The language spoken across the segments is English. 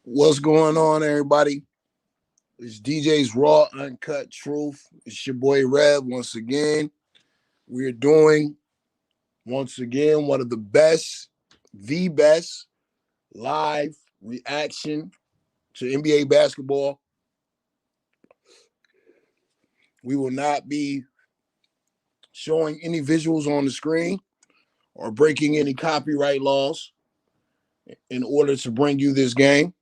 What's going on, everybody? It's DJ's Raw Uncut Truth. It's your boy Rev once again. We're doing, once again, one of the best live reaction to NBA basketball. We will not be showing any visuals on the screen or breaking any copyright laws in order to bring you this game.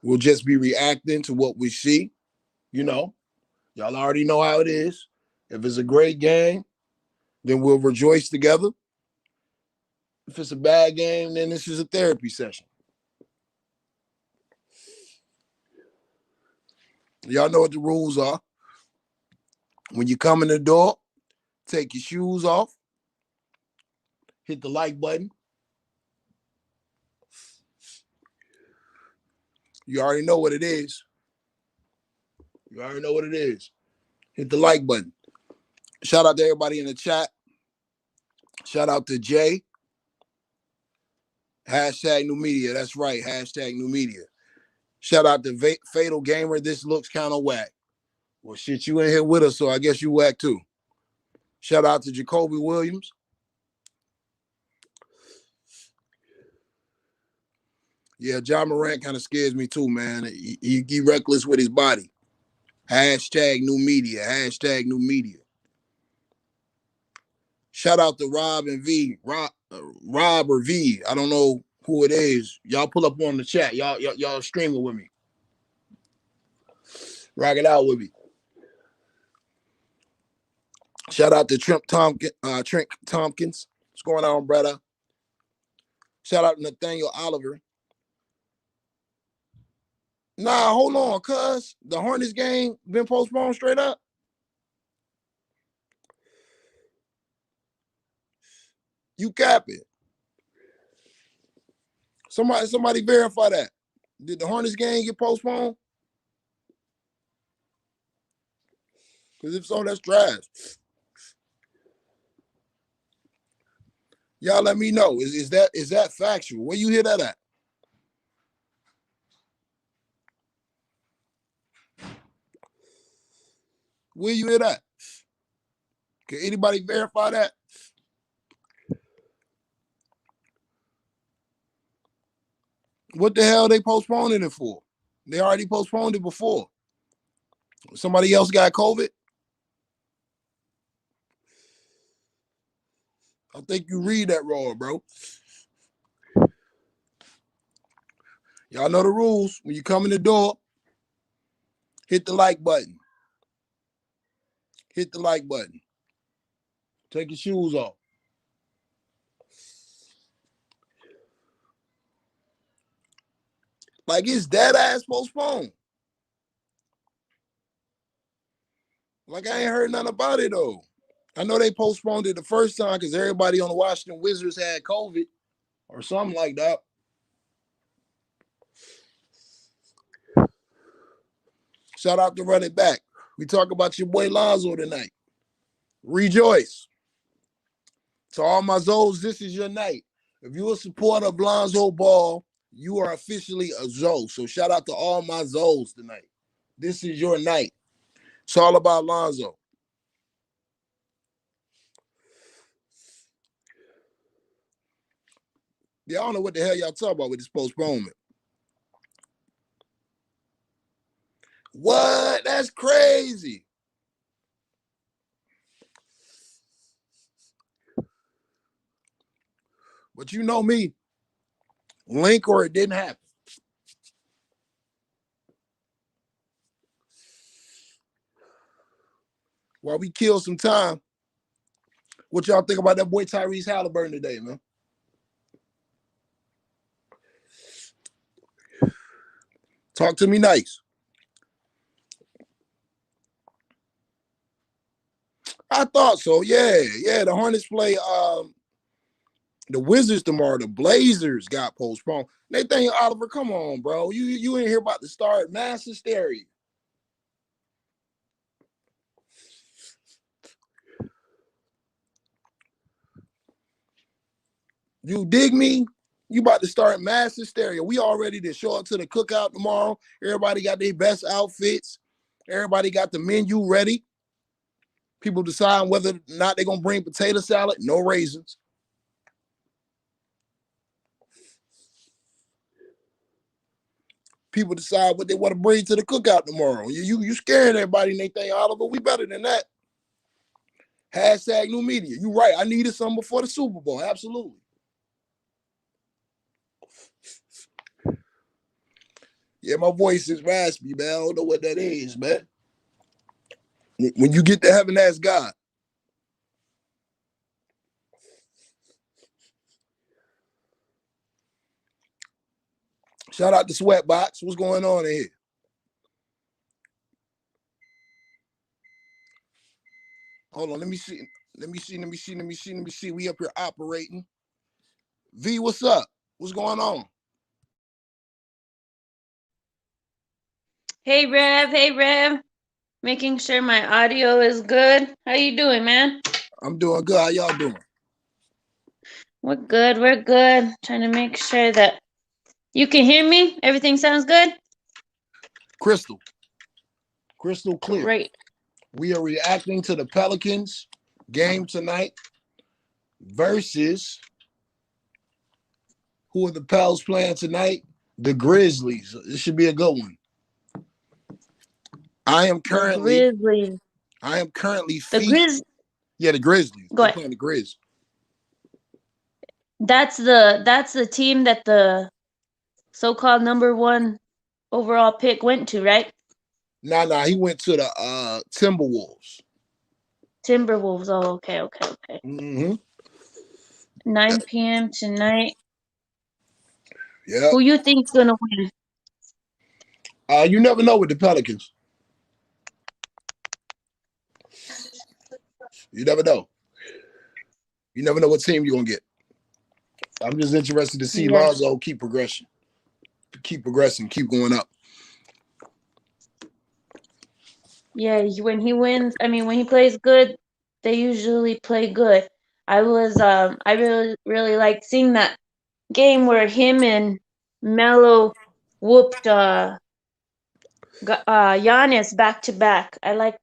We'll just be reacting to what we see. You know, y'all already know how it is. If it's a great game, then we'll rejoice together. If it's a bad game, then this is a therapy session. Y'all know what the rules are. When you come in the door, take your shoes off, hit the like button. You already know what it is. You already know what it is. Hit the like button. Shout out to everybody in the chat. Shout out to Jay. Hashtag new media. That's right. Hashtag new media. Shout out to Fatal Gamer. This looks kind of whack. Well, shit, you in here with us, so I guess you whack too. Shout out to Jacoby Williams. Yeah, John Morant kind of scares me too, man. He reckless with his body. Hashtag new media. Hashtag new media. Shout out to Rob and V. Rob or V. I don't know who it is. Y'all pull up on the chat. Y'all streaming with me. Rock it out with me. Shout out to Trent Tompkins. What's going on, brother? Shout out to Nathaniel Oliver. Nah, hold on, cuz. The Hornets game been postponed straight up. You capping. Somebody verify that. Did the Hornets game get postponed? Because if so, that's trash. Y'all let me know. Is that factual? Where you hear that at? Where you hear that? Can anybody verify that? What the hell they postponing it for? They already postponed it before. Somebody else got COVID? I think you read that wrong, bro. Y'all know the rules. When you come in the door, hit the like button. Hit the like button. Take your shoes off. Like, it's dead ass postponed. Like, I ain't heard nothing about it, though. I know they postponed it the first time because everybody on the Washington Wizards had COVID or something like that. Shout out to Run It Back. We talk about your boy Lonzo tonight. Rejoice. To all my Zoes, this is your night. If you're a supporter of LiAngelo Ball, you are officially a Zoe. So shout out to all my Zoes tonight. This is your night. It's all about Lonzo. Yeah, I don't know what the hell y'all talking about with this postponement. What? That's crazy. But you know me. Link or it didn't happen. While we kill some time, what y'all think about that boy Tyrese Halliburton today, man? Talk to me nice. I thought so. Yeah. The Hornets play the Wizards tomorrow. The Blazers got postponed. Nathaniel Oliver, come on, bro. You ain't here about to start mass hysteria. You dig me? You about to start mass hysteria. We all ready to show up to the cookout tomorrow. Everybody got their best outfits. Everybody got the menu ready. People decide whether or not they're going to bring potato salad, no raisins. People decide what they want to bring to the cookout tomorrow. You scaring everybody and they think, Oliver, we better than that. Hashtag new media. You right. I needed some before the Super Bowl. Absolutely. Yeah, my voice is raspy, man. I don't know what that is, man. When you get to heaven, ask God. Shout out to Sweatbox. What's going on in here? Hold on. Let me see. We up here operating. V, what's up? What's going on? Hey Rev. Making sure my audio is good. How you doing, man? I'm doing good. How y'all doing? We're good. Trying to make sure that you can hear me. Everything sounds good? Crystal clear. Great. We are reacting to the Pelicans game tonight versus who are the Pels playing tonight? The Grizzlies. This should be a good one. I am currently the Grizzlies. Yeah, the Grizzlies. Go ahead. Playing the Grizz. That's the team that the so-called number 1 overall pick went to, right? Nah. He went to the Timberwolves. Timberwolves. Oh, okay. Mm-hmm. 9 p.m. tonight. Yeah. Who you think's gonna win? You never know with the Pelicans. You never know. You never know what team you're gonna get. I'm just interested to see Lonzo keep progressing, keep going up. Yeah, when he wins, when he plays good, they usually play good. I really liked seeing that game where him and Melo whooped Giannis back to back. I liked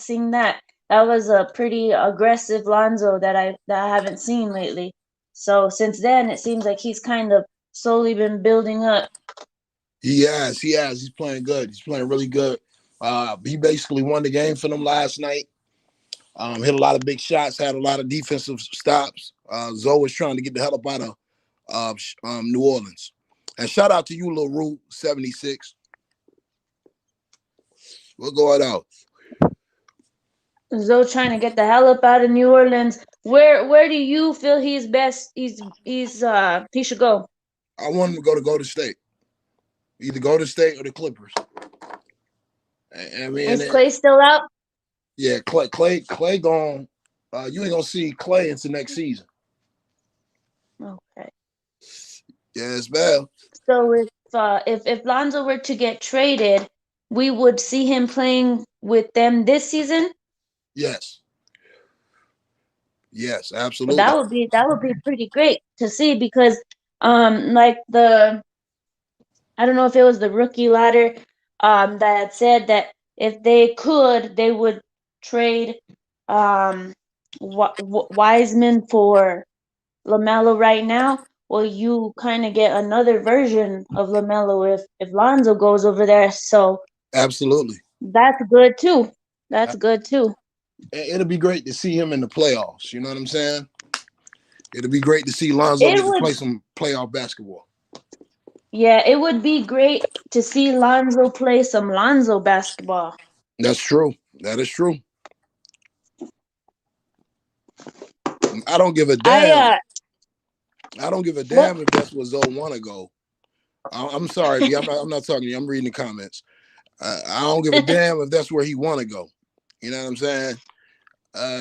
seeing that. That was a pretty aggressive Lonzo that I haven't seen lately. So since then, it seems like he's kind of slowly been building up. He has. He's playing good. He's playing really good. He basically won the game for them last night. Hit a lot of big shots, had a lot of defensive stops. Zoe was trying to get the hell up out of New Orleans. And shout out to you, Lil Root 76. What's going on? Zoe trying to get the hell up out of New Orleans. Where do you feel he's best? He should go. I want him to go to Golden State. Either Golden State or the Clippers. Is Clay still out? Yeah, Clay gone. You ain't gonna see Clay until next season. Okay. Yes, ma'am. So if Lonzo were to get traded, we would see him playing with them this season? Yes, absolutely. That would be pretty great to see because like I don't know if it was the rookie ladder that said that if they could, they would trade Wiseman for Lamelo right now. Well, you kind of get another version of Lamelo if Lonzo goes over there. So absolutely, that's good too. It'll be great to see him in the playoffs. You know what I'm saying? It'll be great to see Lonzo get to play some playoff basketball. Yeah, it would be great to see Lonzo play some Lonzo basketball. That's true. That is true. I don't give a damn. I don't give a damn if that's where Zoe want to go. I'm sorry, B. I'm not talking to you. I'm reading the comments. I don't give a damn if that's where he want to go. You know what I'm saying?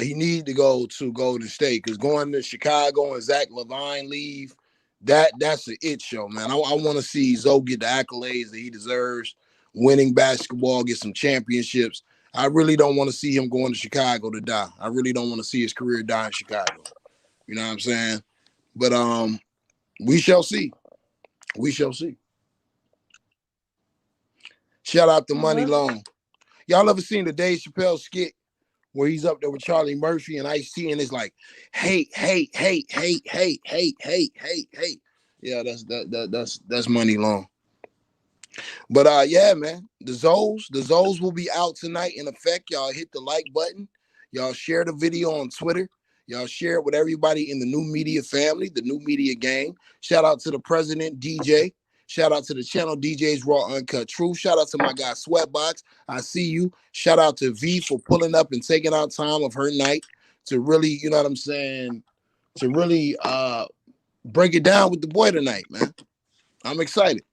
He need to go to Golden State because going to Chicago and Zach LaVine leave, that's an it show, man. I want to see Zoe get the accolades that he deserves, winning basketball, get some championships. I really don't want to see him going to Chicago to die. I really don't want to see his career die in Chicago. You know what I'm saying? But We shall see. We shall see. Shout out to Money Well, Long. Y'all ever seen the Dave Chappelle skit where he's up there with Charlie Murphy and Ice-T and it's like, hate, hate, hate, hate, hate, hate, hate, hate, hate. Yeah, that's Money Long. But yeah, man, the Zoes will be out tonight in effect. Y'all hit the like button. Y'all share the video on Twitter. Y'all share it with everybody in the new media family, the new media gang. Shout out to the president, DJ. Shout out to the channel DJ's Raw Uncut Truth. Shout out to my guy Sweatbox. I see you. Shout out to V for pulling up and taking out time of her night to really, you know what I'm saying, to really break it down with the boy tonight, man. I'm excited.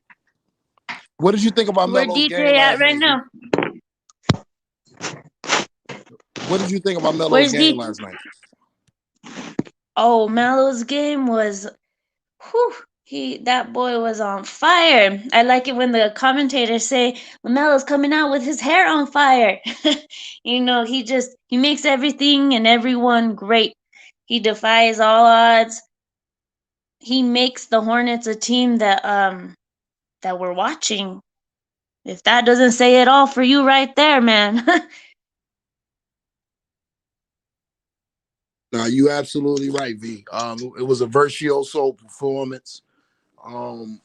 What did you think about where Melo's game DJ at last right night, V? now? What did you think about Melo's Where's game DJ? last night? Oh, Melo's game was, whew, that boy was on fire. I like it when the commentators say Lamelo's coming out with his hair on fire. He makes everything and everyone great. He defies all odds. He makes the Hornets a team that we're watching. If that doesn't say it all for you right there, man. No, you absolutely right, V. It was a virtuoso performance. Um,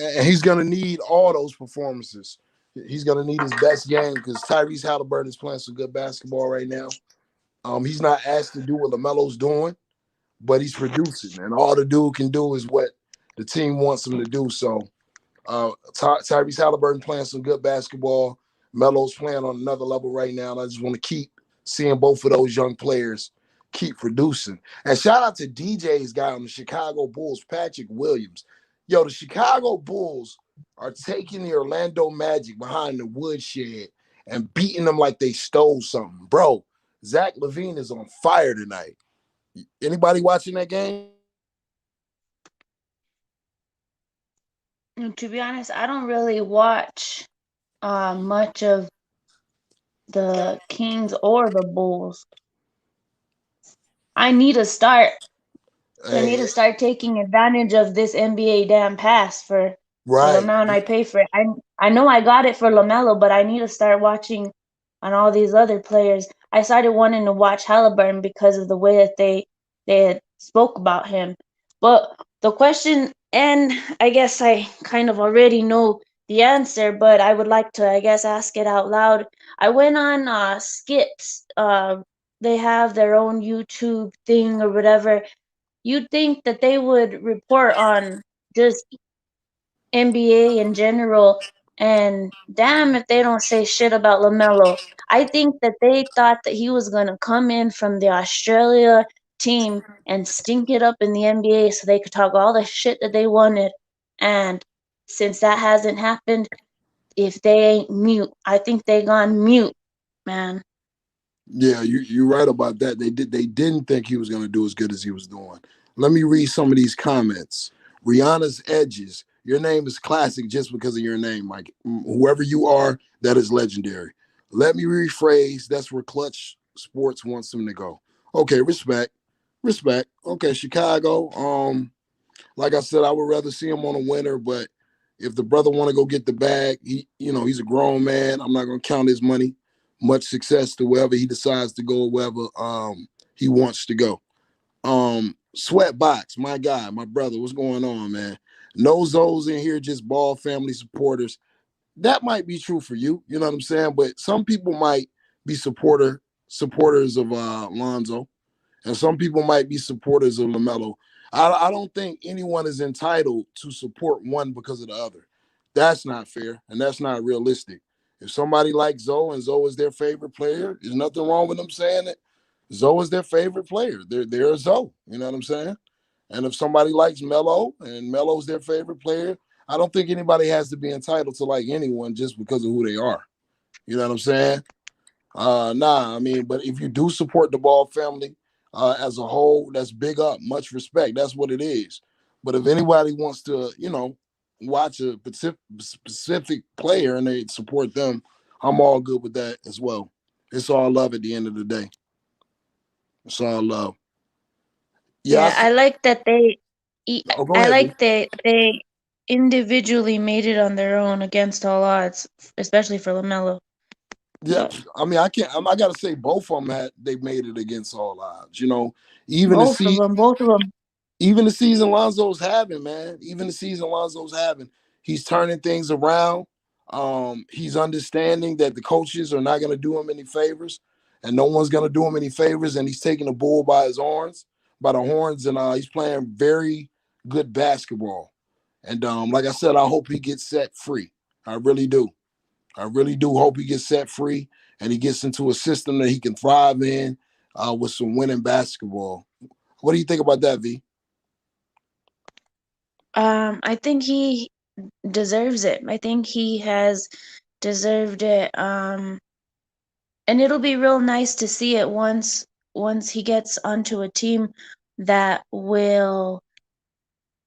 and he's gonna need all those performances. He's gonna need his best game because Tyrese Halliburton is playing some good basketball right now. He's not asked to do what LaMelo's doing, but he's producing, and all the dude can do is what the team wants him to do. So Tyrese Halliburton playing some good basketball. Melo's playing on another level right now. And I just want to keep seeing both of those young players keep producing. And shout out to DJ's guy on the Chicago Bulls, Patrick Williams. Yo, the Chicago Bulls are taking the Orlando Magic behind the woodshed and beating them like they stole something. Bro, Zach LaVine is on fire tonight. Anybody watching that game? And to be honest, I don't really watch much of the Kings or the Bulls. I need to start. I need Hey, to start taking advantage of this NBA damn pass for the right. amount I pay for it. I know I got it for Lamelo, but I need to start watching on all these other players. I started wanting to watch Halliburton because of the way that they had spoke about him. But the question, and I guess I kind of already know the answer, but I would like to, I guess, ask it out loud. I went on Skips. They have their own YouTube thing or whatever. You'd think that they would report on just NBA in general, and damn if they don't say shit about LaMelo. I think that they thought that he was going to come in from the Australia team and stink it up in the NBA so they could talk all the shit that they wanted. And since that hasn't happened, if they ain't mute, I think they gone mute, man. Yeah, you're right about that. They didn't think he was going to do as good as he was doing. Let me read some of these comments. Rihanna's Edges. Your name is classic just because of your name, Mike. Whoever you are, that is legendary. Let me rephrase. That's where Clutch Sports wants him to go. Okay, respect, respect. Okay, Chicago. Like I said, I would rather see him on a winner, but if the brother want to go get the bag, he's a grown man. I'm not gonna count his money. Much success to wherever he decides to go, wherever he wants to go. Sweatbox, my guy, my brother, what's going on, man? No Zos in here, just Ball family supporters. That might be true for you, you know what I'm saying? But some people might be supporters of Lonzo and some people might be supporters of LaMelo. I don't think anyone is entitled to support one because of the other. That's not fair, and that's not realistic. If somebody likes Zoe and Zoe is their favorite player, there's nothing wrong with them saying it. Zoe is their favorite player. They're Zoe. You know what I'm saying? And if somebody likes Melo and Melo's their favorite player, I don't think anybody has to be entitled to like anyone just because of who they are. You know what I'm saying? Nah, I mean, but if you do support the Ball family as a whole, that's big up, much respect. That's what it is. But if anybody wants to, watch a specific player and they support them, I'm all good with that as well. It's all love at the end of the day. It's all love. Yeah, Yeah, I like that Oh, go I ahead, V. like they individually made it on their own against all odds, especially for Lamelo. Yeah, But I mean, I gotta say, both of them they made it against all odds. You know, even to both of see them, both of them. even the season Lonzo's having, man. Even the season Lonzo's having, he's turning things around. He's understanding that the coaches are not going to do him any favors, and no one's going to do him any favors. And he's taking the bull by his horns, and he's playing very good basketball. And like I said, I hope he gets set free. I really do. I really do hope he gets set free and he gets into a system that he can thrive in with some winning basketball. What do you think about that, V? I think he deserves it. I think he has deserved it. And it'll be real nice to see it once he gets onto a team that will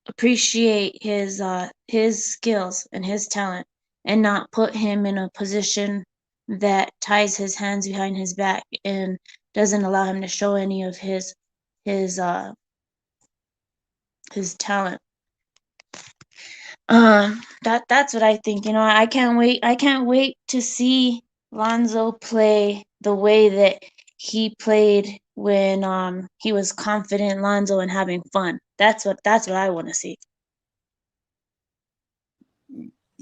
appreciate his skills and his talent and not put him in a position that ties his hands behind his back and doesn't allow him to show any of his uh his talent. That's what I think. I can't wait. I can't wait to see Lonzo play the way that he played when he was confident Lonzo and having fun. That's what I want to see.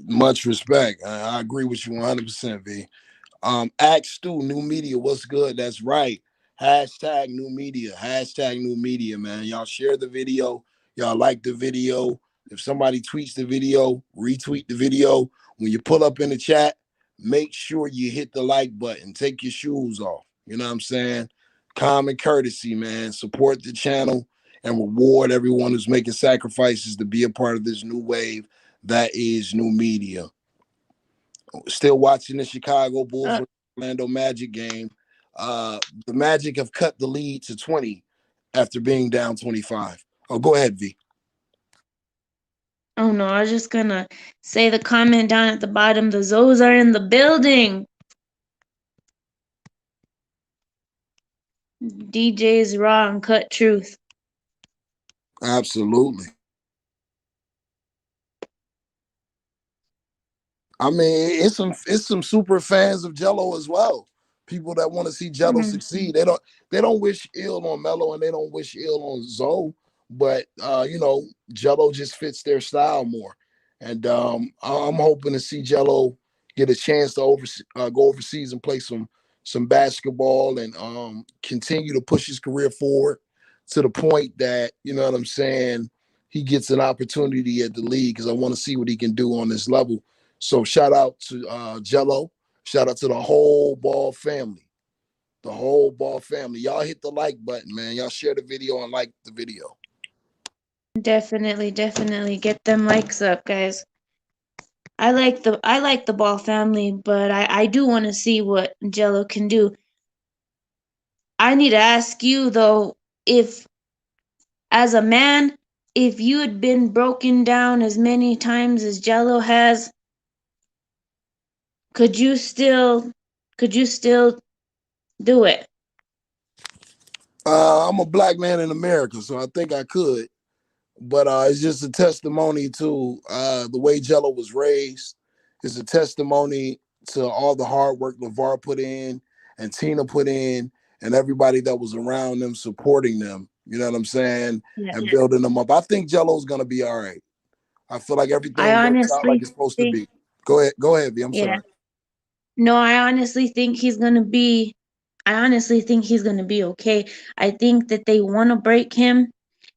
Much respect. I agree with you 100%, V. Ask Stu, new media, what's good? That's right. Hashtag new media. Hashtag new media, man. Y'all share the video. Y'all like the video. If somebody tweets the video, retweet the video. When you pull up in the chat, make sure you hit the like button. Take your shoes off. You know what I'm saying? Common courtesy, man. Support the channel and reward everyone who's making sacrifices to be a part of this new wave that is new media. Still watching the Chicago Bulls Uh, with Orlando Magic game. The Magic have cut the lead to 20 after being down 25. Oh, go ahead, V. oh no, I was just gonna say the comment down at the bottom. The Zoes are in the building. DJ's raw and cut truth. Absolutely. I mean, it's some super fans of Jello as well. People that want to see Jello Mhm. succeed. They don't wish ill on Melo and they don't wish ill on Zoe, but Jello just fits their style more. And I'm hoping to see Jello get a chance to go overseas and play some basketball and continue to push his career forward to the point that what I'm saying he gets an opportunity at the league because I want to see what he can do on this level. So shout out to Jello. Shout out to the whole Ball family. The whole Ball family. Y'all hit the like button, man. Y'all share the video and like the video. Definitely, definitely get them likes up, guys. I like the Ball family, but I do want to see what Jello can do. I need to ask you though, if as a man, if you had been broken down as many times as Jello has, could you still could you still do it? I'm a black man in America, so I think I could. But it's just a testimony to the way Jello was raised. It's a testimony to all the hard work Lavar put in and Tina put in and everybody that was around them supporting them. You know what I'm saying? Yeah. And building them up. I think Jello's gonna be all right. I feel like I everything works out like honestly it's supposed to think, be. Go ahead. Go ahead, V. I'm yeah. sorry. No, I honestly think he's gonna be okay. I think that they want to break him,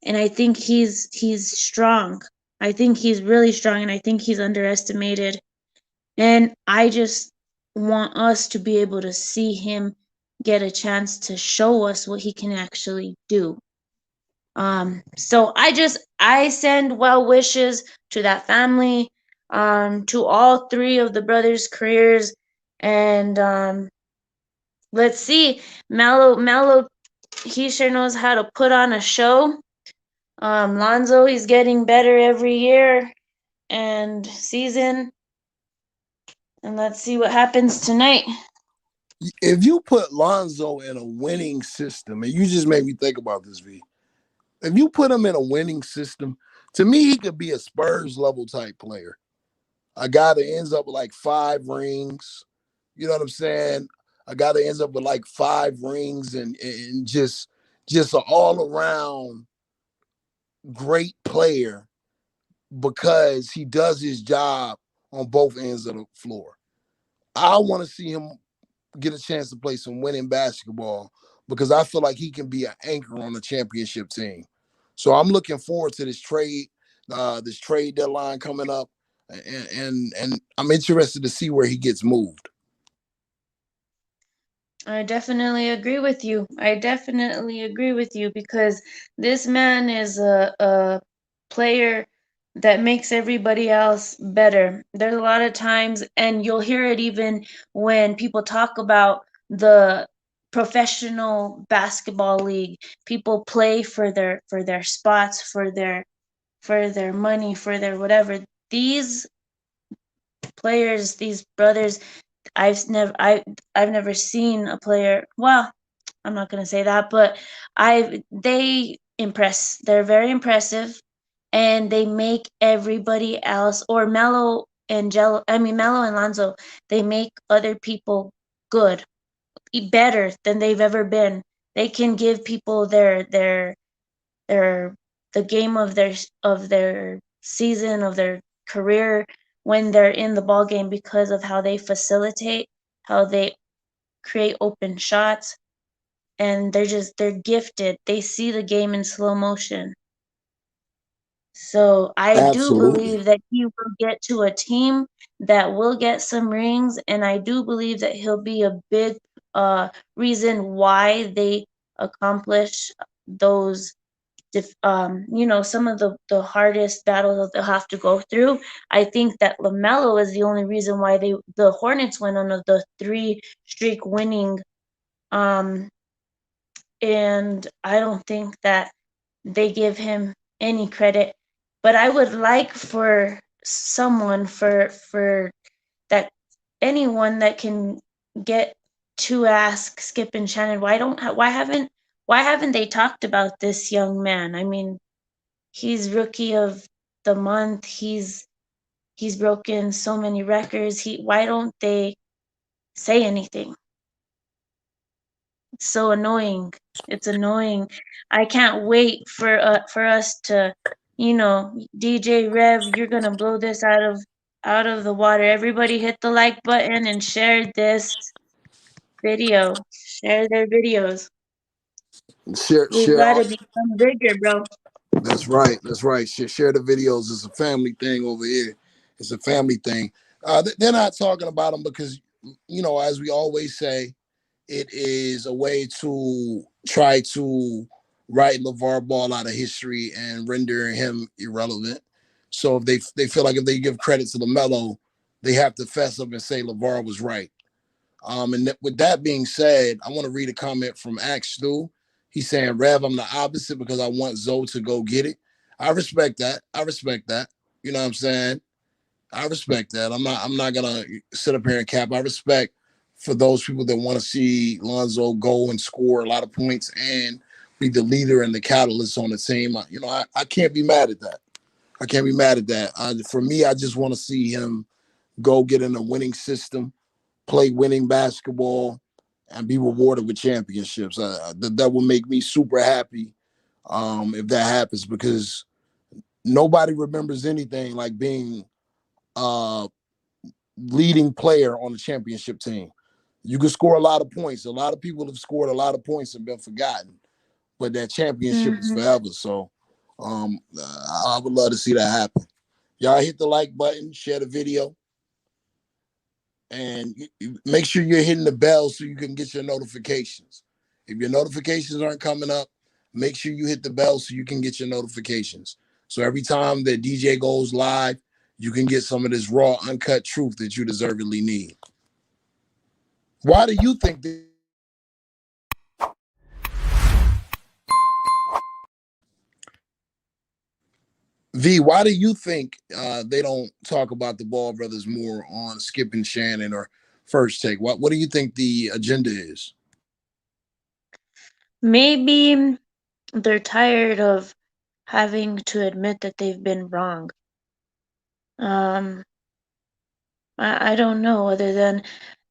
and I think he's strong. I think he's really strong, and I think he's underestimated. And I just want us to be able to see him get a chance to show us what he can actually do. So I send well wishes to that family, to all three of the brothers' careers, and let's see, Melo, he sure knows how to put on a show. Lonzo, he's getting better every year and season, and let's see what happens tonight. If you put Lonzo in a winning system, and you just made me think about this, V. If you put him in a winning system, to me, he could be a Spurs level type player. A guy that ends up with like 5 rings. You know what I'm saying? A guy that ends up with like 5 rings and just an all around great player because he does his job on both ends of the floor. I want to see him get a chance to play some winning basketball because I feel like he can be an anchor on the championship team. So I'm looking forward to this trade deadline coming up, and I'm interested to see where he gets moved. I definitely agree with you. I definitely agree with you because this man is a player that makes everybody else better. There's a lot of times, and you'll hear it even when people talk about the professional basketball league. People play for their spots, for their money, for their whatever. These players, these brothers, I've never seen a player. Well, I'm not gonna say that, but they impress. They're very impressive, and they make everybody else or Mello and Lonzo. They make other people good, better than they've ever been. They can give people their the game of their season of their career when they're in the ball game because of how they facilitate, how they create open shots, and they're gifted. They see the game in slow motion. So I do Absolutely. believe that he will get to a team that will get some rings, and I do believe that he'll be a big reason why they accomplish those some of the hardest battles that they'll have to go through. I think that Lamelo is the only reason why the Hornets went on the 3 streak winning, um, and I don't think that they give him any credit. But I would like for someone for that anyone that can get to ask Skip and Shannon why haven't they talked about this young man? I mean, he's rookie of the month. He's broken so many records. He Why don't they say anything? It's so annoying. It's annoying. I can't wait for us to, DJ Rev, you're gonna blow this out of the water. Everybody hit the like button and share this video. Share their videos. We've Share got all. to become bigger, bro. That's right. That's right. Share the videos. It's a family thing over here. It's a family thing. They're not talking about them because, as we always say, it is a way to try to write Lavar Ball out of history and render him irrelevant. So if they feel like if they give credit to LaMelo, they have to fess up and say Lavar was right. With that being said, I want to read a comment from Axe Stu. He's saying, Rev, I'm the opposite because I want Zoe to go get it. I respect that. I respect that. You know what I'm saying? I respect that. I'm not gonna sit up here and cap. I respect for those people that want to see Lonzo go and score a lot of points and be the leader and the catalyst on the team. I can't be mad at that. I can't be mad at that. For me, I just want to see him go get in a winning system, play winning basketball, and be rewarded with championships. That will make me super happy if that happens because nobody remembers anything like being leading player on the championship team. You can score a lot of points. A lot of people have scored a lot of points and been forgotten, but that championship is Hmm. forever. So I would love to see that happen. Y'all hit the like button, share the video, and make sure you're hitting the bell so you can get your notifications. If your notifications aren't coming up, make sure you hit the bell so you can get your notifications. So every time that DJ goes live, you can get some of this raw, uncut truth that you deservedly need. Why do you think V? Why do you think they don't talk about the Ball brothers more on Skip and Shannon or First Take? What do you think the agenda is? Maybe they're tired of having to admit that they've been wrong. Um, I don't know, other than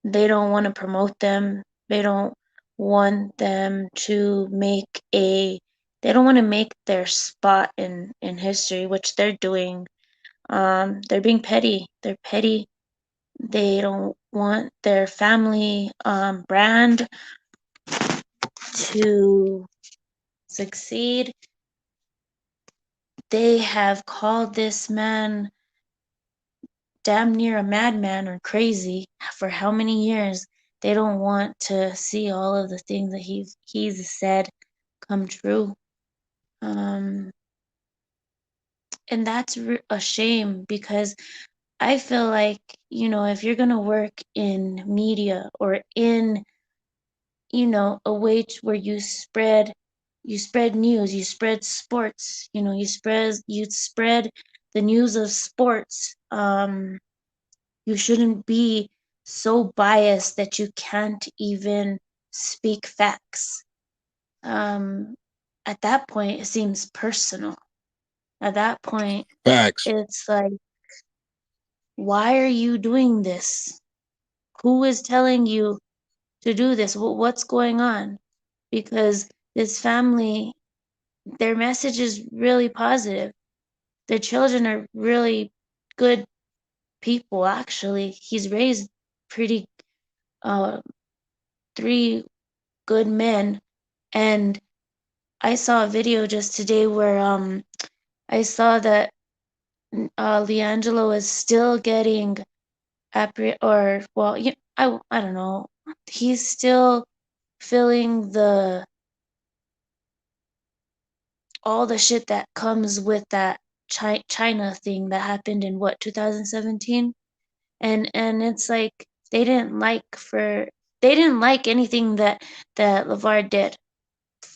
they don't want to promote them. They don't want them to make a they don't want to make their spot in history, which they're doing. They're being petty. They're petty. They don't want their family brand to succeed. They have called this man damn near a madman or crazy for how many years. They don't want to see all of the things that he's said come true. Um, and that's a shame, because I feel like, if you're gonna work in media or in, a way where you spread news, you spread sports, you spread the news of sports. You shouldn't be so biased that you can't even speak facts. Um, at that point, it seems personal. At that point, Facts. it's like, why are you doing this? Who is telling you to do this? What's going on? Because this family, their message is really positive. Their children are really good people, actually. He's raised pretty, uh, three good men. And I saw a video just today where I saw that LiAngelo is still getting or, well, I don't know. He's still feeling the all the shit that comes with that China thing that happened in what, 2017. And it's like, they didn't like for they didn't like anything that Lavar did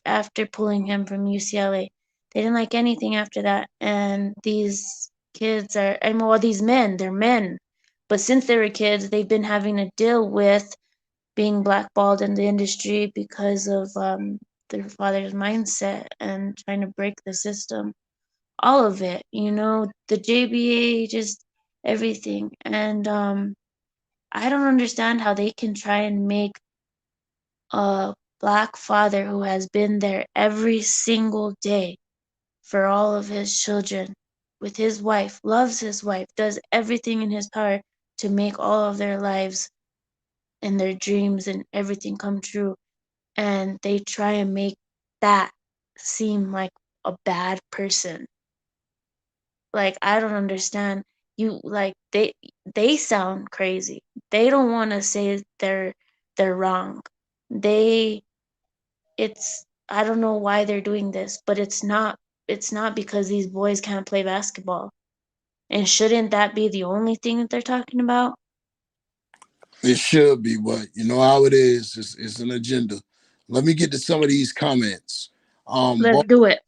after pulling him from UCLA. They didn't like anything after that. And these kids well, these men, they're men. But since they were kids, they've been having to deal with being blackballed in the industry because of their father's mindset and trying to break the system. All of it, the JBA, just everything. And I don't understand how they can try and make a black father who has been there every single day for all of his children, with his wife, loves his wife, does everything in his power to make all of their lives and their dreams and everything come true. And they try and make that seem like a bad person. Like, I don't understand. They sound crazy. They don't want to say they're wrong. They it's I don't know why they're doing this, but it's not because these boys can't play basketball. And shouldn't that be the only thing that they're talking about? It should be, but you know how it is. It's an agenda. Let me get to some of these comments. Let's Ball, do it.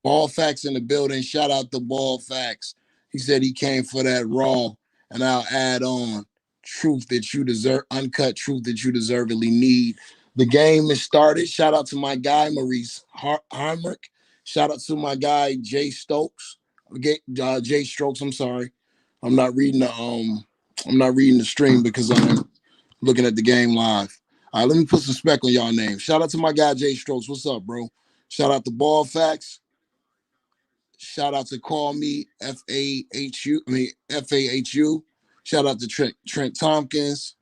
Ball Facts in the building. Shout out to Ball Facts. He said he came for that raw, and I'll add on truth that you deserve, uncut truth that you deservedly need. The game is started. Shout out to my guy Maurice Heinrich. Shout out to my guy Jay Stokes. Jay Strokes. I'm sorry. I'm not reading the I'm not reading the stream because I'm looking at the game live. All right, let me put some spec on y'all names. Shout out to my guy Jay Strokes. What's up, bro? Shout out to Ball Facts. Shout out to Call Me FAHU. I mean FAHU. Shout out to Trent Tompkins.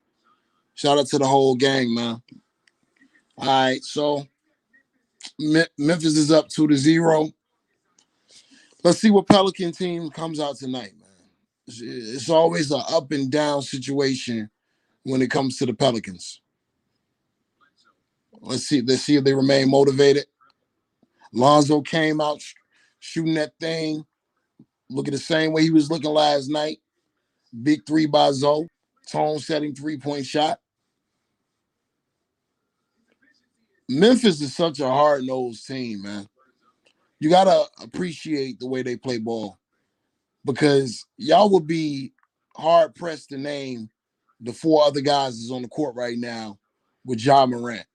Shout out to the whole gang, man. All right, so Memphis is up 2-0. Let's see what Pelican team comes out tonight, man. It's always an up and down situation when it comes to the Pelicans. Let's see. Let's see if they remain motivated. Lonzo came out shooting that thing, looking the same way he was looking last night. Big three by Zoe. Tone setting 3-point shot. Memphis is such a hard nosed team, man. You gotta appreciate the way they play ball because y'all would be hard pressed to name the four other guys that's on the court right now with Ja Morant.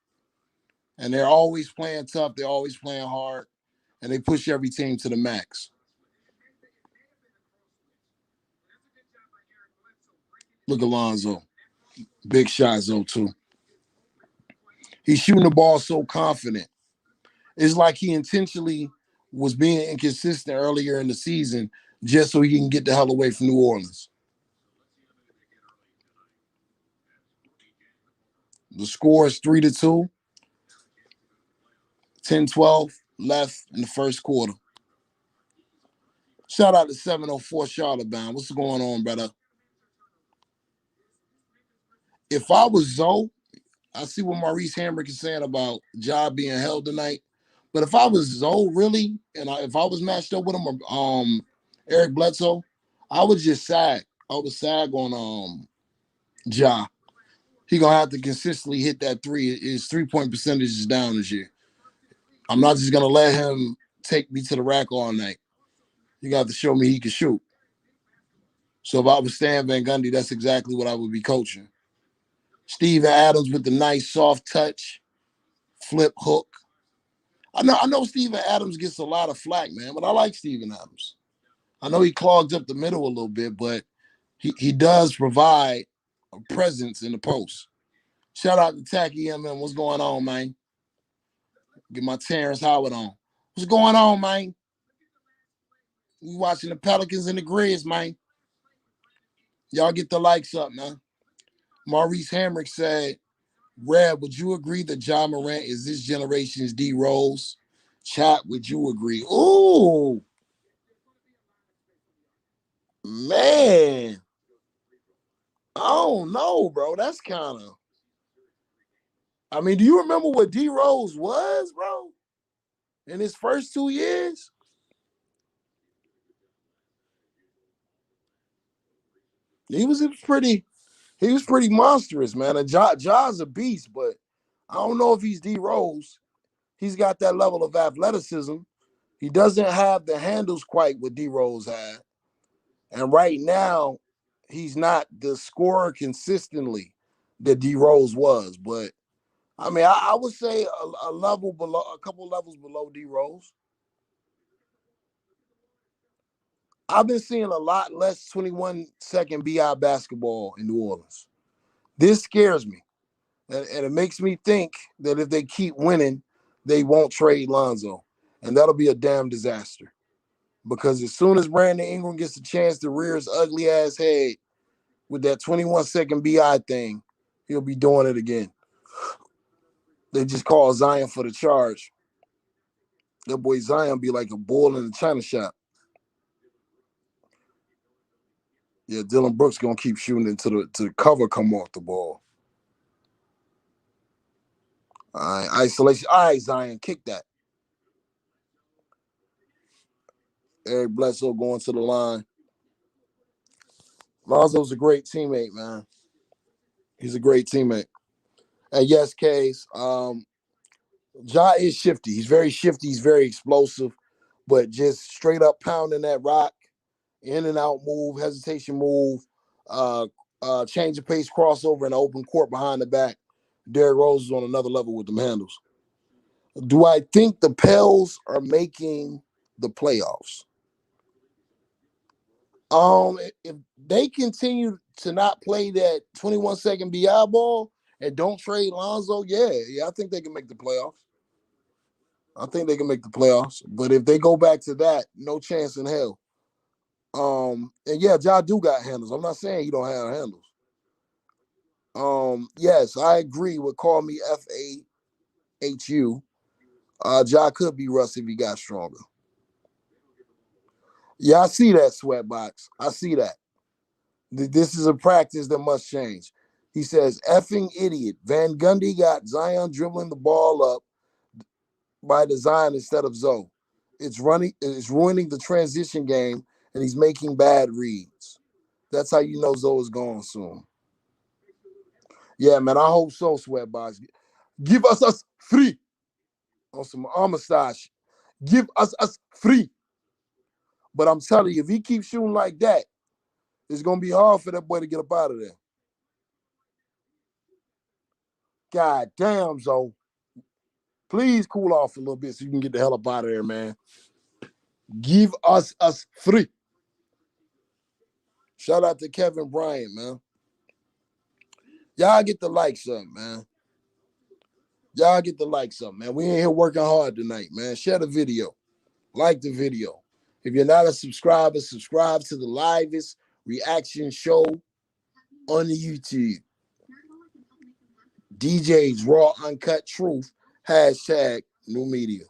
And they're always playing tough. They're always playing hard. and they push every team to the max. Look at Lonzo. Big shots, though, too. He's shooting the ball so confident. It's like he intentionally was being inconsistent earlier in the season just so he can get the hell away from New Orleans. The score is 3-2. 10-12 left in the first quarter. Shout out to 704 Charlotte Bound. What's going on, brother? If I was Zoe, I see what Maurice Hamrick is saying about Ja being held tonight. But if I was Zoe, really, and if I was matched up with him or Eric Bledsoe, I would just sag. I would sag on Ja. He gonna have to consistently hit that three. His 3-point percentage is down this year. I'm not just gonna let him take me to the rack all night. You got to show me he can shoot. So if I was Stan Van Gundy, that's exactly what I would be coaching. Steven Adams with the nice soft touch, flip hook. I know Steven Adams gets a lot of flack, man, but I like Steven Adams. I know he clogs up the middle a little bit, but he does provide a presence in the post. Shout out to Tacky MM. What's going on, man? Get my Terrence Howard on. What's going on, man? We watching the Pelicans and the Grizzlies, man. Y'all get the likes up, man. Maurice Hamrick said, Red, would you agree that Ja Morant is this generation's D Rose? Chat, would you agree? Ooh. Man. I don't know, bro. That's kind of. I mean, do you remember what D Rose was, bro? In his first 2 years? He was pretty monstrous, man. And Ja's a beast, but I don't know if he's D Rose. He's got that level of athleticism. He doesn't have the handles quite what D Rose had. And right now, he's not the scorer consistently that D Rose was. But I mean, I would say a level below, a couple levels below D Rose. I've been seeing a lot less 21-second BI basketball in New Orleans. This scares me. And it makes me think that if they keep winning, they won't trade Lonzo. And that'll be a damn disaster. Because as soon as Brandon Ingram gets a chance to rear his ugly ass head with that 21-second BI thing, he'll be doing it again. They just call Zion for the charge. That boy Zion be like a bull in a china shop. Yeah, Dylan Brooks gonna keep shooting until the cover come off the ball. All right, isolation. All right, Zion, kick that. Eric Bledsoe going to the line. Lonzo's a great teammate, man. He's a great teammate. And yes, Case, Ja is shifty. He's very shifty. He's very explosive, but just straight up pounding that rock, in and out move, hesitation move, change of pace, crossover, and open court behind the back. Derrick Rose is on another level with them handles. Do I think the Pels are making the playoffs? If they continue to not play that 21-second BI ball and don't trade Lonzo, yeah, I think they can make the playoffs. I think they can make the playoffs. But if they go back to that, no chance in hell. And yeah, Ja do got handles. I'm not saying he don't have handles. Yes, I agree with call me FAHU. Ja could be Russ if he got stronger. Yeah, I see that, Sweatbox. I see that. This is a practice that must change. He says, effing idiot. Van Gundy got Zion dribbling the ball up by design instead of Zoe. It's ruining the transition game, and he's making bad reads. That's how you know Zoe is gone soon. Yeah, man, I hope so, Sweatbox. Give us free. On some Amistad. Give us free. But I'm telling you, if he keeps shooting like that, it's going to be hard for that boy to get up out of there. God damn, Zoe. Please cool off a little bit so you can get the hell up out of there, man. Give us 3. Shout out to Kevin Bryant, man. Y'all get the likes up, man. Y'all get the likes up, man. We ain't here working hard tonight, man. Share the video. Like the video. If you're not a subscriber, subscribe to the livest reaction show on the YouTube. DJ's Raw Uncut Truth. Hashtag new media.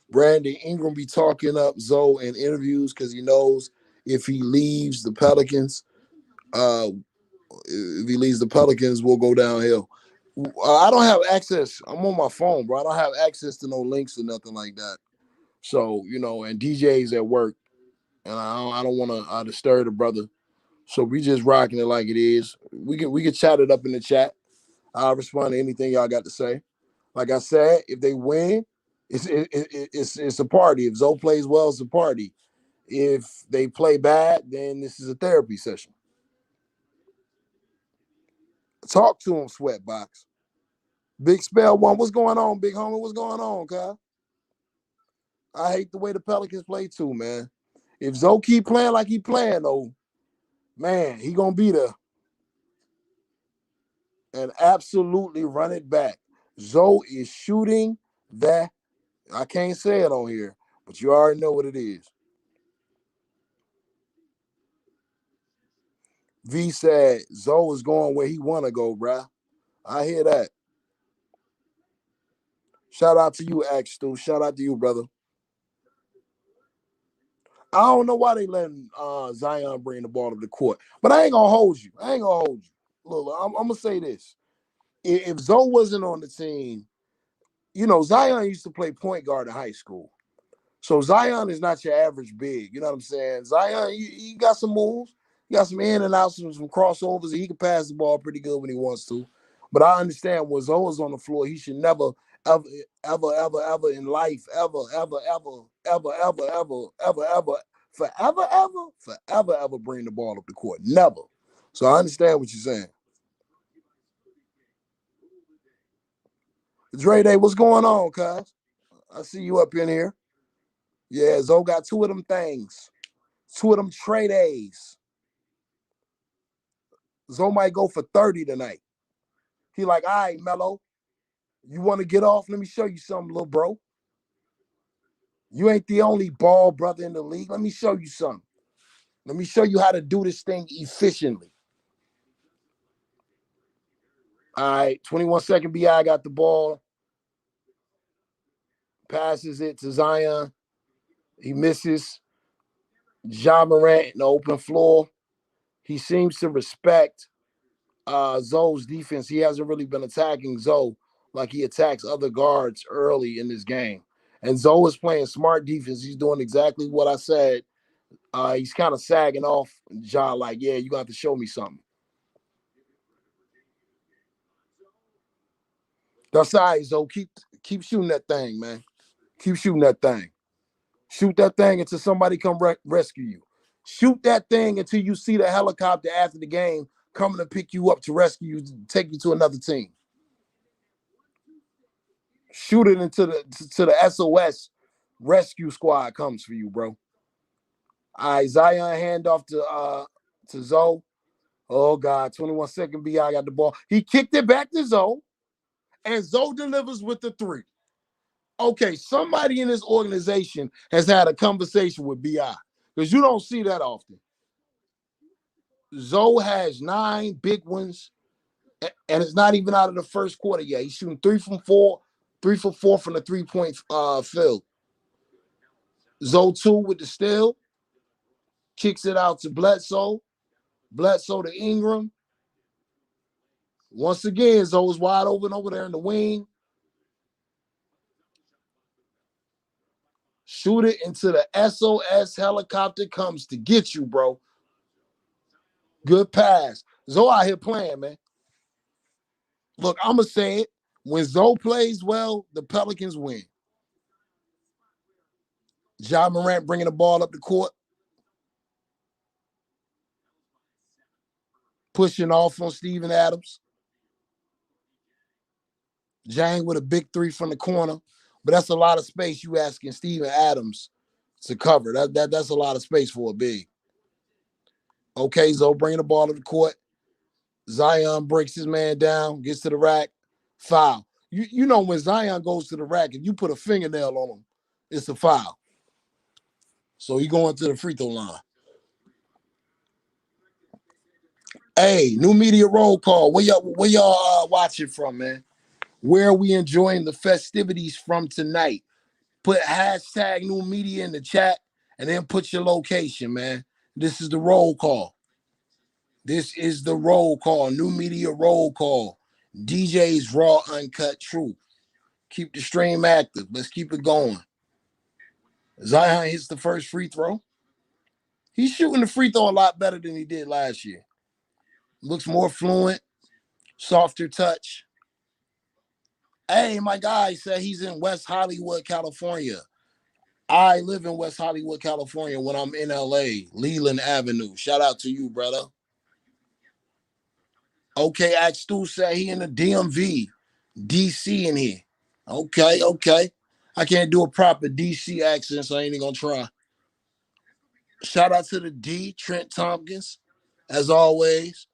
Brandon Ingram be talking up Zoe in interviews because he knows if he leaves the Pelicans, we'll go downhill. I don't have access. I'm on my phone, bro. I don't have access to no links or nothing like that. So, and DJ's at work, and I don't want to disturb the brother. So we just rocking it like it is. We can chat it up in the chat. I'll respond to anything y'all got to say. Like I said, if they win, it's a party. If Zoe plays well, it's a party. If they play bad, then this is a therapy session. Talk to him, Sweatbox. Big Spell One, what's going on, big homie? What's going on, Kyle? I hate the way the Pelicans play too, man. If Zoe keep playing like he playing, though, man, he gonna be there. And absolutely run it back. Zoe is shooting that. I can't say it on here, but you already know what it is. V said Zoe is going where he want to go, bruh. I hear that. Shout out to you, Axe Stu. Shout out to you, brother. I don't know why they letting Zion bring the ball to the court, but I ain't gonna hold you. Look, I'm gonna say this: if Zoe wasn't on the team, Zion used to play point guard in high school. So Zion is not your average big. You know what I'm saying? Zion, he got some moves. He got some in and outs, some crossovers. And he can pass the ball pretty good when he wants to. But I understand when Zoe's on the floor, he should never, ever in life, forever bring the ball up the court. Never. So I understand what you're saying. Dre Day, what's going on, cuz? I see you up in here. Yeah, Zoe got 2 of them things. 2 of them trade days. Zoe might go for 30 tonight. He like, all right, Melo, you want to get off? Let me show you something, little bro. You ain't the only ball brother in the league. Let me show you something. Let me show you how to do this thing efficiently. All right, 21-second BI got the ball. Passes it to Zion. He misses. Ja Morant in the open floor. He seems to respect Zoe's defense. He hasn't really been attacking Zoe like he attacks other guards early in this game. And Zoe is playing smart defense. He's doing exactly what I said. He's kind of sagging off Ja like, yeah, you're going to have to show me something. That's all right, Zoe. Keep shooting that thing, man. Keep shooting that thing. Shoot that thing until somebody come rescue you. Shoot that thing until you see the helicopter after the game coming to pick you up to rescue you, take you to another team. Shoot it into the SOS rescue squad comes for you, bro. All right, Zion handoff to Zoe. Oh, God, 21-second BI got the ball. He kicked it back to Zoe, and Zoe delivers with the 3. Okay, somebody in this organization has had a conversation with BI because you don't see that often. Zoe has 9 big ones, and it's not even out of the first quarter yet. He's shooting 3 from 4, 3 for 4 from the 3-point field. Zoe 2 with the steal, kicks it out to Bledsoe. Bledsoe to Ingram. Once again, Zoe's wide open over there in the wing. Shoot it into the SOS helicopter comes to get you, bro. Good pass. Zoe out here playing, man. Look, I'm going to say it. When Zoe plays well, the Pelicans win. Ja Morant bringing the ball up the court. pushing off on Steven Adams. Jang with a big three from the corner. But that's a lot of space you asking Steven Adams to cover. That's a lot of space for a big. Okay, Zo bringing the ball to the court. Zion breaks his man down, gets to the rack, foul. You know when Zion goes to the rack, if you put a fingernail on him, it's a foul. So he going to the free throw line. Hey, new media roll call. Where y'all watching from, man? Where are we enjoying the festivities from tonight? Put hashtag new media in the chat and then put your location, man. This is the roll call. This is the roll call. New media roll call. DJ's Raw Uncut Truth. Keep the stream active. Let's keep it going. Zion hits the first free throw. He's shooting the free throw a lot better than he did last year. Looks more fluent, softer touch. Hey, my guy said he's in West Hollywood, California. I live in West Hollywood, California when I'm in LA, Leland Avenue. Shout out to you, brother. Okay, Stu said he in the DMV, DC in here. Okay. I can't do a proper DC accent, so I ain't even gonna try. Shout out to the D, Trent Tompkins, as always.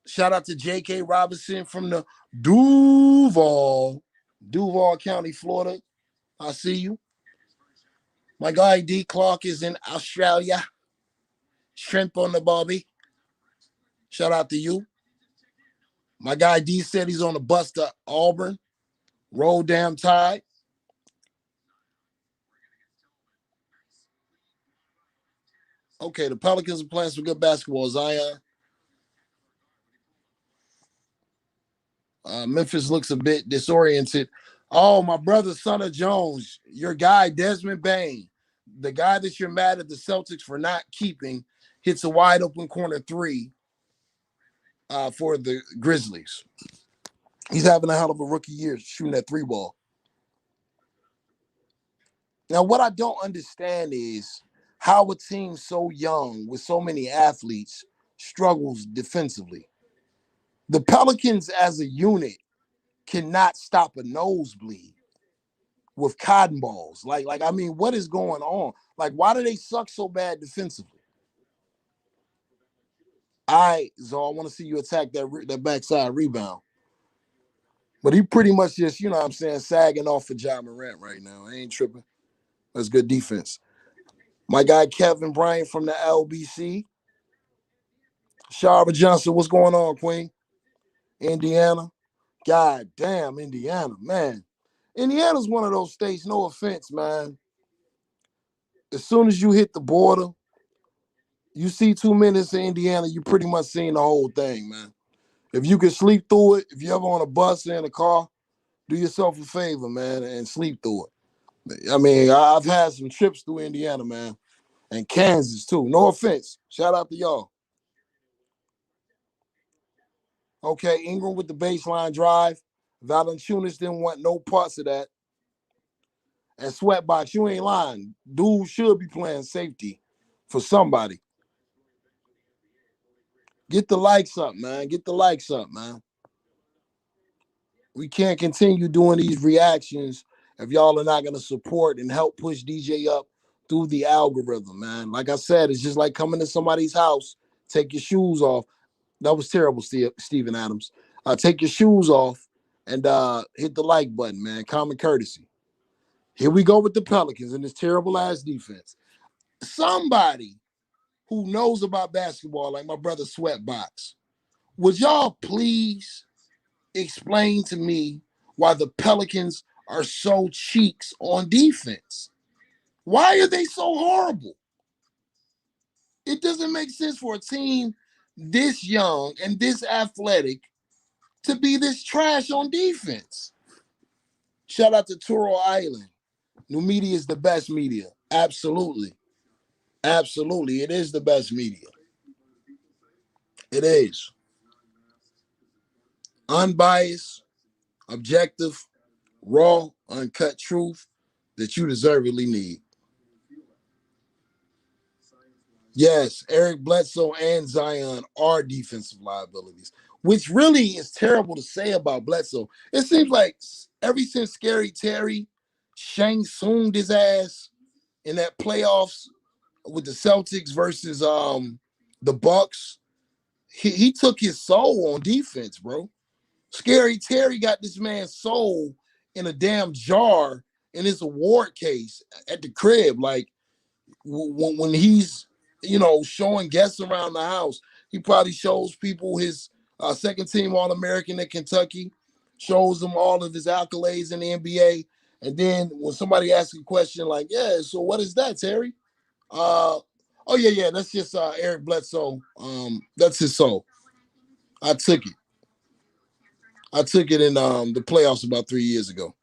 Shout out to J.K. Robinson from the Duval County, Florida. I see you. My guy D. Clark is in Australia. Shrimp on the barbie. Shout out to you. My guy D said he's on the bus to Auburn. Roll damn tide. Okay, the Pelicans are playing some good basketball, Zion. Memphis looks a bit disoriented. Oh, my brother, son of Jones, your guy, Desmond Bain, the guy that you're mad at the Celtics for not keeping, hits a wide open corner three for the Grizzlies. He's having a hell of a rookie year shooting that three ball. Now, what I don't understand is how a team so young with so many athletes struggles defensively. The Pelicans as a unit cannot stop a nosebleed with cotton balls. I mean, what is going on? Like, why do they suck so bad defensively? All right, so I want to see you attack that backside rebound. But he pretty much just, you know what I'm saying, sagging off for Ja Morant right now. I ain't tripping. That's good defense. My guy Kevin Bryant from the LBC. Sharba Johnson, what's going on, Queen? Indiana. God damn, Indiana, man. Indiana's one of those states, no offense, man. As soon as you hit the border, you see 2 minutes in Indiana, you pretty much seen the whole thing, man. If you can sleep through it, if you're ever on a bus or in a car, do yourself a favor, man, and sleep through it. I mean, I've had some trips through Indiana, man, and Kansas, too. No offense. Shout out to y'all. Okay, Ingram with the baseline drive. Valanciunas didn't want no parts of that. And Sweatbox, you ain't lying. Dude should be playing safety for somebody. Get the likes up, man. Get the likes up, man. We can't continue doing these reactions if y'all are not going to support and help push DJ up through the algorithm, man. Like I said, it's just like coming to somebody's house, take your shoes off. That was terrible, Steven Adams. Take your shoes off and hit the like button, man. Common courtesy. Here we go with the Pelicans and this terrible-ass defense. Somebody who knows about basketball, like my brother Sweatbox, would y'all please explain to me why the Pelicans are so cheeks on defense? Why are they so horrible? It doesn't make sense for a team this young and this athletic to be this trash on defense. Shout out to Turo Island. New media is the best media. Absolutely. Absolutely. It is the best media. It is. Unbiased, objective, raw, uncut truth that you deservedly need. Yes, Eric Bledsoe and Zion are defensive liabilities, which really is terrible to say about Bledsoe. It seems like ever since Scary Terry Shang Tsung'd his ass in that playoffs with the Celtics versus the Bucks, he took his soul on defense, bro. Scary Terry got this man's soul in a damn jar in his award case at the crib. Like when he's showing guests around the house, he probably shows people his second team All-American at Kentucky, shows them all of his accolades in the NBA, and then when somebody asks a question like, "Yeah, so what is that, Terry?" Oh yeah, that's just Eric Bledsoe. That's his soul. I took it. I took it in the playoffs about 3 years ago.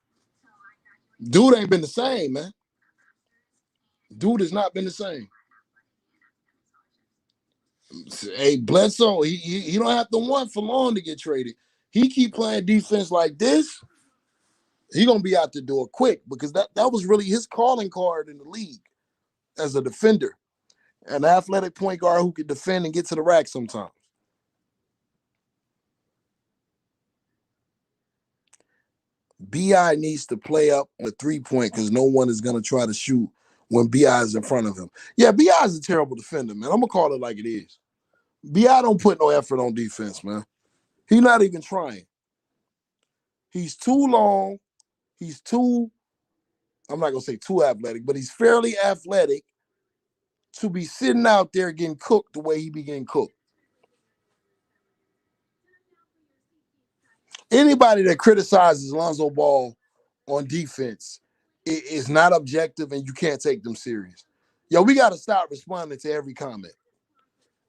Dude ain't been the same, man. Dude has not been the same. Hey, Bledsoe, he don't have to want for long to get traded. He keep playing defense like this, he gonna be out the door quick because that was really his calling card in the league as a defender, an athletic point guard who can defend and get to the rack sometimes. BI needs to play up on the 3-point because no one is gonna try to shoot when BI is in front of him. Yeah, BI is a terrible defender, man. I'm gonna call it like it is. BI don't put no effort on defense, man. He's not even trying. He's too long. He's too, I'm not going to say too athletic, but he's fairly athletic to be sitting out there getting cooked the way he be getting cooked. Anybody that criticizes Lonzo Ball on defense is not objective and you can't take them serious. Yo, we got to stop responding to every comment.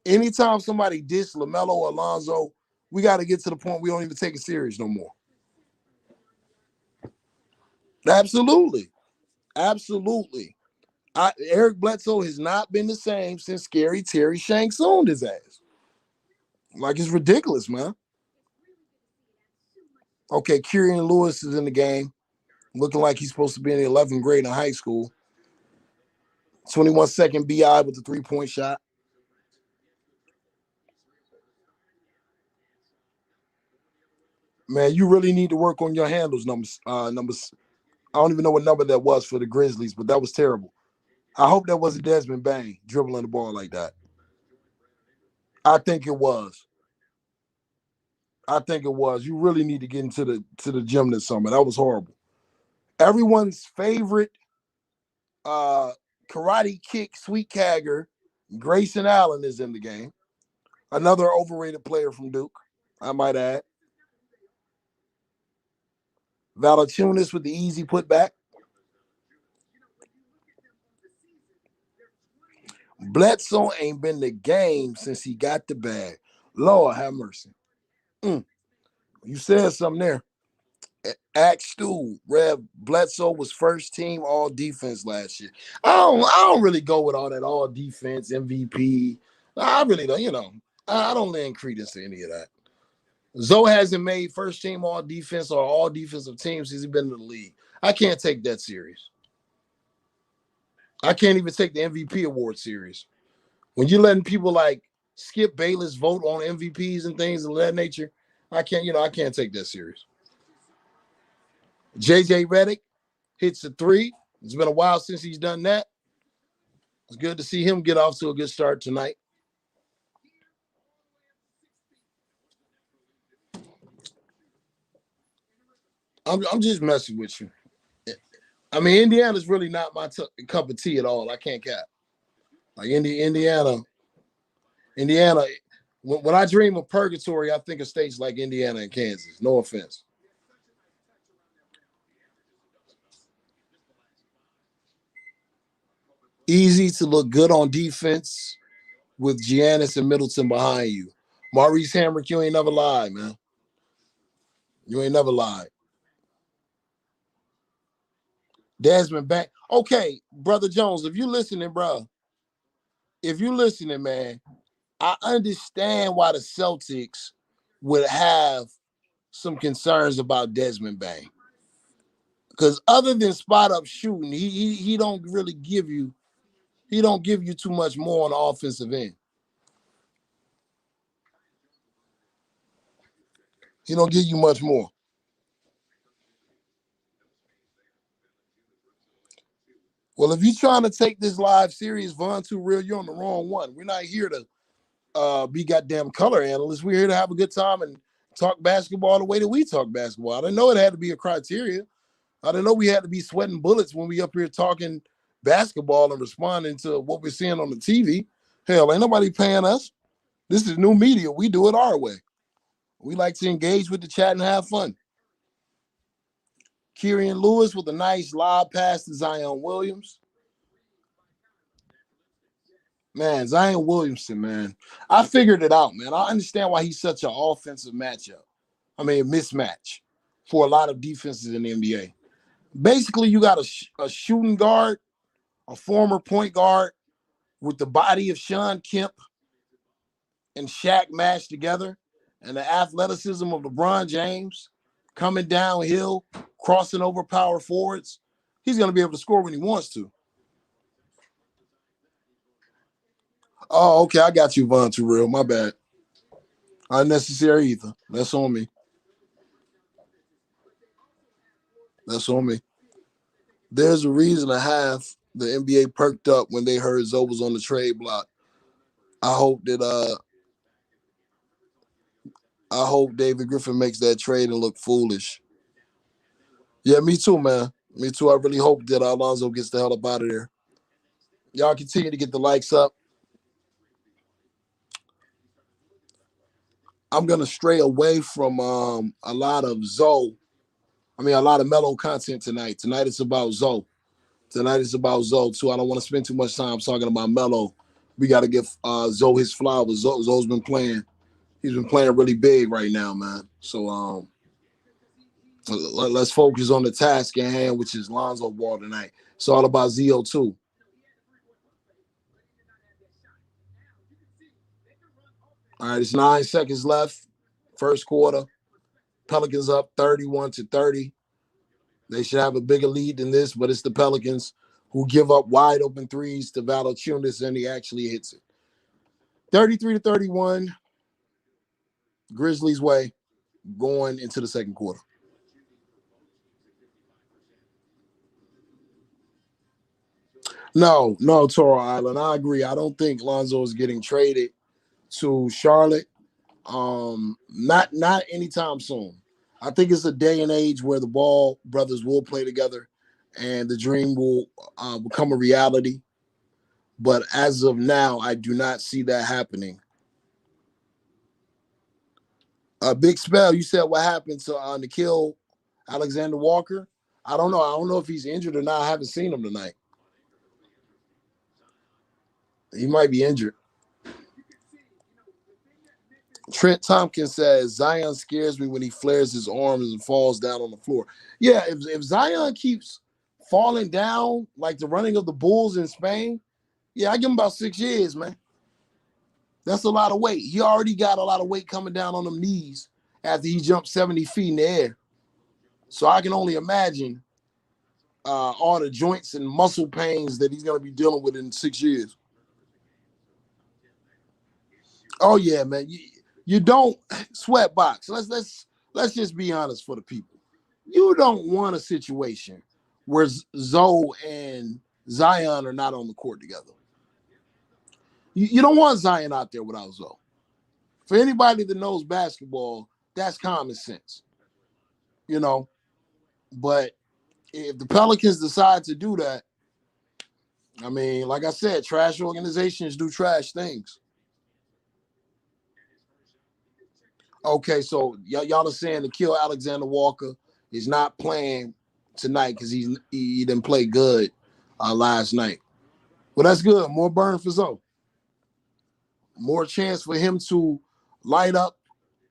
Anytime somebody diss LaMelo or Lonzo, we got to get to the point we don't even take it serious no more. Absolutely. Absolutely. Eric Bledsoe has not been the same since Scary Terry Shang Tsung'd his ass. Like, it's ridiculous, man. Okay, Kyrian Lewis is in the game, looking like he's supposed to be in the 11th grade in high school. 21-second BI with the 3-point shot. Man, you really need to work on your handles numbers. I don't even know what number that was for the Grizzlies, but that was terrible. I hope that wasn't Desmond Bane dribbling the ball like that. I think it was. I think it was. You really need to get into the gym this summer. That was horrible. Everyone's favorite karate kick sweet kagger, Grayson Allen, is in the game. Another overrated player from Duke, I might add. Valanciunas with the easy putback. Bledsoe ain't been the game since he got the bag. Lord have mercy. You said something there. Act Stu, Rev Bledsoe was first team all defense last year. I don't really go with all that all defense MVP. I really don't, I don't lend credence to any of that. Zoe hasn't made first team all defense or all defensive teams since he's been in the league. I can't take that serious. I can't even take the MVP award serious. When you're letting people like Skip Bayless vote on MVPs and things of that nature, I can't take that serious. JJ Redick hits a 3. It's been a while since he's done that. It's good to see him get off to a good start tonight. I'm just messing with you. I mean, Indiana's really not my cup of tea at all. I can't cap. Like Indiana. When I dream of purgatory, I think of states like Indiana and Kansas. No offense. Easy to look good on defense with Giannis and Middleton behind you. Maurice Hamrick, you ain't never lied, man. You ain't never lied. Desmond Bain. Okay, Brother Jones, if you listening, bro, if you listening, man, I understand why the Celtics would have some concerns about Desmond Bain. Because other than spot up shooting, he don't really give you He don't give you too much more on the offensive end. He don't give you much more. Well, if you're trying to take this live series, Von Too Real, you're on the wrong one. We're not here to be goddamn color analysts. We're here to have a good time and talk basketball the way that we talk basketball. I didn't know it had to be a criteria. I didn't know we had to be sweating bullets when we up here talking basketball and responding to what we're seeing on the TV. Hell, ain't nobody paying us. This is new media. We do it our way. We like to engage with the chat and have fun. Kieran Lewis with a nice lob pass to Zion Williams. Man, Zion Williamson, man. I figured it out, man. I understand why he's such an offensive mismatch for a lot of defenses in the NBA. Basically, you got a shooting guard, a former point guard with the body of Sean Kemp and Shaq mashed together, and the athleticism of LeBron James coming downhill, crossing over power forwards. He's going to be able to score when he wants to. Oh, okay. I got you, Von Too Real. My bad. Unnecessary either. That's on me. That's on me. There's a reason to have the NBA perked up when they heard Zoe was on the trade block. I hope David Griffin makes that trade and look foolish. Yeah, me too, man. Me too. I really hope that Lonzo gets the hell up out of there. Y'all continue to get the likes up. I'm going to stray away from a lot of Melo content tonight. Tonight it's about Zoe. Tonight it's about Zoe, too. I don't want to spend too much time talking about Melo. We got to give Zoe his flowers. Zoe's been playing. He's been playing really big right now, man. So let's focus on the task at hand, which is Lonzo Ball tonight. It's all about Zo, too. All right, it's 9 seconds left. First quarter. Pelicans up 31-30. They should have a bigger lead than this, but it's the Pelicans who give up wide open threes to Valanciunas, and he actually hits it. 33-31. Grizzlies way going into the second quarter. No, Toro Island. I agree. I don't think Lonzo is getting traded to Charlotte. Not anytime soon. I think it's a day and age where the Ball brothers will play together and the dream will become a reality. But as of now, I do not see that happening. Big Spell, you said what happened to Nikhil Alexander Walker? I don't know. I don't know if he's injured or not. I haven't seen him tonight. He might be injured. Trent Tompkins says, Zion scares me when he flares his arms and falls down on the floor. Yeah, if Zion keeps falling down like the running of the Bulls in Spain, yeah, I give him about 6 years, man. That's a lot of weight. He already got a lot of weight coming down on them knees after he jumped 70 feet in the air. So I can only imagine all the joints and muscle pains that he's going to be dealing with in 6 years. Oh, yeah, man. You don't sweat box. Let's just be honest for the people. You don't want a situation where Zoe and Zion are not on the court together. You don't want Zion out there without Zoe. For anybody that knows basketball, that's common sense. You know, but if the Pelicans decide to do that, I mean, like I said, trash organizations do trash things. Okay, so y'all are saying to kill Alexander Walker is not playing tonight because he didn't play good last night. Well, that's good. More burn for Zoe. More chance for him to light up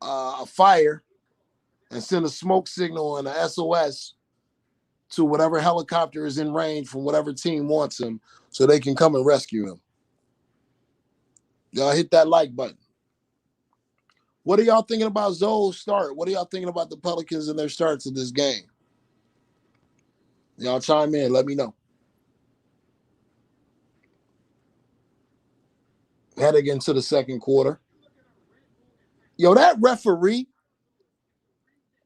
a fire and send a smoke signal and a SOS to whatever helicopter is in range from whatever team wants him so they can come and rescue him. Y'all hit that like button. What are y'all thinking about Zoe's start? What are y'all thinking about the Pelicans and their starts of this game? Y'all chime in. Let me know. heading into the second quarter. Yo, that referee,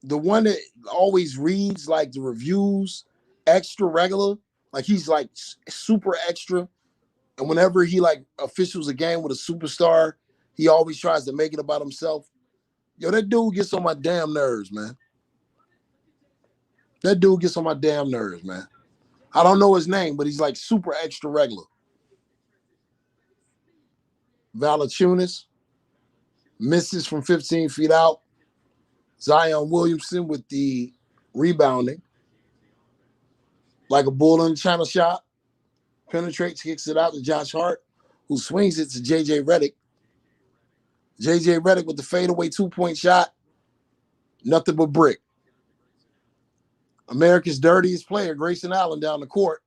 the one that always reads like the reviews extra regular, like he's like super extra. And whenever he like officials a game with a superstar, he always tries to make it about himself. Yo, that dude gets on my damn nerves, man. That dude gets on my damn nerves, man. I don't know his name, but he's like super extra regular. Valanciunas misses from 15 feet out. Zion Williamson with the rebounding. Like a bull in the China shop. Penetrates, kicks it out to Josh Hart, who swings it to JJ Redick. JJ Redick with the fadeaway 2-point shot. Nothing but brick. America's dirtiest player, Grayson Allen, down the court.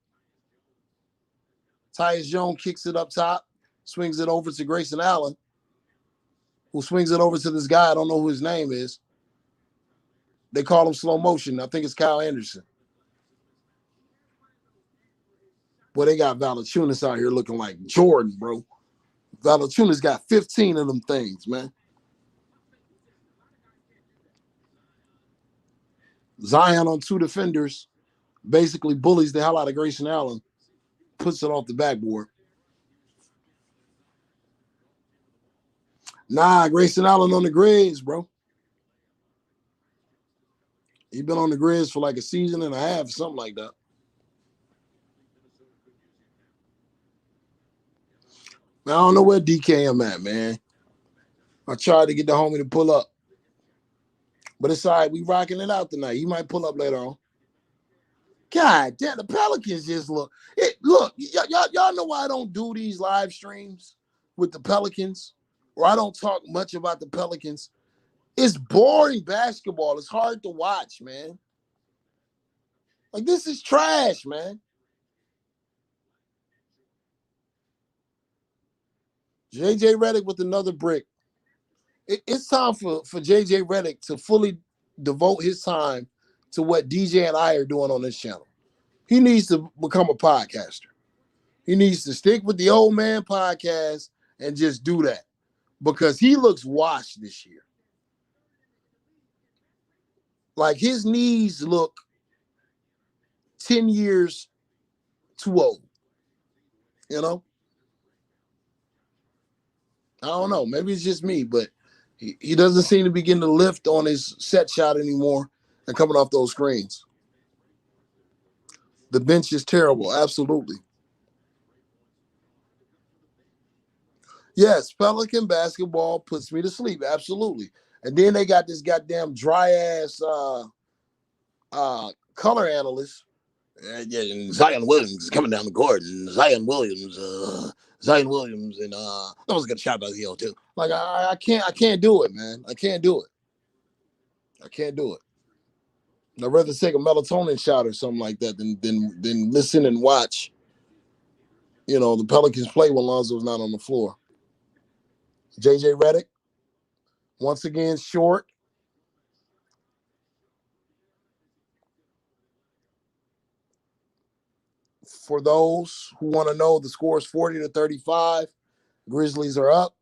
Tyus Jones kicks it up top, swings it over to Grayson Allen, who swings it over to this guy. I don't know who his name is. They call him slow motion. I think it's Kyle Anderson. Boy, they got Valanciunas out here looking like Jordan, bro. Valanciunas got 15 of them things, man. Zion on two defenders basically bullies the hell out of Grayson Allen, puts it off the backboard. Nah, Grayson Allen on the Grizz, bro. He been on the Grizz for like a season and a half, something like that. Man, I don't know where DK at, man. I tried to get the homie to pull up. But it's all right. We rocking it out tonight. He might pull up later on. God damn, the Pelicans just look. Y'all know why I don't do these live streams with the Pelicans, or I don't talk much about the Pelicans. It's boring basketball. It's hard to watch, man. Like, this is trash, man. JJ Redick with another brick. It's time for JJ Redick to fully devote his time to what DJ and I are doing on this channel. He needs to become a podcaster. He needs to stick with the old man podcast and just do that, because he looks washed this year. Like, his knees look 10 years too old. You know? I don't know. Maybe it's just me, but he doesn't seem to be getting the lift on his set shot anymore and coming off those screens. The bench is terrible. Absolutely. Yes, Pelican basketball puts me to sleep. Absolutely. And then they got this goddamn dry-ass color analyst. Zion Williams is coming down the court, and Zion Williams, and that was a good shot by the heel too. Like, I can't do it, man. I can't do it. I'd rather take a melatonin shot or something like that than listen and watch, you know, the Pelicans play when Lonzo's not on the floor. JJ Redick, once again, short. For those who want to know, the score is 40-35. Grizzlies are up.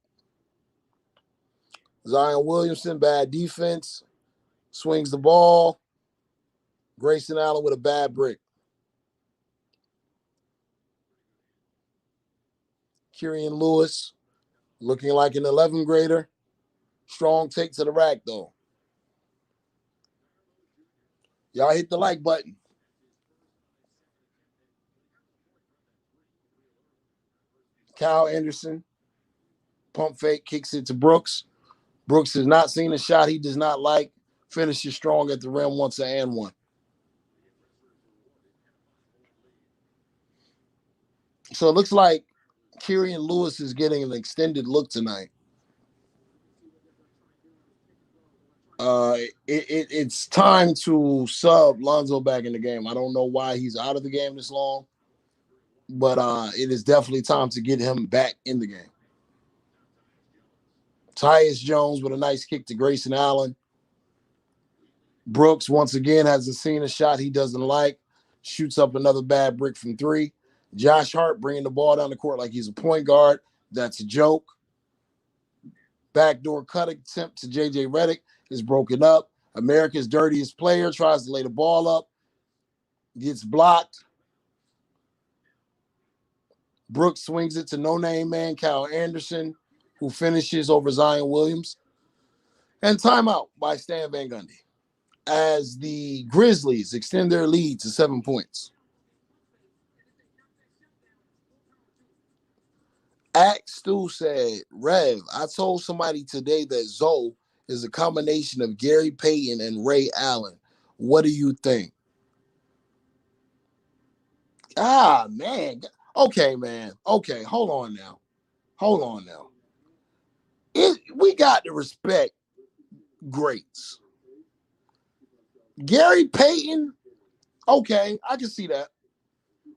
Zion Williamson, bad defense, swings the ball. Grayson Allen with a bad brick. Kyrian Lewis looking like an 11th grader. Strong take to the rack, though. Y'all hit the like button. Kyle Anderson, pump fake, kicks it to Brooks. Brooks has not seen a shot he does not like. Finishes strong at the rim once and one. So it looks like Kyrian Lewis is getting an extended look tonight. It's time to sub Lonzo back in the game. I don't know why he's out of the game this long, but it is definitely time to get him back in the game. Tyus Jones with a nice kick to Grayson Allen. Brooks, once again, hasn't seen a shot he doesn't like. Shoots up another bad brick from three. Josh Hart bringing the ball down the court like he's a point guard. That's a joke. Backdoor cut attempt to JJ Redick is broken up. America's dirtiest player tries to lay the ball up, gets blocked. Brooks swings it to no-name man Kyle Anderson, who finishes over Zion Williams. And timeout by Stan Van Gundy as the Grizzlies extend their lead to 7 points. Stu said, Rev, I told somebody today that Zoe is a combination of Gary Payton and Ray Allen. What do you think? Man. Okay, man. Okay, hold on now. We got to respect greats. Gary Payton, okay, I can see that.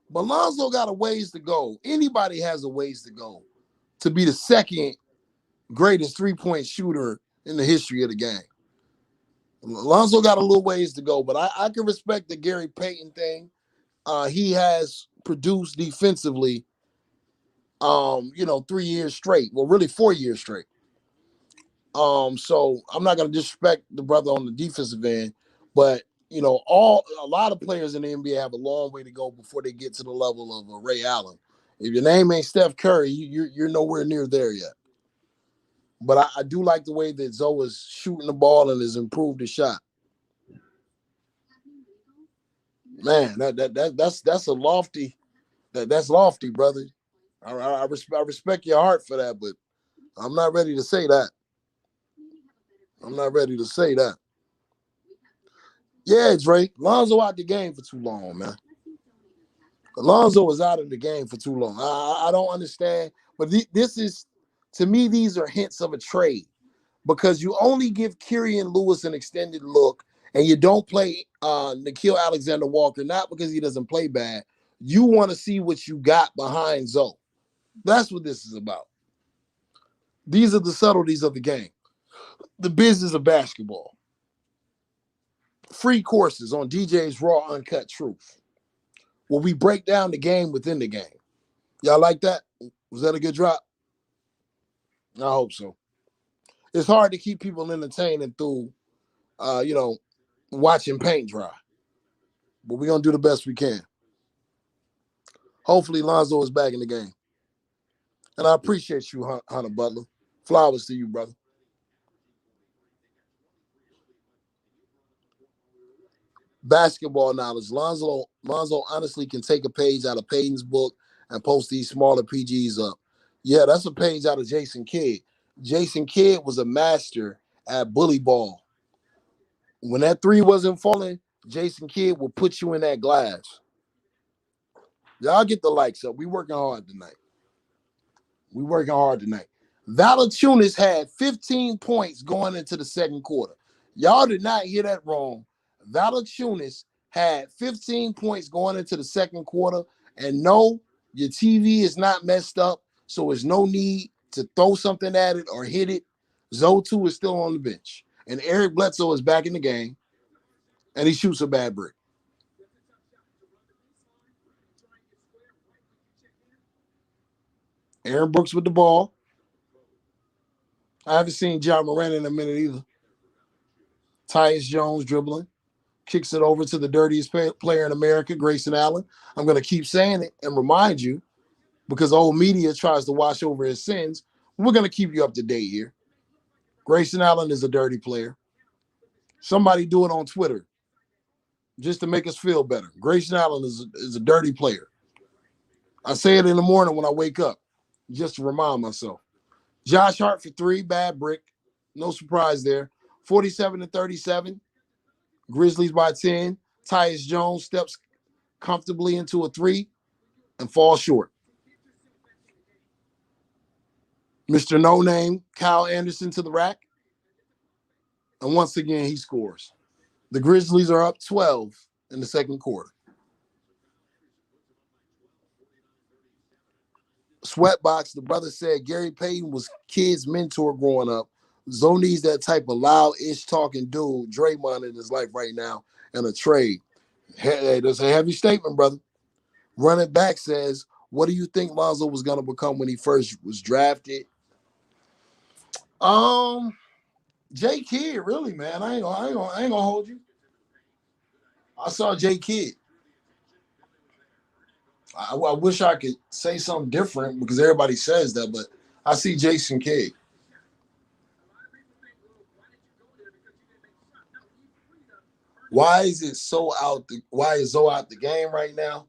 But Lonzo got a ways to go. Anybody has a ways to go to be the second greatest three-point shooter in the history of the game. Lonzo got a little ways to go, but I can respect the Gary Payton thing. He has produced defensively, 3 years straight. Well, really 4 years straight. So I'm not going to disrespect the brother on the defensive end, but a lot of players in the NBA have a long way to go before they get to the level of Ray Allen. If your name ain't Steph Curry, you're nowhere near there yet. But I do like the way that Zoe is shooting the ball and has improved his shot. Man, that's a lofty. That's lofty, brother. I respect your heart for that, but I'm not ready to say that. Yeah, Drake. Lonzo out the game for too long, man. Lonzo was out of the game for too long. I don't understand. But this is, to me, these are hints of a trade. Because you only give Kyrian Lewis an extended look and you don't play Nickeil Alexander-Walker, not because he doesn't play bad. You want to see what you got behind Zoe. That's what this is about. These are the subtleties of the game. The business of basketball. Free courses on DJ's Raw Uncut Truth, where we break down the game within the game. Y'all like that? Was that a good drop? I hope so. It's hard to keep people entertained through, watching paint dry. But we're going to do the best we can. Hopefully Lonzo is back in the game. And I appreciate you, Hunter Butler. Flowers to you, brother. Basketball knowledge. Lonzo honestly can take a page out of Payton's book and post these smaller PGs up. Yeah, that's a page out of Jason Kidd. Jason Kidd was a master at bully ball. When that three wasn't falling, Jason Kidd will put you in that glass. Y'all get the likes up. We working hard tonight. Valanciunas had 15 points going into the second quarter. Y'all did not hear that wrong. Valanciunas had 15 points going into the second quarter. And no, your TV is not messed up, so there's no need to throw something at it or hit it. Zoe 2 is still on the bench. And Eric Bledsoe is back in the game, and he shoots a bad brick. Aaron Brooks with the ball. I haven't seen John Morant in a minute either. Tyus Jones dribbling. Kicks it over to the dirtiest player in America, Grayson Allen. I'm going to keep saying it and remind you, because old media tries to wash over his sins. We're going to keep you up to date here. Grayson Allen is a dirty player. Somebody do it on Twitter just to make us feel better. Grayson Allen is a dirty player. I say it in the morning when I wake up just to remind myself. Josh Hart for 3, bad brick. No surprise there. 47-37. Grizzlies by 10. Tyus Jones steps comfortably into a 3 and falls short. Mr. No Name, Kyle Anderson to the rack. And once again, he scores. The Grizzlies are up 12 in the second quarter. Sweatbox, the brother said Gary Payton was Kid's mentor growing up. Zoe needs that type of loud-ish talking dude, Draymond, in his life right now, and a trade. Hey, that's a heavy statement, brother. Running back says, what do you think Lonzo was going to become when he first was drafted? J Kidd, really, man. I ain't gonna hold you. I saw J Kidd. I wish I could say something different because everybody says that, but I see Jason Kidd. Why is it so out? Why is Zoe out the game right now?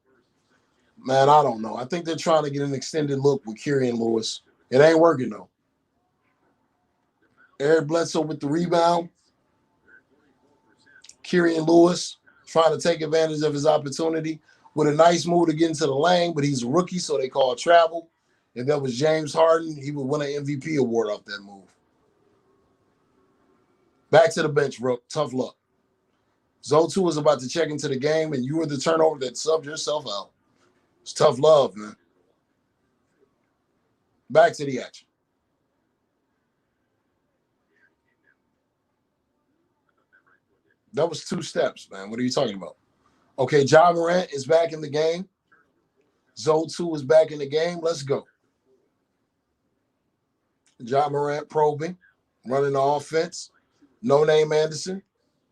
Man, I don't know. I think they're trying to get an extended look with Kyrian Lewis. It ain't working though. Eric Bledsoe with the rebound. Kyrian Lewis trying to take advantage of his opportunity with a nice move to get into the lane, but he's a rookie, so they call travel. If that was James Harden, he would win an MVP award off that move. Back to the bench, bro. Tough luck. Zoe2 was about to check into the game, and you were the turnover that subbed yourself out. It's tough love, man. Back to the action. That was 2 steps, man. What are you talking about? Okay, Ja Morant is back in the game. Zoe2 is back in the game. Let's go. Ja Morant probing, running the offense. No Name Anderson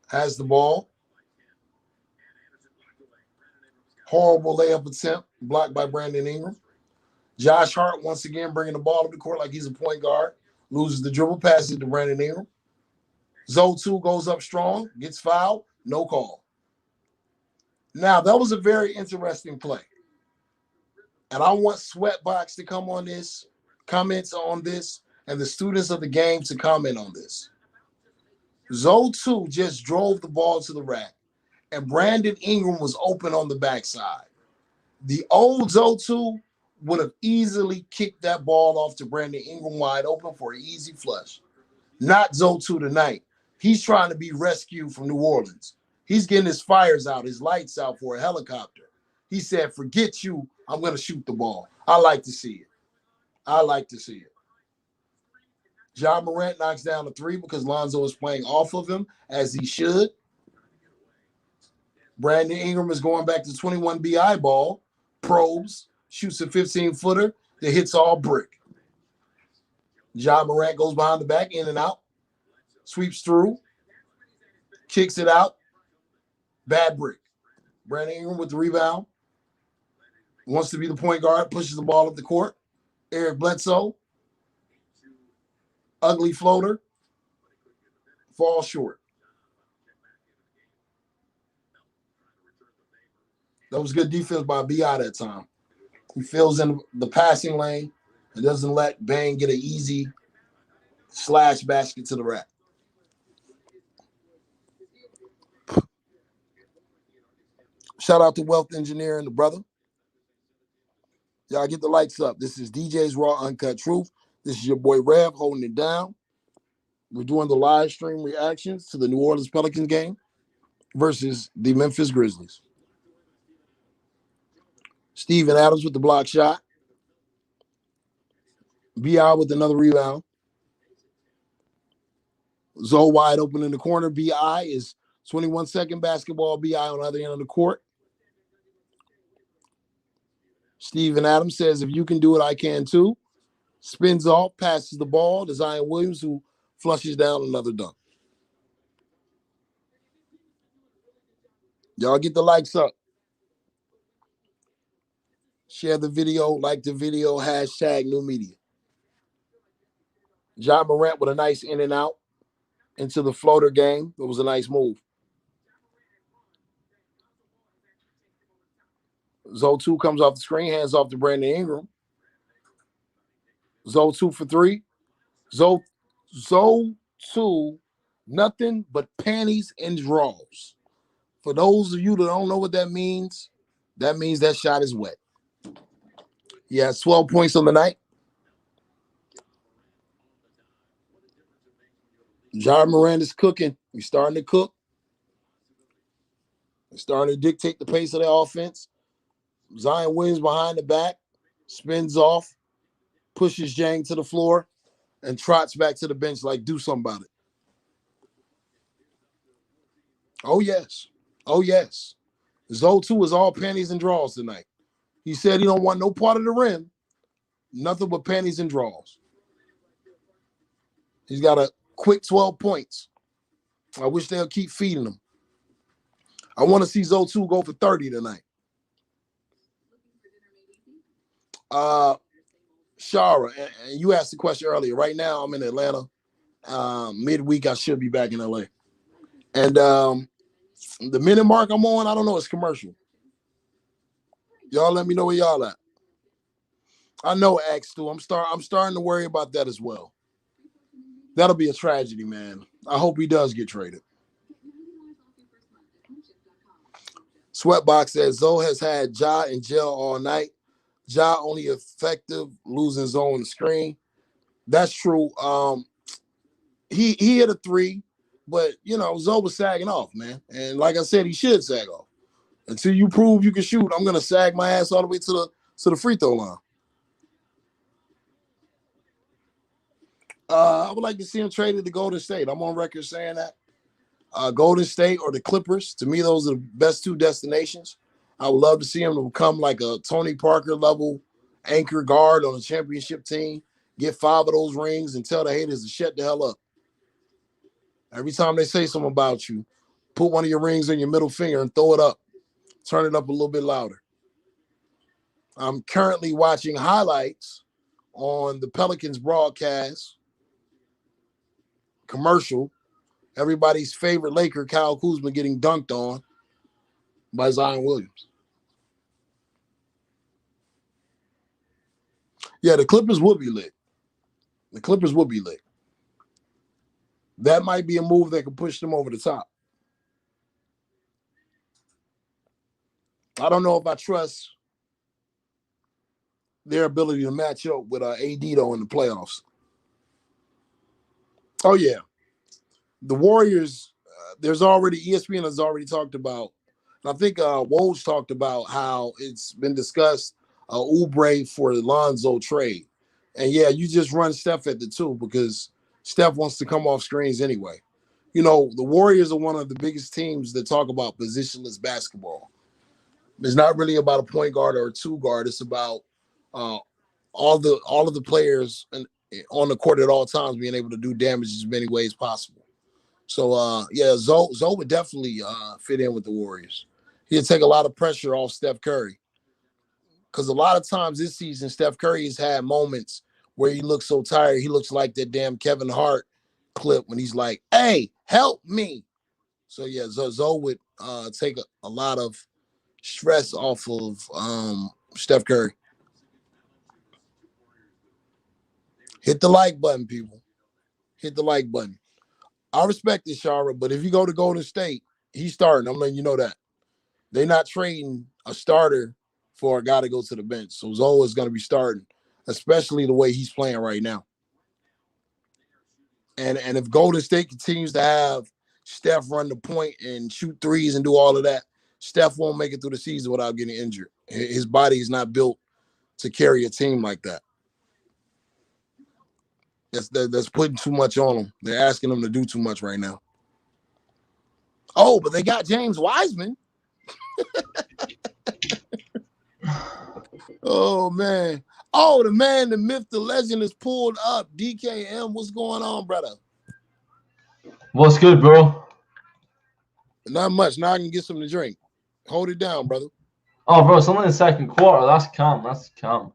has the ball. Horrible layup attempt, blocked by Brandon Ingram. Josh Hart once again bringing the ball up the court like he's a point guard. Loses the dribble, passes it to Brandon Ingram. Zoe2 goes up strong, gets fouled, no call. Now, that was a very interesting play. And I want Sweatbox to come on this, comments on this, and the students of the game to comment on this. Zoe2 just drove the ball to the rack, and Brandon Ingram was open on the backside. The old Zoe2 would have easily kicked that ball off to Brandon Ingram wide open for an easy flush. Not Zoe2 tonight. He's trying to be rescued from New Orleans. He's getting his fires out, his lights out for a helicopter. He said, forget you, I'm going to shoot the ball. I like to see it. I like to see it. Ja Morant knocks down a 3 because Lonzo is playing off of him, as he should. Brandon Ingram is going back to 21 BI ball, probes, shoots a 15-footer that hits all brick. Ja Morant goes behind the back, in and out, sweeps through, kicks it out, bad brick. Brandon Ingram with the rebound, wants to be the point guard, pushes the ball up the court. Eric Bledsoe, ugly floater, falls short. That was good defense by BI that time. He fills in the passing lane and doesn't let Bang get an easy slash basket to the rack. Shout out to Wealth Engineer and the brother. Y'all get the lights up. This is DJ's Raw Uncut Truth. This is your boy Rev holding it down. We're doing the live stream reactions to the New Orleans Pelicans game versus the Memphis Grizzlies. Steven Adams with the block shot. BI with another rebound. Zoe wide open in the corner. BI is 21-second basketball. BI on the other end of the court. Steven Adams says, if you can do it, I can too. Spins off, passes the ball to Zion Williams, who flushes down another dunk. Y'all get the likes up. Share the video, like the video, hashtag new media. Ja Morant with a nice in and out into the floater game. It was a nice move. Zoe2 comes off the screen, hands off to Brandon Ingram. Zoe2 for 3. Zoe2, nothing but panties and draws. For those of you that don't know what that means that shot is wet. He has 12 points on the night. Ja Morant is cooking. He's starting to cook. He's starting to dictate the pace of the offense. Zion Williams behind the back, spins off, pushes Jang to the floor, and trots back to the bench like, do something about it. Oh, yes. Oh, yes. Zoe2 is all panties and draws tonight. He said he don't want no part of the rim. Nothing but panties and draws. He's got a quick 12 points. I wish they'll keep feeding him. I want to see Zoe 2 go for 30 tonight. Shara, and you asked the question earlier. Right now, I'm in Atlanta. Midweek, I should be back in LA. And the minute mark I'm on, I don't know, it's commercial. Y'all let me know where y'all at. I know X2. I'm starting to worry about that as well. That'll be a tragedy, man. I hope he does get traded. Sweatbox says Zoe has had Ja in jail all night. Ja only effective losing zone the screen. That's true. He hit a 3, but Zoe was sagging off, man. And like I said, he should sag off. Until you prove you can shoot, I'm gonna sag my ass all the way to the free throw line. I would like to see him traded to Golden State. I'm on record saying that. Golden State or the Clippers, to me, those are the best 2 destinations. I would love to see him to become like a Tony Parker level anchor guard on a championship team, get 5 of those rings, and tell the haters to shut the hell up. Every time they say something about you, put one of your rings in your middle finger and throw it up. Turn it up a little bit louder. I'm currently watching highlights on the Pelicans broadcast commercial. Everybody's favorite Laker, Kyle Kuzma, getting dunked on by Zion Williams. Yeah, the Clippers would be lit. The Clippers would be lit. That might be a move that could push them over the top. I don't know if I trust their ability to match up with AD, though, in the playoffs. Oh, yeah. The Warriors, ESPN has already talked about, and I think Woj talked about how it's been discussed, Oubre for the Lonzo trade. And, yeah, you just run Steph at the 2 because Steph wants to come off screens anyway. The Warriors are one of the biggest teams that talk about positionless basketball. It's not really about a point guard or a 2 guard. It's about all of the players on the court at all times being able to do damage as many ways possible. So, Zoe would definitely fit in with the Warriors. He'd take a lot of pressure off Steph Curry. Because a lot of times this season, Steph Curry has had moments where he looks so tired. He looks like that damn Kevin Hart clip when he's like, hey, help me. So, yeah, Zoe would take a lot of stress off of Steph Curry. Hit the like button, people. Hit the like button. I respect this, Shara, but if you go to Golden State, he's starting. I'm letting you know that. They're not trading a starter for a guy to go to the bench. So Zoe is going to be starting, especially the way he's playing right now. And if Golden State continues to have Steph run the point and shoot threes and do all of that, Steph won't make it through the season without getting injured. His body is not built to carry a team like that. That's putting too much on him. They're asking him to do too much right now. Oh, but they got James Wiseman. Oh, man. Oh, the man, the myth, the legend is pulled up. DKM, what's going on, brother? What's good, bro? Not much. Now I can get something to drink. Hold it down, brother. Oh, bro, it's only the second quarter. That's calm. That's calm.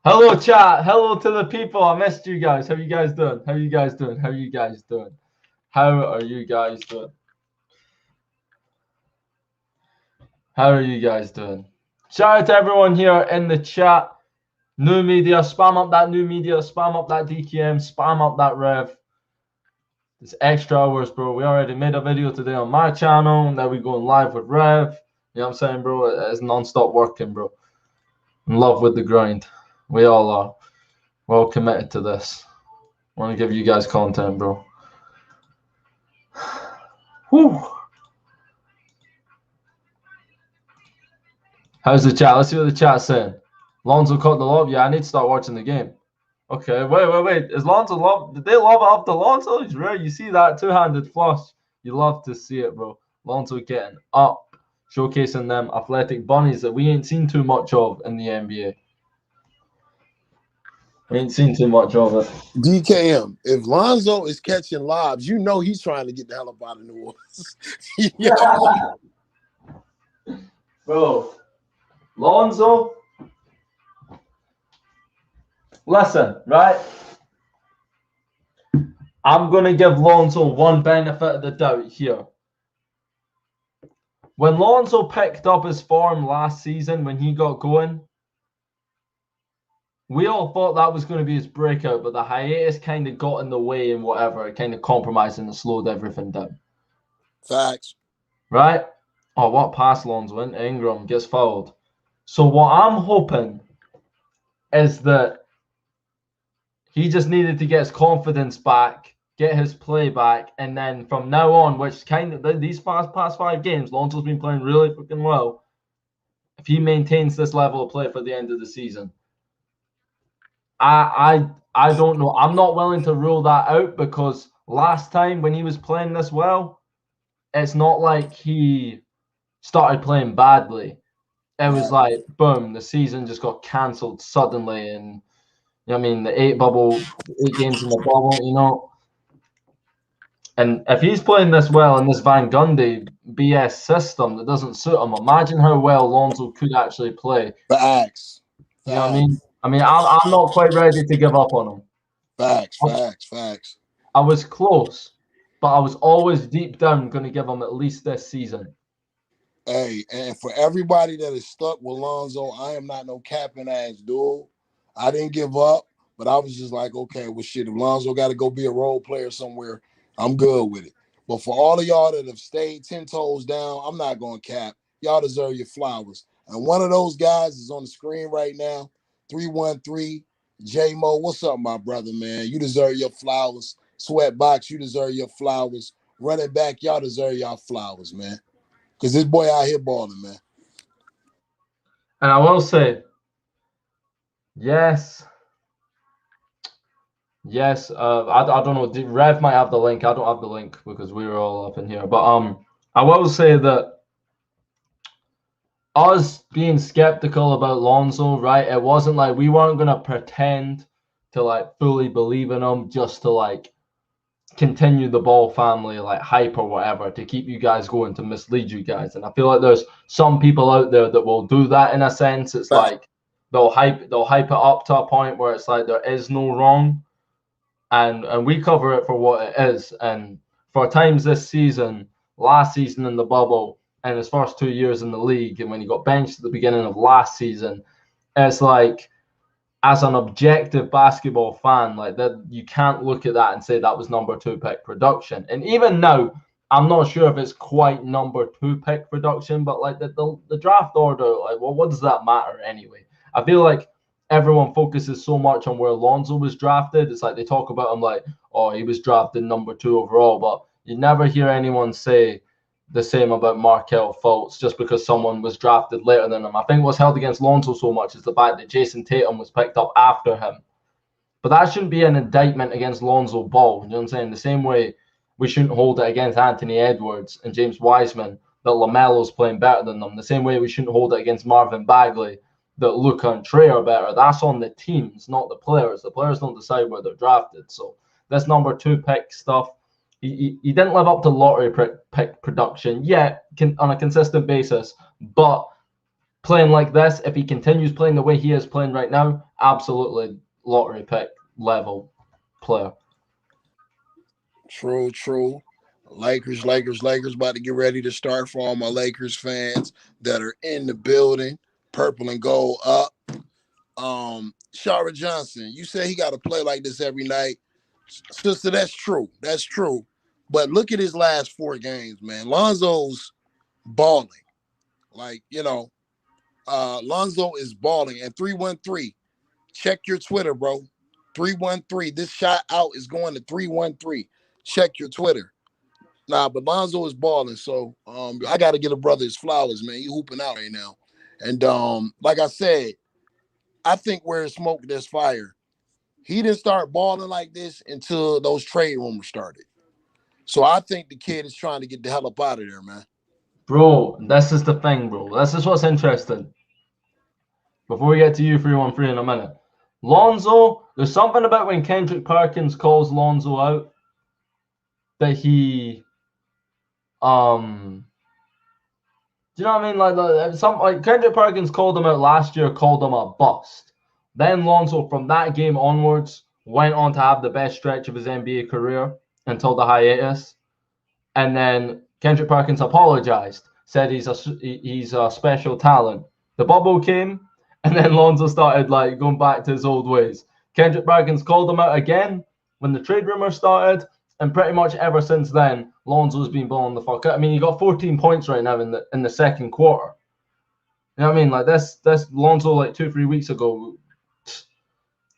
Hello, chat. Hello to the people. I missed you guys. How you guys doing? How you guys doing? How you guys doing? How are you guys doing? How are you guys doing? Shout out to everyone here in the chat. New media, spam up that new media, spam up that DKM, spam up that rev. It's extra hours, bro. We already made a video today on my channel. Now we're going live with Rev. You know what I'm saying, bro? It's non-stop working, bro. In love with the grind. We all are. We're all committed to this. I want to give you guys content, bro. Whew. How's the chat? Let's see what the chat's saying. Lonzo caught the lob. Yeah, I need to start watching the game. Okay, wait. Is Lonzo lob? Did they lob it up to Lonzo? It's rare. You see that two-handed flush. You love to see it, bro. Lonzo getting up, showcasing them athletic bunnies that we ain't seen too much of in the NBA. Ain't seen too much of it. DKM, if Lonzo is catching lobs, you know he's trying to get the hell up out of New Orleans. Bro, Lonzo, listen, right? I'm going to give Lonzo one benefit of the doubt here. When Lonzo picked up his form last season, when he got going, we all thought that was going to be his breakout, but the hiatus kind of got in the way and whatever. It kind of compromised and it slowed everything down. Facts. Right? Oh, what pass Lonzo in? Ingram gets fouled. So what I'm hoping is that he just needed to get his confidence back, get his play back, and then from now on, which kind of these past 5 games, Lonzo's been playing really freaking well. If he maintains this level of play for the end of the season, I don't know. I'm not willing to rule that out because last time when he was playing this well, it's not like he started playing badly. It was like, boom, the season just got cancelled suddenly. And, you know what I mean, the 8 games in the bubble, you know. And if he's playing this well in this Van Gundy BS system that doesn't suit him, imagine how well Lonzo could actually play. Facts. You know what I mean? I'm not quite ready to give up on him. Facts. I was close, but I was always deep down going to give him at least this season. Hey, and for everybody that is stuck with Lonzo, I am not no capping ass dude. I didn't give up, but I was just like, okay, well, shit, if Lonzo got to go be a role player somewhere, I'm good with it. But for all of y'all that have stayed 10 toes down, I'm not going to cap. Y'all deserve your flowers. And one of those guys is on the screen right now, 313, J-Mo. What's up, my brother, man? You deserve your flowers. Sweatbox, you deserve your flowers. Running back, y'all deserve y'all flowers, man. Because this boy out here balling, man. And I will say, yes. I don't know. Rev might have the link. I don't have the link because we were all up in here. But I will say that us being skeptical about Lonzo, right? It wasn't like we weren't gonna pretend to like fully believe in him just to like continue the Ball family like hype or whatever to keep you guys going, to mislead you guys. And I feel like there's some people out there that will do that in a sense. It's like they'll hype it up to a point where it's like there is no wrong, and we cover it for what it is. And for times this season, last season in the bubble, and his first 2 years in the league, and when he got benched at the beginning of last season, it's like, as an objective basketball fan, like that, you can't look at that and say that was number 2 pick production. And even now, I'm not sure if it's quite number 2 pick production, but like the draft order, like, well, what does that matter anyway? I feel like everyone focuses so much on where Lonzo was drafted. It's like they talk about him like, oh, he was drafted number 2 overall, but you never hear anyone say the same about Markelle Fultz just because someone was drafted later than him. I think what's held against Lonzo so much is the fact that Jason Tatum was picked up after him. But that shouldn't be an indictment against Lonzo Ball. You know what I'm saying? The same way we shouldn't hold it against Anthony Edwards and James Wiseman that LaMelo's playing better than them. The same way we shouldn't hold it against Marvin Bagley that Luka and Trey are better. That's on the teams, not the players. The players don't decide where they're drafted. So this number 2 pick stuff, he didn't live up to lottery pick production yet on a consistent basis, but playing like this, if he continues playing the way he is playing right now, absolutely lottery pick level player. True. Lakers about to get ready to start for all my Lakers fans that are in the building. Purple and gold up. Shara Johnson, you say he got to play like this every night. Sister, that's true. But look at his last 4 games, man. Lonzo's balling. Like, you know, Lonzo is balling. And 313, check your Twitter, bro. 313. This shot out is going to 313. Check your Twitter. Nah, but Lonzo is balling. So I got to get a brother his flowers, man. He hooping out right now. And like I said, I think where there's smoke, there's fire. He didn't start balling like this until those trade rumors started. So I think the kid is trying to get the hell up out of there, man. Bro, this is the thing, bro. This is what's interesting. Before we get to you 313 in a minute, Lonzo, there's something about when Kendrick Perkins calls Lonzo out that he, do you know what I mean? Like Kendrick Perkins called him out last year, called him a bust. Then Lonzo, from that game onwards, went on to have the best stretch of his NBA career until the hiatus. And then Kendrick Perkins apologized, said he's a special talent. The bubble came, and then Lonzo started like going back to his old ways. Kendrick Perkins called him out again when the trade rumor started, and pretty much ever since then, Lonzo's been blowing the fuck out. I mean, he got 14 points right now in the second quarter. You know what I mean? Like that's Lonzo like 2-3 weeks ago.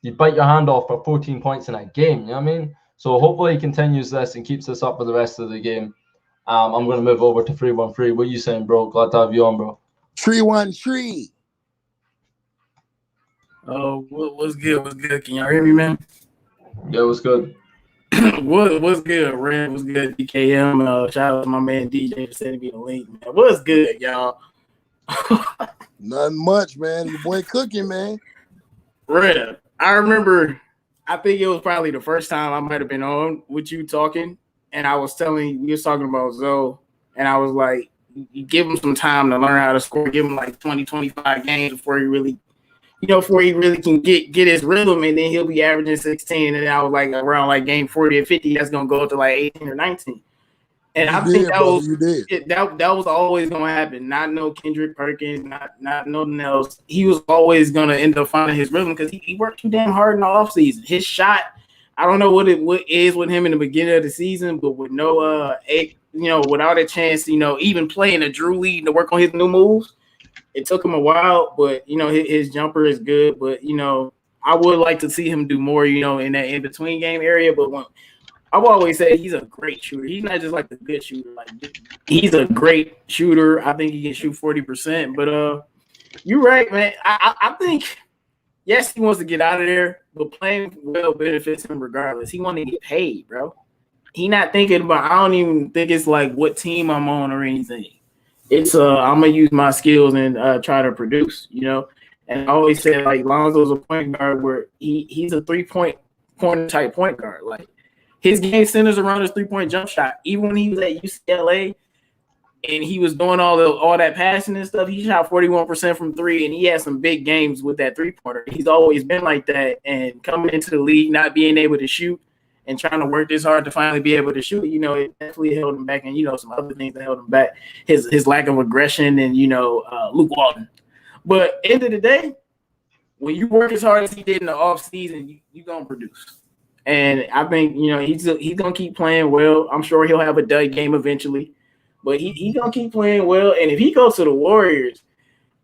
You bite your hand off for 14 points in a game. You know what I mean? So hopefully he continues this and keeps this up for the rest of the game. I'm going to move over to 313. What are you saying, bro? Glad to have you on, bro. 313. Oh, what's good? What's good? Can y'all hear me, man? Yeah, what's good? What's good, Red? What's good, DKM? Shout out to my man DJ for sending me the link, man. What's good, y'all? Nothing much, man. Your boy cooking, man. Red, I remember, I think it was probably the first time I might have been on with you talking, and I was telling you, we was talking about Zoe, and I was like, you give him some time to learn how to score, give him like 20, 25 games before he really can get his rhythm, and then he'll be averaging 16. And I was like, around like game 40 or 50, that's gonna go up to like 18 or 19. And I think that was always gonna happen. Not no Kendrick Perkins, not nothing else. He was always gonna end up finding his rhythm because he worked too damn hard in the offseason. His shot, I don't know what is with him in the beginning of the season, but with no without a chance, even playing a Drew League to work on his new moves. It took him a while, but his jumper is good. But I would like to see him do more, in that in between game area. But I've always said he's a great shooter. He's not just like a good shooter. Like he's a great shooter. I think he can shoot 40%. But you're right, man. I think yes, he wants to get out of there, but playing well benefits him regardless. He wants to get paid, bro. He not thinking about. I don't even think it's like what team I'm on or anything. It's I'm gonna use my skills and try to produce, And I always say like Lonzo's a point guard where he's a 3-point type point guard. Like his game centers around his 3-point jump shot. Even when he was at UCLA and he was doing all that passing and stuff, he shot 41% from 3, and he had some big games with that 3-pointer. He's always been like that, and coming into the league not being able to shoot and trying to work this hard to finally be able to shoot, it definitely held him back. And, some other things that held him back, his lack of aggression and, Luke Walton. But end of the day, when you work as hard as he did in the offseason, you're going to produce. And I think, he's going to keep playing well. I'm sure he'll have a dud game eventually. But he's going to keep playing well. And if he goes to the Warriors,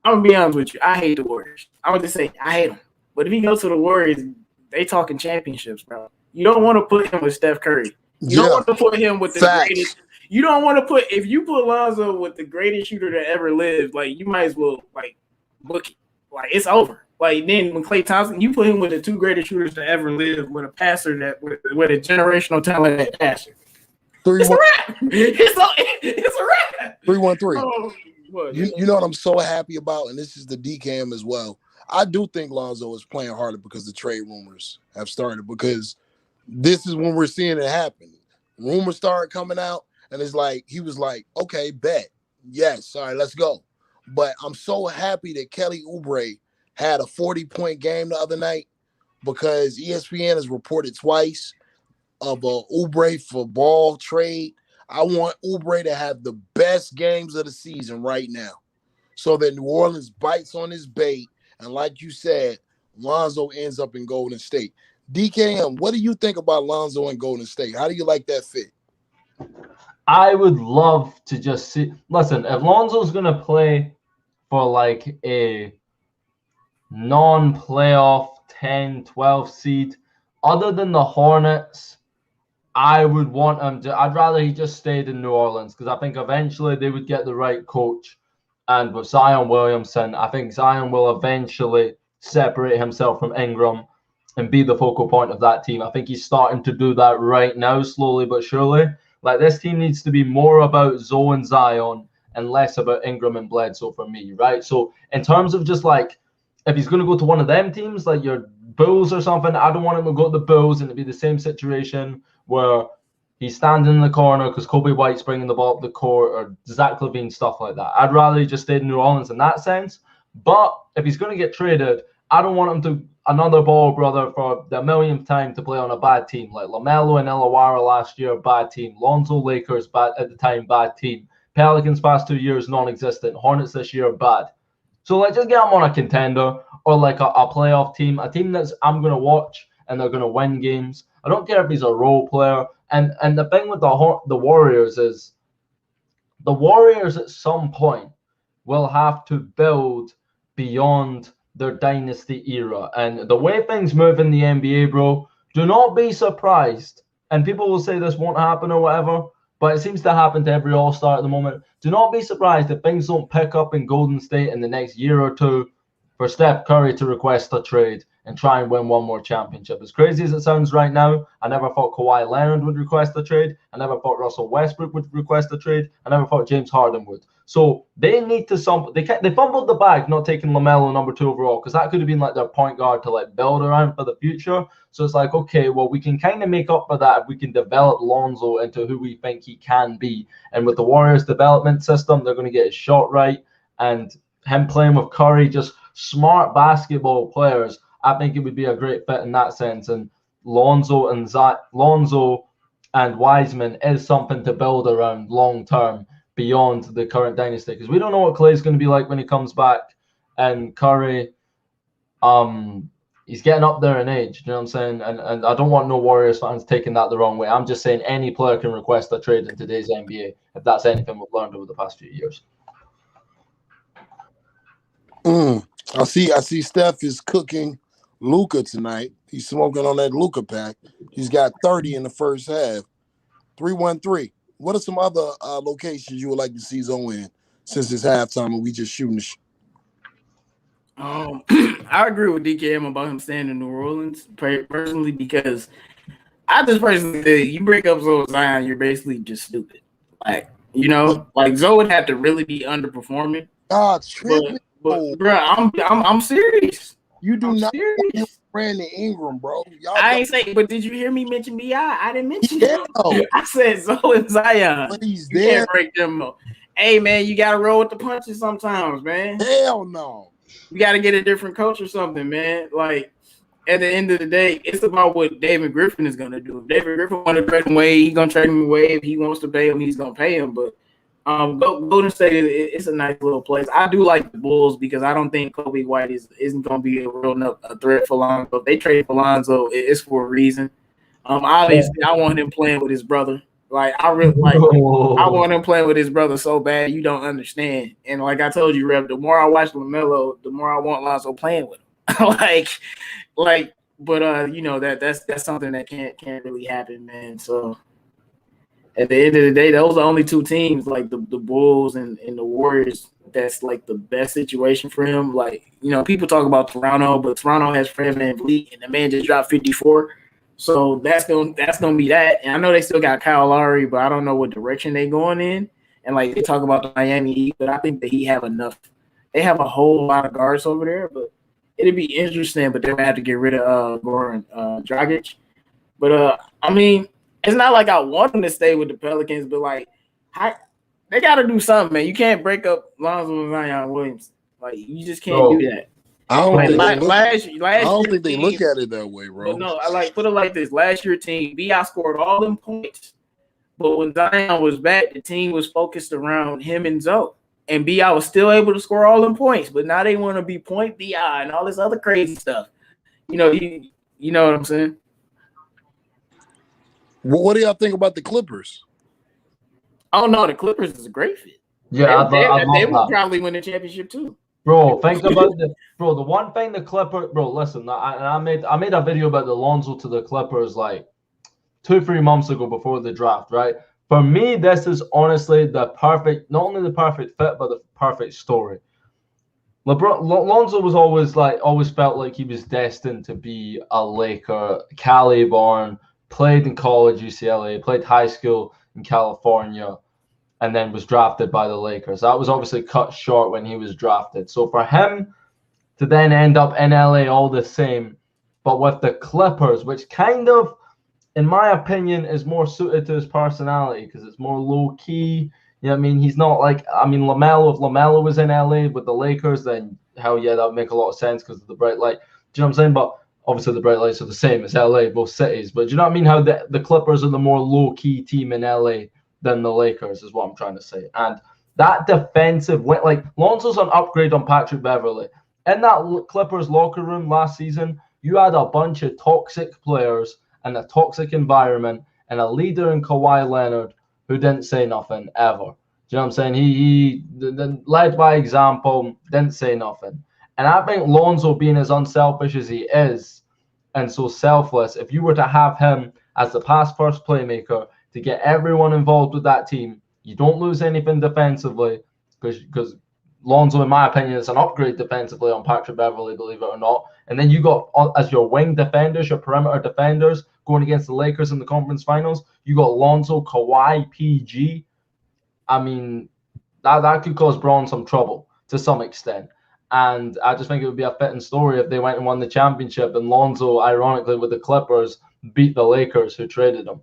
I'm going to be honest with you, I hate the Warriors. I would just say I hate them. But if he goes to the Warriors, they talking championships, bro. You don't want to put him with Steph Curry. You don't want to put him with the greatest. You don't want to put – if you put Lonzo with the greatest shooter that ever lived, like, you might as well, like, book it. Like, it's over. Like, then when Klay Thompson – you put him with the 2 greatest shooters that ever lived with a passer that – with a generational talent at passer. It's a wrap. It's a wrap. 313. Oh, you know what I'm so happy about, and this is the DKM as well. I do think Lonzo is playing harder because the trade rumors have started, because this is when we're seeing it happen. Rumors started coming out, and it's like he was like, okay, bet. Yes, all right, let's go. But I'm so happy that Kelly Oubre had a 40-point game the other night, because ESPN has reported twice of a Oubre for Ball trade. I want Oubre to have the best games of the season right now, so that New Orleans bites on his bait, and like you said, Lonzo ends up in Golden State. DKM, what do you think about Lonzo and Golden State? How do you like that fit? I would love to just see. Listen, if Lonzo's going to play for like a non-playoff 10, 12 seed, other than the Hornets, I would want him to. I'd rather he just stayed in New Orleans, because I think eventually they would get the right coach. And with Zion Williamson, I think Zion will eventually separate himself from Ingram and be the focal point of that team. I think he's starting to do that right now, slowly but surely. Like, this team needs to be more about Zoe and Zion and less about Ingram and Bledsoe for me, right? So in terms of just like, if he's going to go to one of them teams, like your Bulls or something, I don't want him to go to the Bulls and to be the same situation where he's standing in the corner because Kobe White's bringing the ball up the court or Zach LaVine, stuff like that. I'd rather he just stayed in New Orleans in that sense. But if he's going to get traded, I don't want him to another Ball brother for the millionth time to play on a bad team. Like Lamelo and Illawarra last year, bad team. Lonzo, Lakers, bad at the time, bad team. Pelicans past 2 years, non-existent. Hornets this year, bad. So like just get him on a contender or like a playoff team, a team that's I'm going to watch and they're going to win games. I don't care if he's a role player. And the thing with the Warriors is the Warriors at some point will have to build beyond their dynasty era. And the way things move in the NBA, bro, do not be surprised. And people will say this won't happen or whatever, but it seems to happen to every All-Star at the moment. Do not be surprised if things don't pick up in Golden State in the next year or two for Steph Curry to request a trade and try and win one more championship. As crazy as it sounds right now, I never thought Kawhi Leonard would request a trade. I never thought Russell Westbrook would request a trade. I never thought James Harden would. So they need to they fumbled the bag not taking LaMelo number 2 overall because that could have been like their point guard to like build around for the future. So it's like, okay, well, we can kind of make up for that if we can develop Lonzo into who we think he can be. And with the Warriors development system, they're going to get his shot right. And him playing with Curry, just smart basketball players, I think it would be a great fit in that sense. And Lonzo and Wiseman is something to build around long term beyond the current dynasty, because we don't know what Clay's going to be like when he comes back. And Curry, he's getting up there in age, you know what I'm saying? And I don't want no Warriors fans taking that the wrong way. I'm just saying any player can request a trade in today's NBA, if that's anything we've learned over the past few years. I see Steph is cooking Luka tonight. He's smoking on that Luka pack. He's got 30 in the first half. 3-1-3. What are some other locations you would like to see Zoe in since it's halftime and we just shooting the I agree with DKM about him staying in New Orleans personally, because I just personally think you break up Zoe Zion, you're basically just stupid. Like, you know, like Zoe would have to really be underperforming. But bro, I'm serious. You do I'm not serious. Brandon Ingram, bro. I ain't say, but did you hear me mention BI? I didn't mention him. I said Zoe and Zion. But he's You there. can't break them up. Hey man, you gotta roll with the punches sometimes, man. Hell no. You gotta get a different coach or something, man. Like at the end of the day, it's about what David Griffin is gonna do. If David Griffin want to trade him away, he's gonna trade him away. If he wants to pay him, he's gonna pay him. But Golden State, it's a nice little place. I do like the Bulls because I don't think Kobe White isn't going to be a real enough threat for Lonzo. If they trade for Lonzo, it's for a reason. Obviously, I want him playing with his brother. Like I really like. I want him playing with his brother so bad you don't understand. And like I told you, Rev, the more I watch LaMelo, the more I want Lonzo playing with him. But you know that's something that can't really happen, man. So. At the end of the day, those are only two teams, like the Bulls and the Warriors, that's like the best situation for him. Like, you know, people talk about Toronto, but Toronto has Fred VanVleet, and the man just dropped 54. So that's gonna be that. And I know they still got Kyle Lowry, but I don't know what direction they're going in. And like they talk about the Miami Heat, but I think that he have enough. They have a whole lot of guards over there, but it'd be interesting. But they'll have to get rid of Goran Dragic. But I mean. It's not like I want them to stay with the Pelicans, but like, they got to do something, man. You can't break up Lonzo and Zion Williamson. Like, you just can't do that. I don't think they look at it that way, bro. But no, I like put it like this. Last year, team BI scored all them points, but when Zion was back, the team was focused around him and Zoe, and BI was still able to score all them points. But now they want to be point BI and all this other crazy stuff. You know, you know what I'm saying? What do y'all think about the Clippers? Oh no, the Clippers is a great fit. Yeah, they would probably win the championship too. Bro, think about the one thing the Clippers, bro. Listen, I made a video about the Lonzo to the Clippers like 2-3 months ago before the draft, right? For me, this is honestly not only the perfect fit, but the perfect story. Lonzo was always felt like he was destined to be a Laker, Cali born. Played in college, UCLA, played high school in California, and then was drafted by the Lakers. That was obviously cut short when he was drafted. So for him to then end up in LA all the same, but with the Clippers, which kind of, in my opinion, is more suited to his personality because it's more low key. You know what I mean? He's not like, I mean, LaMelo, if LaMelo was in LA with the Lakers, then hell yeah, that would make a lot of sense because of the bright light. Do you know what I'm saying? But obviously the bright lights are the same as LA, both cities. But do you know what I mean? How the Clippers are the more low key team in LA than the Lakers is what I'm trying to say. And that defensive, like Lonzo's an upgrade on Patrick Beverley. In that Clippers locker room last season, you had a bunch of toxic players and a toxic environment and a leader in Kawhi Leonard who didn't say nothing ever. Do you know what I'm saying? He led by example, didn't say nothing. And I think Lonzo, being as unselfish as he is and so selfless, if you were to have him as the pass-first playmaker to get everyone involved with that team, you don't lose anything defensively because Lonzo, in my opinion, is an upgrade defensively on Patrick Beverley, believe it or not. And then you got, as your wing defenders, your perimeter defenders, going against the Lakers in the conference finals, you got Lonzo, Kawhi, PG. I mean, that could cause Braun some trouble to some extent. And I just think it would be a fitting story if they went and won the championship and Lonzo, ironically, with the Clippers, beat the Lakers who traded him.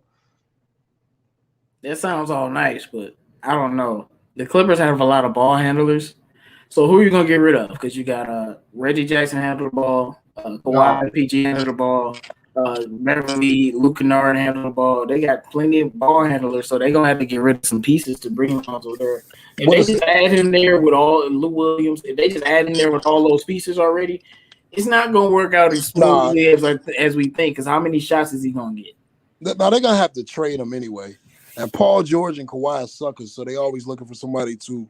That sounds all nice, but I don't know. The Clippers have a lot of ball handlers. So who are you going to get rid of? Because you got Reggie Jackson handle the ball, Kawhi, PG handle the ball, Beverly, Luke Kennard handle the ball. They got plenty of ball handlers, so they're going to have to get rid of some pieces to bring him onto there. If they just add him there with all Lou Williams, if they just add him there with all those pieces already, it's not going to work out as smoothly as we think, because how many shots is he going to get? Now, they're going to have to trade him anyway. And Paul George and Kawhi are suckers, so they always looking for somebody to,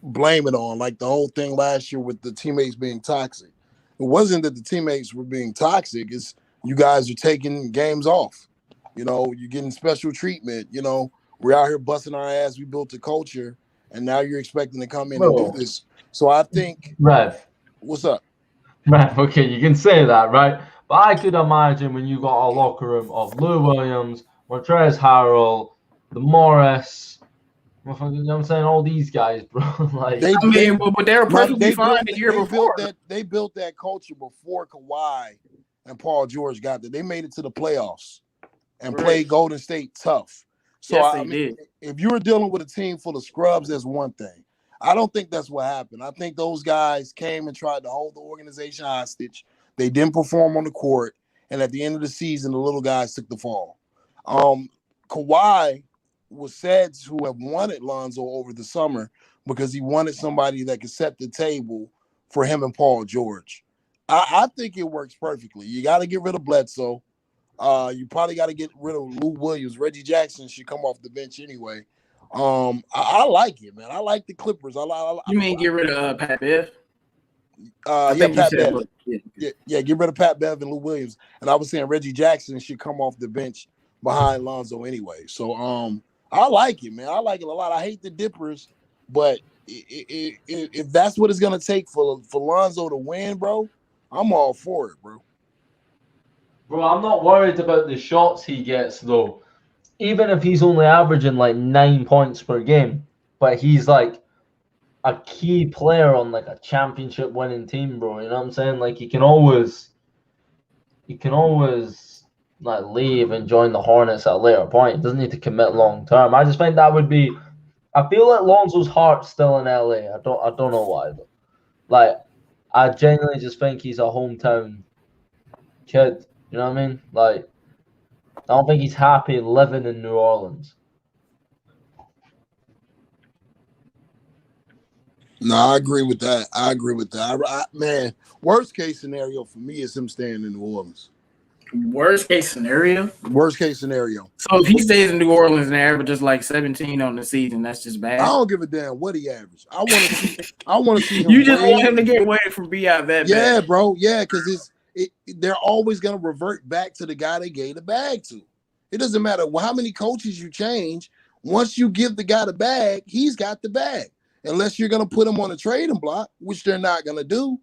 blame it on. Like the whole thing last year with the teammates being toxic. It wasn't that the teammates were being toxic. It's you guys are taking games off. You know, you're getting special treatment. You know, we're out here busting our ass. We built a culture, and now you're expecting to come in and do this. So I think, Rev, what's up? Rev, okay, you can say that, right? But I could imagine when you got a locker room of Lou Williams, Montrezl Harrell, the Morris, you know what I'm saying? All these guys, bro. Like, but they were perfectly fine the year before. They built that culture before Kawhi and Paul George got there. They made it to the playoffs and played Golden State tough. So yes, I mean, if you were dealing with a team full of scrubs, that's one thing. I don't think that's what happened. I think those guys came and tried to hold the organization hostage. They didn't perform on the court, and at the end of the season, the little guys took the fall. Kawhi was said to have wanted Lonzo over the summer because he wanted somebody that could set the table for him and Paul George. I think it works perfectly. You got to get rid of Bledsoe. You probably got to get rid of Lou Williams. Reggie Jackson should come off the bench anyway. I like it, man. I like the Clippers. You mean get rid of Pat Bev? Pat Bev. Yeah, get rid of Pat Bev and Lou Williams. And I was saying Reggie Jackson should come off the bench behind Lonzo anyway. So I like it, man. I like it a lot. I hate the Dippers, but if that's what it's gonna take for Lonzo to win, bro, I'm all for it, bro. Bro, I'm not worried about the shots he gets though. Even if he's only averaging like 9 points per game, but he's like a key player on like a championship winning team, bro. You know what I'm saying? Like he can always like leave and join the Hornets at a later point. He doesn't need to commit long term. I just think that would be. I feel like Lonzo's heart's still in LA. I don't know why, but like I genuinely just think he's a hometown kid. You know what I mean? Like I don't think he's happy living in New Orleans. No, I agree with that. Man, worst case scenario for me is him staying in New Orleans. Worst case scenario. So if he stays in New Orleans and averages like 17 on the season, that's just bad. I don't give a damn what he averaged. I want to see him. You just want him to get away from be out that bad. Yeah, bro. Yeah, because they're always gonna revert back to the guy they gave the bag to. It doesn't matter how many coaches you change. Once you give the guy the bag, he's got the bag. Unless you're gonna put him on a trading block, which they're not gonna do.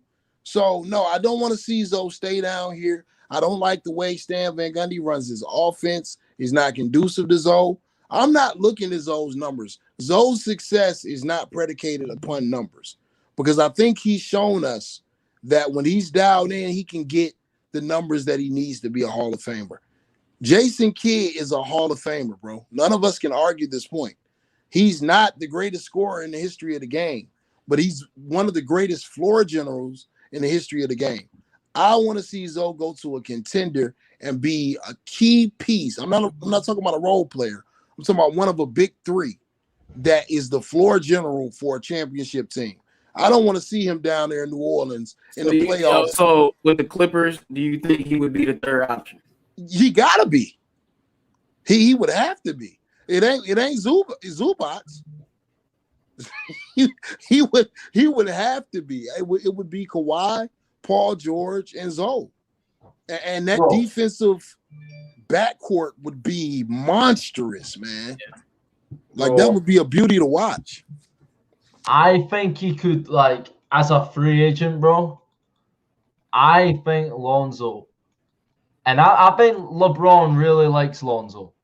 So no, I don't want to see Zoe stay down here. I don't like the way Stan Van Gundy runs his offense. He's not conducive to Zoe. I'm not looking at Zoe's numbers. Zoe's success is not predicated upon numbers because I think he's shown us that when he's dialed in, he can get the numbers that he needs to be a Hall of Famer. Jason Kidd is a Hall of Famer, bro. None of us can argue this point. He's not the greatest scorer in the history of the game, but he's one of the greatest floor generals in the history of the game. I want to see Zoe go to a contender and be a key piece. I'm not talking about a role player. I'm talking about one of a big three that is the floor general for a championship team. I don't want to see him down there in New Orleans in the playoffs. So with the Clippers, do you think he would be the third option? He gotta be. He would have to be. It ain't Zubats. he would have to be. It would be Kawhi, Paul George, and Zoe. And that defensive backcourt would be monstrous, man. Like that would be a beauty to watch. I think he could, like, as a free agent, bro. I think Lonzo, and I think LeBron really likes Lonzo.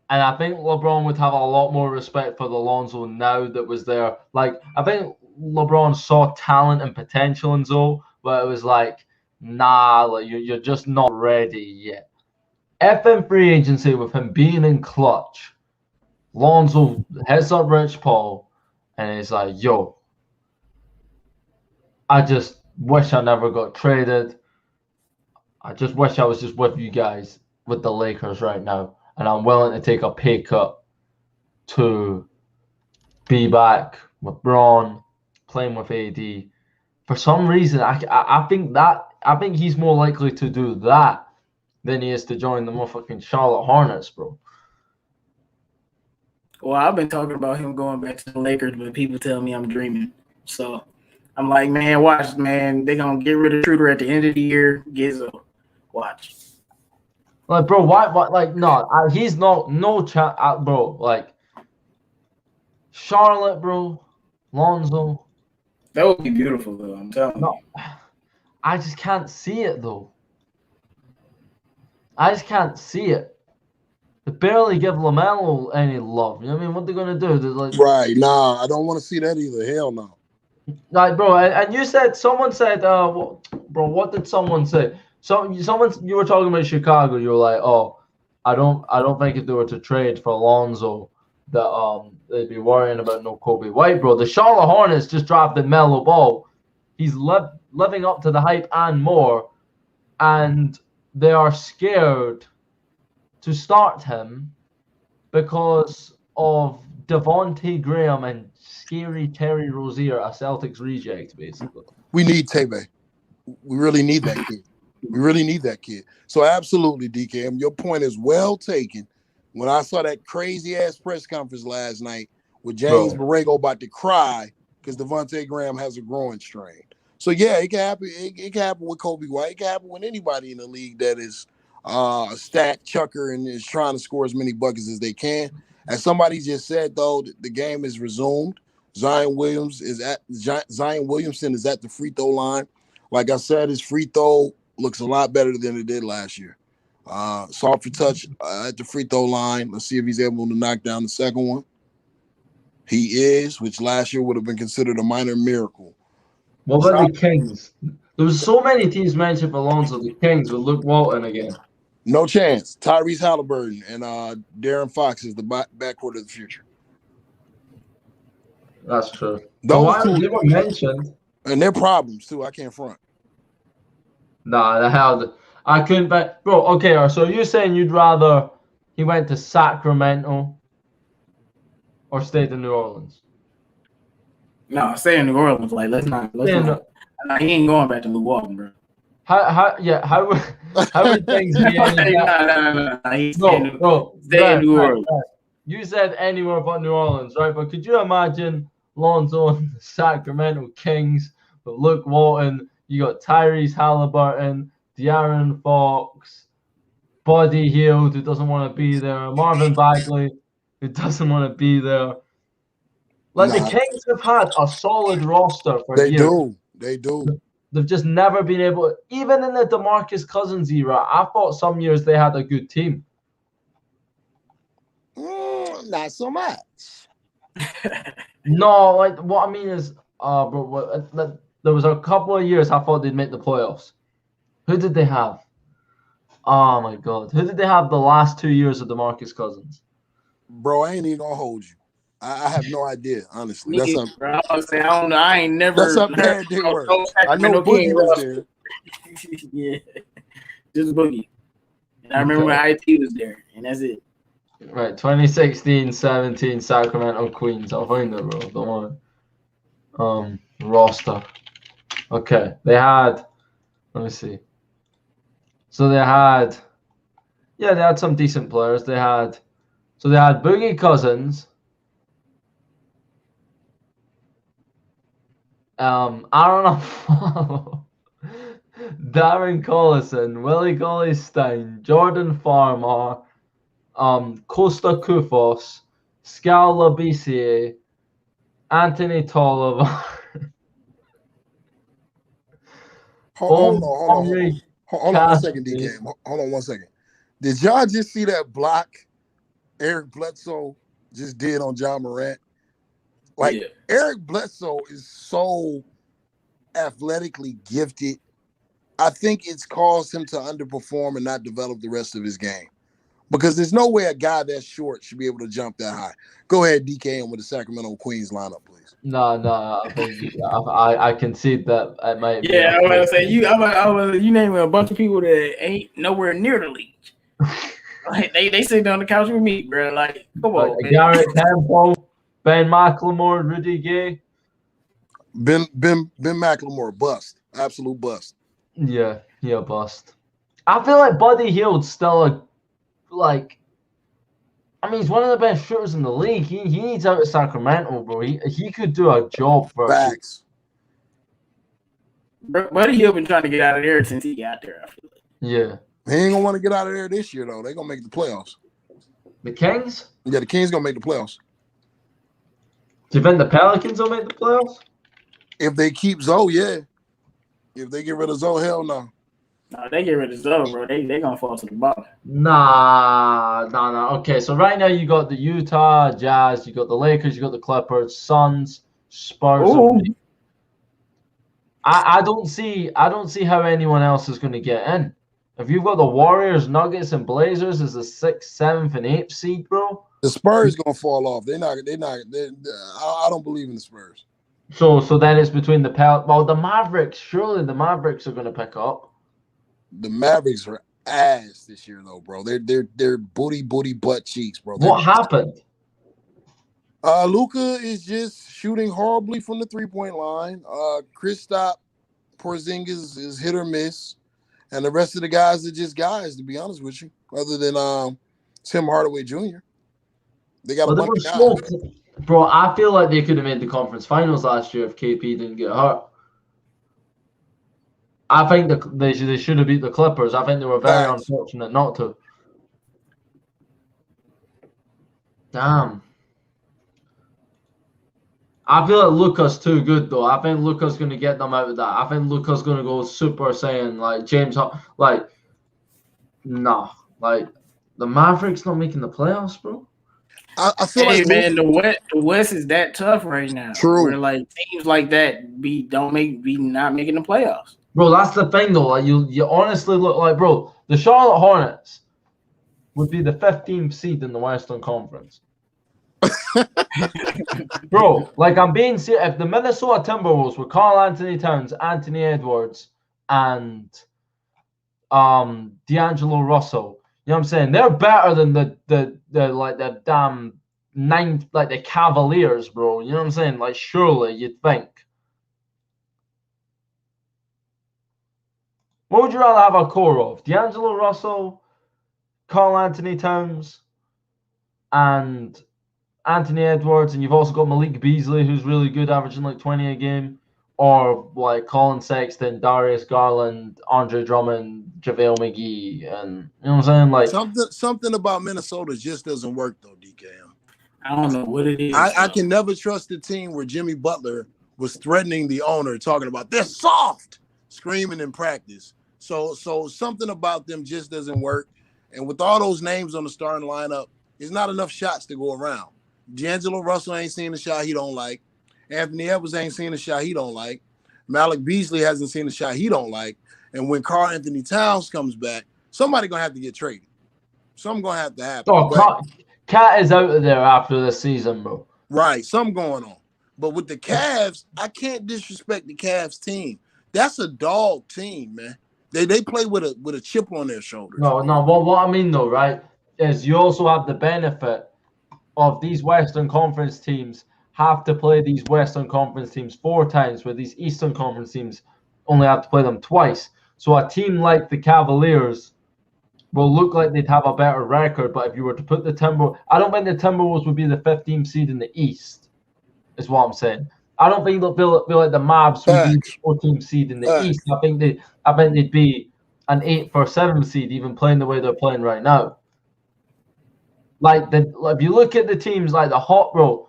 And I think LeBron would have a lot more respect for the Lonzo now that was there. Like, I think LeBron saw talent and potential in Zoe, but it was like, nah, like you're just not ready yet. If in free agency with him being in clutch, Lonzo heads up Rich Paul, and he's like, yo, I just wish I never got traded. I just wish I was just with you guys, with the Lakers right now. And I'm willing to take a pay cut to be back with Braun, playing with AD. For some reason, I think he's more likely to do that than he is to join the motherfucking Charlotte Hornets, bro. Well, I've been talking about him going back to the Lakers, but people tell me I'm dreaming. So I'm like, man, watch, man. They're going to get rid of Schroeder at the end of the year. Gizzo. Watch. Like, bro, why like, no, he's no chance, bro. Like, Charlotte, bro, Lonzo. That would be beautiful, though. I'm telling you. I just can't see it, though. I just can't see it. They barely give Lamelo any love. You know what I mean? What are they going to do? Like, right. Nah, I don't want to see that either. Hell no. Like, bro, and you said, someone said, bro, what did someone say? You were talking about Chicago. You were like, oh, I don't think if they were to trade for Lonzo, that they'd be worrying about no Kobe White, bro. The Charlotte Hornets just drafted Melo Ball. He's living up to the hype and more, and they are scared to start him because of Devonte Graham and scary Terry Rozier, a Celtics reject, basically. We need Tebe. We really need that kid. We really need that kid. So absolutely, DKM, your point is well taken. When I saw that crazy-ass press conference last night with James Borrego about to cry because Devonte Graham has a growing strain. So, yeah, it can happen. It can happen with Kobe White. It can happen with anybody in the league that is a stat chucker and is trying to score as many buckets as they can. As somebody just said, though, the game is resumed. Zion Williamson is at the free throw line. Like I said, his free throw looks a lot better than it did last year. Softer touch at the free throw line. Let's see if he's able to knock down the second one. He is, which last year would have been considered a minor miracle. What about the Kings? There was so many teams mentioned for Lonzo. The Kings with Luke Walton again. No chance. Tyrese Halliburton and Darren Fox is the backcourt of the future. That's true. Those two they were mentioned. And their problems, too. I can't front. Nah, the hell. I couldn't bet. Bro, okay, so you're saying you'd rather he went to Sacramento or stayed in New Orleans? No, stay in New Orleans. Like, let's not. He ain't going back to Milwaukee, bro. How would things be? Stay in New Orleans. Right. You said anywhere but New Orleans, right? But could you imagine Lonzo and the Sacramento Kings with Luke Walton? You got Tyrese Halliburton, De'Aaron Fox, Buddy Hield, who doesn't want to be there, Marvin Bagley, who doesn't want to be there. Like, the Kings have had a solid roster for years. They do. They've just never been able, even in the DeMarcus Cousins era, I thought some years they had a good team. Not so much. No, like, what I mean is, bro, there was a couple of years I thought they'd make the playoffs. Who did they have? Oh my God. Who did they have the last 2 years of DeMarcus Cousins? Bro, I ain't even gonna hold you. I have no idea, honestly. That's up. Bro, I don't know. I ain't never. That's up there. They were. I know Boogie was there. Yeah, just Boogie. And I remember when IT was there, and that's it. Right, 2016-17 Sacramento Kings. I'll find it, bro. Don't worry. Roster. Okay, they had. Let me see. So they had some decent players. They had Boogie Cousins, Aaron Aflalo, Darren Collison, Willie Cauley-Stein, Jordan Farmer, Costa Koufos, Skal Labissiere, Anthony Tolliver. Hold on 1 second, DK. Hold on 1 second. Did y'all just see that block Eric Bledsoe just did on John Morant? Like, yeah. Eric Bledsoe is so athletically gifted. I think it's caused him to underperform and not develop the rest of his game. Because there's no way a guy that short should be able to jump that high. Go ahead, DK, and with the Sacramento Queens lineup, please. No. I concede that it might. Yeah, I was gonna say you naming a bunch of people that ain't nowhere near the league. Like they sit on the couch with me, bro. Like, come on, man. Garrett Temple, Ben McLemore, Rudy Gay. Ben McLemore, bust, absolute bust. Yeah, bust. I feel like Buddy Hield's still he's one of the best shooters in the league. He needs out of Sacramento, bro. He could do a job for facts. Buddy Hield been trying to get out of there since he got there. I feel like. Yeah. He ain't gonna want to get out of there this year though. They're gonna make the playoffs. The Kings? Yeah, the Kings gonna make the playoffs. Do you think the Pelicans will make the playoffs? If they keep Zoe, yeah. If they get rid of Zoe, hell no. No, they get rid of Zoe, bro. They gonna fall to the bottom. Nah. Okay, so right now you got the Utah Jazz, you got the Lakers, you got the Clippers, Suns, Spurs. I don't see how anyone else is going to get in. If you've got the Warriors, Nuggets, and Blazers as the 6th, 7th, and 8th seed, bro, the Spurs gonna fall off. They're not. I don't believe in the Spurs. So then it's between the the Mavericks. Surely the Mavericks are going to pick up. The Mavericks are ass this year, though, bro. They're booty butt cheeks, bro. What happened? Luka is just shooting horribly from the 3-point line. Kristaps Porzingis is hit or miss, and the rest of the guys are just guys. To be honest with you, other than Tim Hardaway Jr., they got a bunch of guys. Bro, I feel like they could have made the conference finals last year if KP didn't get hurt. I think they should have beat the Clippers. I think they were very unfortunate not to. Damn. I feel like Luka's too good, though. I think Luka's going to get them out of that. I think Luka's going to go Super Saiyan, like James. The Mavericks not making the playoffs, bro. I feel like the West is that tough right now. True. Where like teams like that be not making the playoffs. Bro, that's the thing though. Like you honestly look like, bro, the Charlotte Hornets would be the 15th seed in the Western Conference. Bro, like I'm being serious. If the Minnesota Timberwolves were Karl-Anthony Towns, Anthony Edwards, and D'Angelo Russell, you know what I'm saying? They're better than the damn ninth, like the Cavaliers, bro. You know what I'm saying? Like surely you'd think. What would you rather have a core of? D'Angelo Russell, Karl-Anthony Towns, and Anthony Edwards, and you've also got Malik Beasley, who's really good, averaging like 20 a game, or like Colin Sexton, Darius Garland, Andre Drummond, JaVale McGee, and you know what I'm saying? Like something about Minnesota just doesn't work though, DKM. I don't know what it is. I can never trust a team where Jimmy Butler was threatening the owner, talking about they're soft, screaming in practice. So something about them just doesn't work. And with all those names on the starting lineup, there's not enough shots to go around. D'Angelo Russell ain't seen a shot he don't like. Anthony Edwards ain't seen a shot he don't like. Malik Beasley hasn't seen a shot he don't like. And when Karl Anthony Towns comes back, somebody going to have to get traded. Something going to have to happen. Oh, Cat is out of there after this season, bro. Right, something going on. But with the Cavs, I can't disrespect the Cavs team. That's a dog team, man. They play with a chip on their shoulders. No. What I mean though, right, is you also have the benefit of these Western Conference teams have to play these Western Conference teams 4 times, where these Eastern Conference teams only have to play them twice. So a team like the Cavaliers will look like they'd have a better record, but if you were to put the I don't think the Timberwolves would be the 15th seed in the East, is what I'm saying. I don't think they'll feel like the Mavs would be the 14th seed in the East. I think they'd be an 8th or 7th seed, even playing the way they're playing right now. If you look at the teams like the Hawks,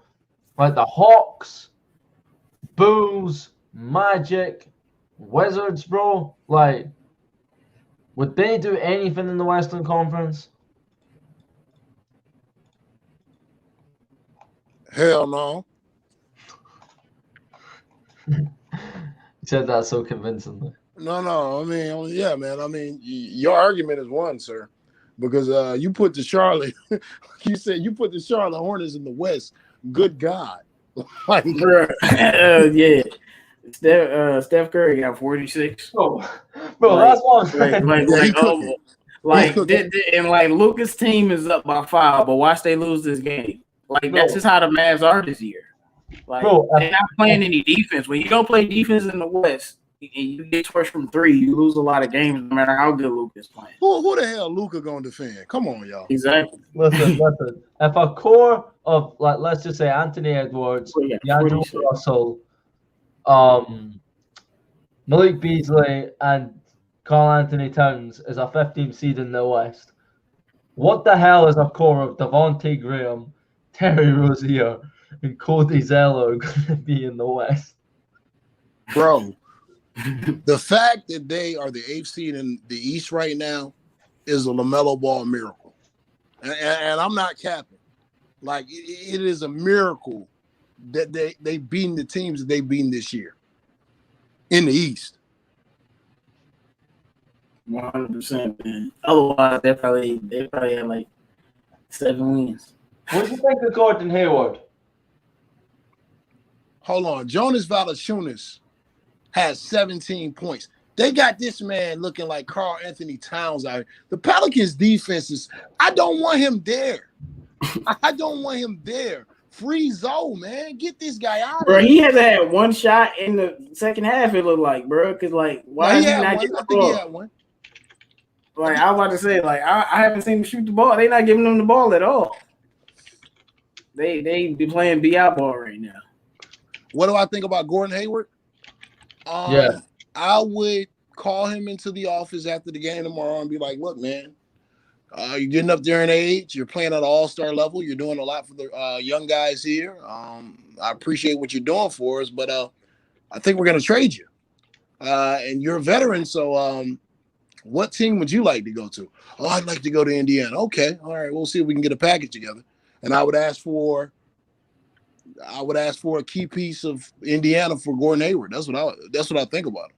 Bulls, Magic, Wizards, bro, like, would they do anything in the Western Conference? Hell no. You said that so convincingly. No. I mean, yeah, man. I mean, your argument is one, sir, because you put the Charlotte. You said you put the Charlotte Hornets in the West. Good God, like, yeah. Steph Curry got 46. Bro, that's what I'm saying. And Luka's team is up by 5, but watch they lose this game. Like, that's just how the Mavs are this year. Like, they're not playing any defense. When you don't play defense in the West and you get torched from 3, you lose a lot of games no matter how good Luka's playing. Who the hell Luka gonna defend? Come on, y'all. Exactly. Listen. If a core of, like, let's just say Anthony Edwards, DeAngelo Russell, Malik Beasley, and Karl Anthony Towns is a 15th seed in the West, what the hell is a core of Devonte Graham, Terry Rozier, and Cody Zeller going to be in the West? Bro, the fact that they are the 8th seed in the East right now is a Lamelo Ball miracle. And I'm not capping. Like, it is a miracle that they beaten the teams that they've beaten this year in the East. 100%, man. Otherwise, they probably had like 7 wins. What do you think of Gordon Hayward? Hold on. Jonas Valanciunas has 17 points. They got this man looking like Karl Anthony Towns out here. The Pelicans defenses, I don't want him there. I don't want him there. Free Zoe, man. Get this guy out of here. Bro, he hasn't had one shot in the second half, it looked like, bro. Because, like, why is he not getting the ball? He had one. Like, I was about to say, like, I haven't seen him shoot the ball. They're not giving him the ball at all. They be playing BI ball right now. What do I think about Gordon Hayward? I would call him into the office after the game tomorrow and be like, look, man, you're getting up there in age. You're playing at an all-star level. You're doing a lot for the young guys here. I appreciate what you're doing for us, but I think we're going to trade you. And you're a veteran, so what team would you like to go to? Oh, I'd like to go to Indiana. Okay, all right, we'll see if we can get a package together. And I would ask for a key piece of Indiana for Gordon Hayward. That's what I think about him.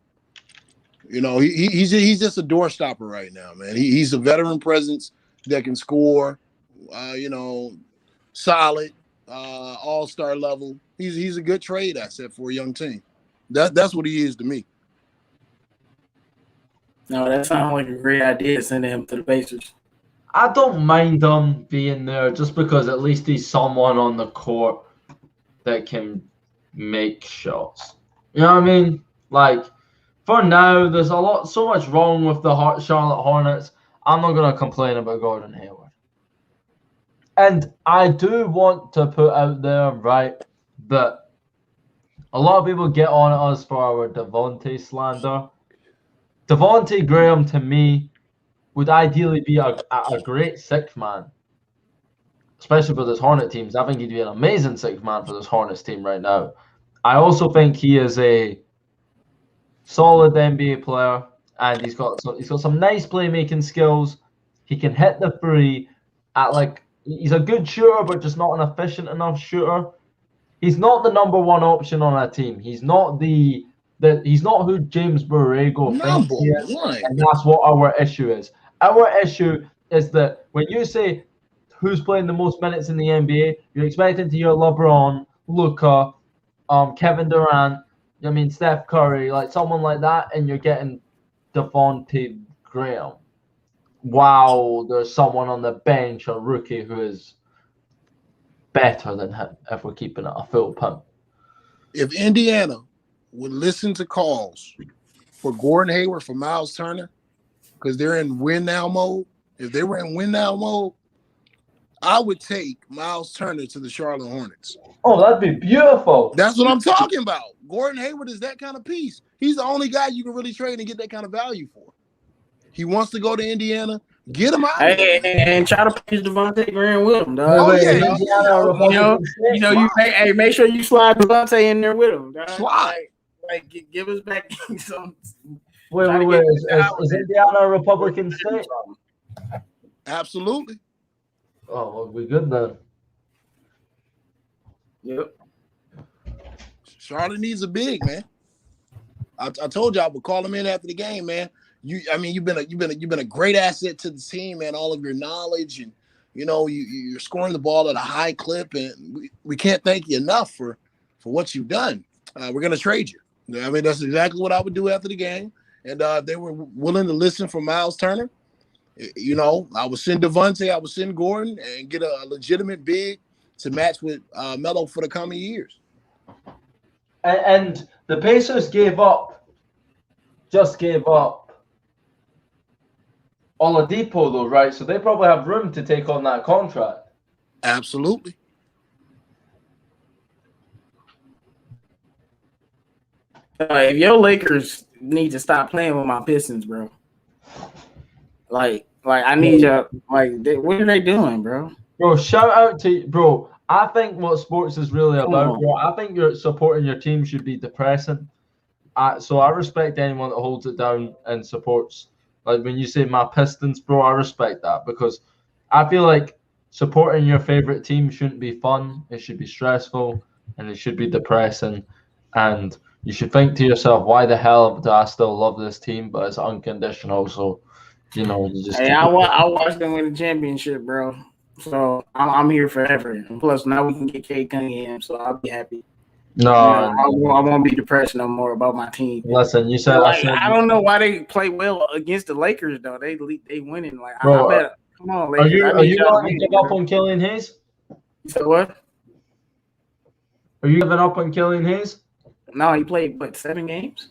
You know, he's just a door stopper right now, man. He's a veteran presence that can score, solid, all-star level. He's a good trade asset for a young team. That's what he is to me. No, that sounds like a great idea, sending him to the Pacers. I don't mind him being there just because at least he's someone on the court that can make shots. You know what I mean? Like, for now, there's so much wrong with the Charlotte Hornets. I'm not going to complain about Gordon Hayward. And I do want to put out there, right, that a lot of people get on us for our Devonte slander. Devonte Graham, to me, would ideally be a great 6th man, especially for this Hornet teams. I think he'd be an amazing 6th man for this Hornets team right now. I also think he is a solid NBA player, and he's got some nice playmaking skills. He can hit the three he's a good shooter, but just not an efficient enough shooter. He's not the number 1 option on our team. He's not the that he's not who James Borrego thinks he is, one. and that's what our issue is. Our issue is that when you say who's playing the most minutes in the NBA, you're expecting to hear LeBron, Luka, Kevin Durant, I mean Steph Curry, like someone like that, and you're getting Devonte Graham. Wow, there's someone on the bench, a rookie who is better than him if we're keeping it a full pump. If Indiana would listen to calls for Gordon Hayward, for Miles Turner, because they're in win now mode, if they were in win now mode, I would take Miles Turner to the Charlotte Hornets. Oh, that'd be beautiful. That's what I'm talking about. Gordon Hayward is that kind of piece. He's the only guy you can really trade and get that kind of value for. He wants to go to Indiana. Get him out. And try to push Devonte Graham with him, dog. Oh, yeah. Make sure you slide Devonte in there with him, dog. Slide. Give us back some. Wait. Is Indiana a Republican state? Absolutely. Oh, well, we good then. Yep. Charlotte needs a big, man. I told you I would call him in after the game, man. You've been a great asset to the team, man. All of your knowledge, and you're scoring the ball at a high clip, and we can't thank you enough for what you've done. We're gonna trade you. I mean, that's exactly what I would do after the game. And they were willing to listen for Miles Turner. I would send Devonte, I would send Gordon, and get a legitimate big to match with Melo for the coming years. And the Pacers gave up Oladipo though, right? So they probably have room to take on that contract. Absolutely. If your Lakers need to stop playing with my Pistons, bro. Like I need you. What are they doing, bro? Bro, shout out to bro. I think what sports is really about, bro. I think you're supporting your team should be depressing. So I respect anyone that holds it down and supports. Like when you say my Pistons, bro, I respect that because I feel like supporting your favorite team shouldn't be fun. It should be stressful and it should be depressing. And you should think to yourself, why the hell do I still love this team? But it's unconditional. So, you just. Hey, I watched them win the championship, bro. So I'm here forever. And plus, now we can get Cade Cunningham, so I'll be happy. No, I won't be depressed no more about my team. Listen, you said I don't know why they play well against the Lakers though. They winning. Bro, I bet. Come on, Lakers. Are you going to give up on on Killian Hayes? You said what? Are you giving up on Killian Hayes? No, he played 7 games.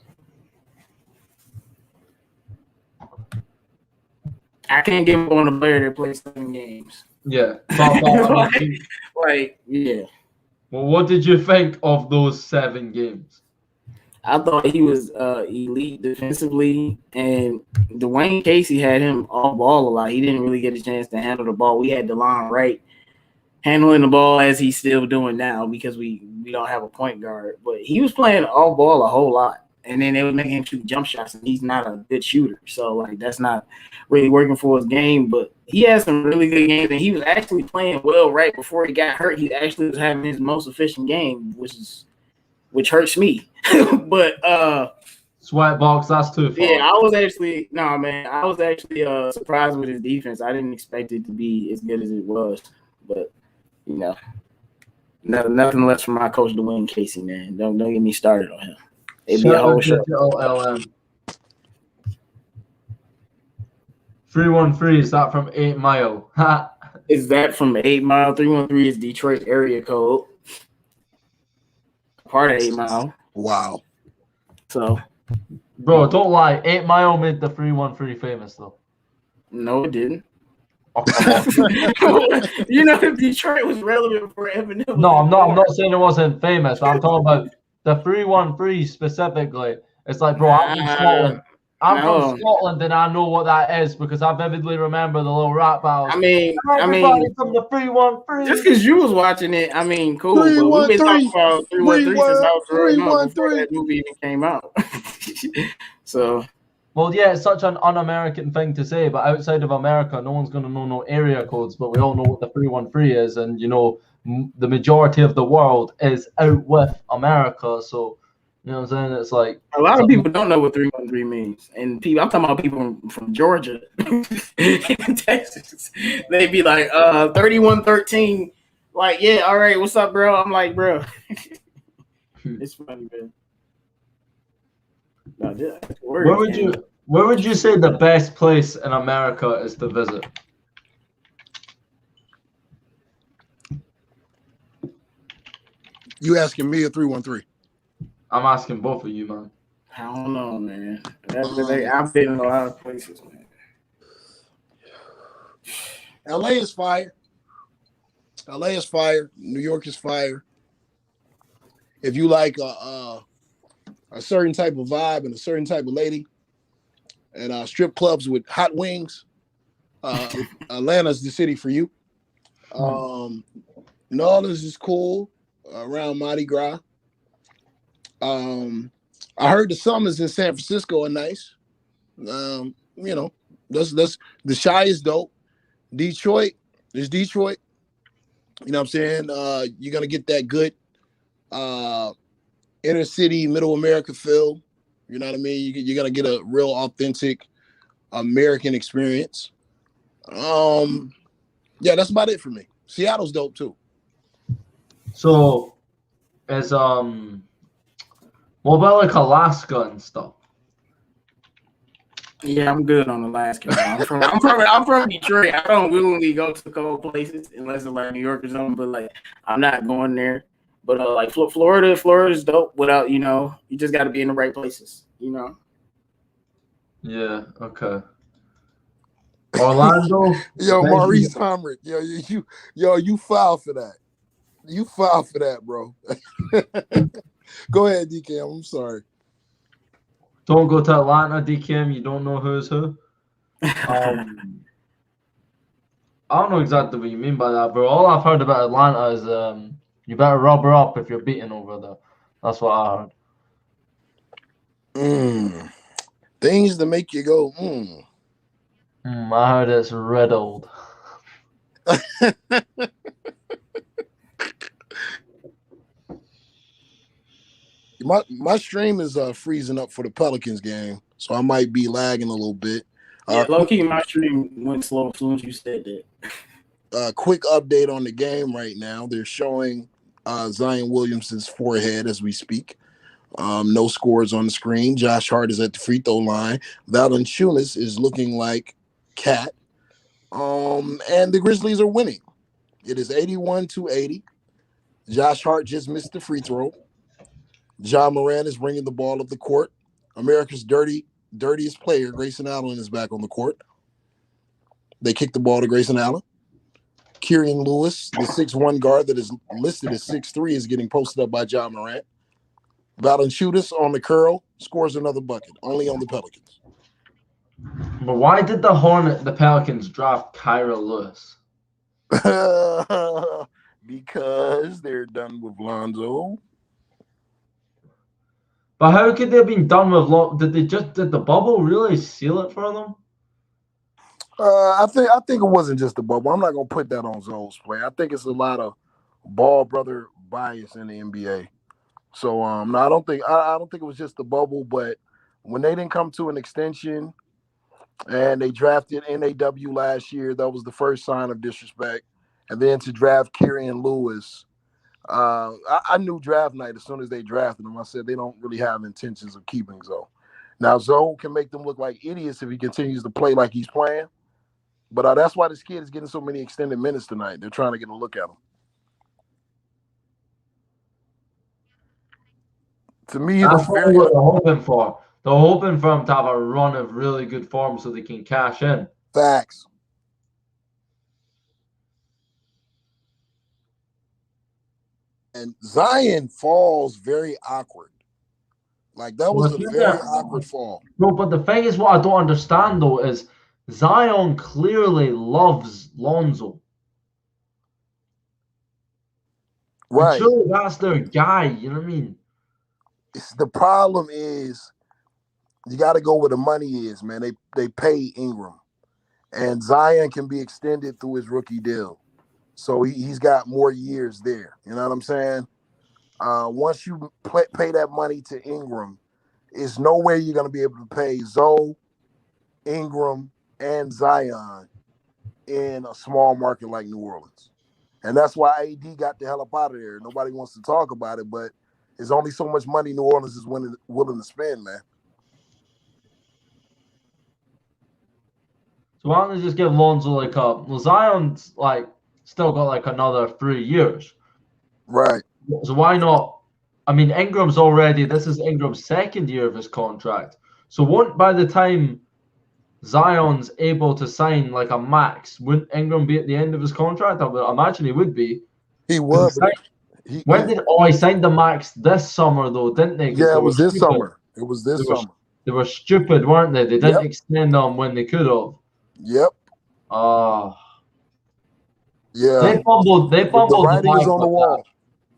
I can't give up on a player that played 7 games. Yeah. Yeah. Well, what did you think of those 7 games? I thought he was elite defensively, and Dwayne Casey had him off ball a lot. He didn't really get a chance to handle the ball. We had DeLon Wright handling the ball as he's still doing now because we don't have a point guard. But he was playing off ball a whole lot. And then they would make him shoot jump shots, and he's not a good shooter. So, that's not really working for his game. But he had some really good games, and he was actually playing well right before he got hurt. He actually was having his most efficient game, which hurts me. But Sweatbox, that's too far. Yeah, I was actually surprised with his defense. I didn't expect it to be as good as it was. But, nothing less from my coach, Dwayne Casey, man. Don't get me started on him. It'd be a whole show. 313, is that from 8 Mile? Is that from 8 Mile? 313 is Detroit area code. Part of 8 Mile. Wow. So. Bro, don't lie. 8 Mile made the 313 famous, though. No, it didn't. Oh, come on. If Detroit was relevant for Eminem. No, I'm not saying it wasn't famous. I'm talking about the 313 specifically. It's like, bro, I'm from Scotland. From Scotland, and I know what that is because I vividly remember the little rap battles. Everybody from the 313. Just because you was watching it, cool. But we've been talking about 313 since I was growing up before that movie even came out. So. Well, yeah, it's such an un-American thing to say, but outside of America, no one's going to know no area codes, but we all know what the 313 is, and, the majority of the world is out with America, so, You know what I'm saying? It's like a lot of people don't know what 313 means, and people, I'm talking about people from Georgia, Texas. They be like, 3113. Like, yeah, all right, what's up, bro? I'm like, bro, it's funny, man. No, Where would you say the best place in America is to visit? You asking me or 313? I'm asking both of you, man. I don't know, man. I've been in a lot of places, man. LA is fire. LA is fire. New York is fire. If you like a certain type of vibe and a certain type of lady, and strip clubs with hot wings, Atlanta's the city for you. New Orleans is cool around Mardi Gras. I heard the summers in San Francisco are nice. You know, that's the Shy is dope. Detroit is Detroit. You know what I'm saying? You're gonna get that good inner city, middle America feel. You know what I mean? You're gonna get a real authentic American experience. Yeah, that's about it for me. Seattle's dope too. So, as what about like Alaska and stuff? Yeah, I'm good on Alaska. I'm from Detroit. I don't willingly go to cold places unless it's like New York or something. But like, I'm not going there. But like Florida's dope. Without you just got to be in the right places. Yeah. Okay. Orlando. Yo, Maurice Homrick. You foul for that. You foul for that, bro. Go ahead, DK. I'm sorry. Don't go to Atlanta, DKM. You don't know who's who. I don't know exactly what you mean by that, bro. All I've heard about Atlanta is you better rub her up if you're beating over there. That's what I heard. Things that make you go, I heard it's riddled. My stream is freezing up for the Pelicans game, so I might be lagging a little bit. Yeah, low-key, my stream went slow as soon as you said that. Quick update on the game right now. They're showing Zion Williamson's forehead as we speak. No scores on the screen. Josh Hart is at the free throw line. Valanciunas is looking like Cat. And the Grizzlies are winning. It is 81-80. Josh Hart just missed the free throw. John Morant is bringing the ball up the court. America's dirtiest player, Grayson Allen, is back on the court. They kick the ball to Grayson Allen. Kieran Lewis, the 6'1 guard that is listed as 6'3, is getting posted up by John Morant. Valanciunas on the curl, scores another bucket, only on the Pelicans. But why did the Pelicans draft Kyra Lewis? Because they're done with Lonzo. But how could they have been done with Lonzo? Did the bubble really seal it for them? I think it wasn't just the bubble. I'm not gonna put that on Zoe's play. I think it's a lot of Ball brother bias in the NBA. So no, I don't think it was just the bubble, but when they didn't come to an extension and they drafted NAW last year, that was the first sign of disrespect. And then to draft Kieran Lewis, I knew draft night as soon as they drafted him. I said they don't really have intentions of keeping Zoe. Now Zoe can make them look like idiots if he continues to play like he's playing. But that's why this kid is getting so many extended minutes tonight. They're trying to get a look at him. To me, that's what they're hoping for. They're hoping for him to have a run of really good form so they can cash in. Facts. And Zion falls very awkward. Like, that was a very awkward fall. No, but the thing is, what I don't understand, though, is Zion clearly loves Lonzo. Right. Surely that's their guy, you know what I mean? The problem is you got to go where the money is, man. They pay Ingram. And Zion can be extended through his rookie deal. So he's got more years there. You know what I'm saying? Once you pay that money to Ingram, there's no way you're going to be able to pay Zoe, Ingram, and Zion in a small market like New Orleans. And that's why AD got the hell up out of there. Nobody wants to talk about it, but there's only so much money New Orleans is willing to spend, man. So why don't they just give Lonzo like Zion's like still got like another 3 years. Right. So why not? I mean, this is Ingram's second year of his contract. So won't by the time Zion's able to sign like a max, wouldn't Ingram be at the end of his contract? I would imagine he would be. He would. He signed the max this summer though, didn't they? Yeah, it was this summer. It was this summer. They were stupid, weren't they? They didn't extend them when they could have. Yep. Yeah. They fumbled the writing bag is on the wall.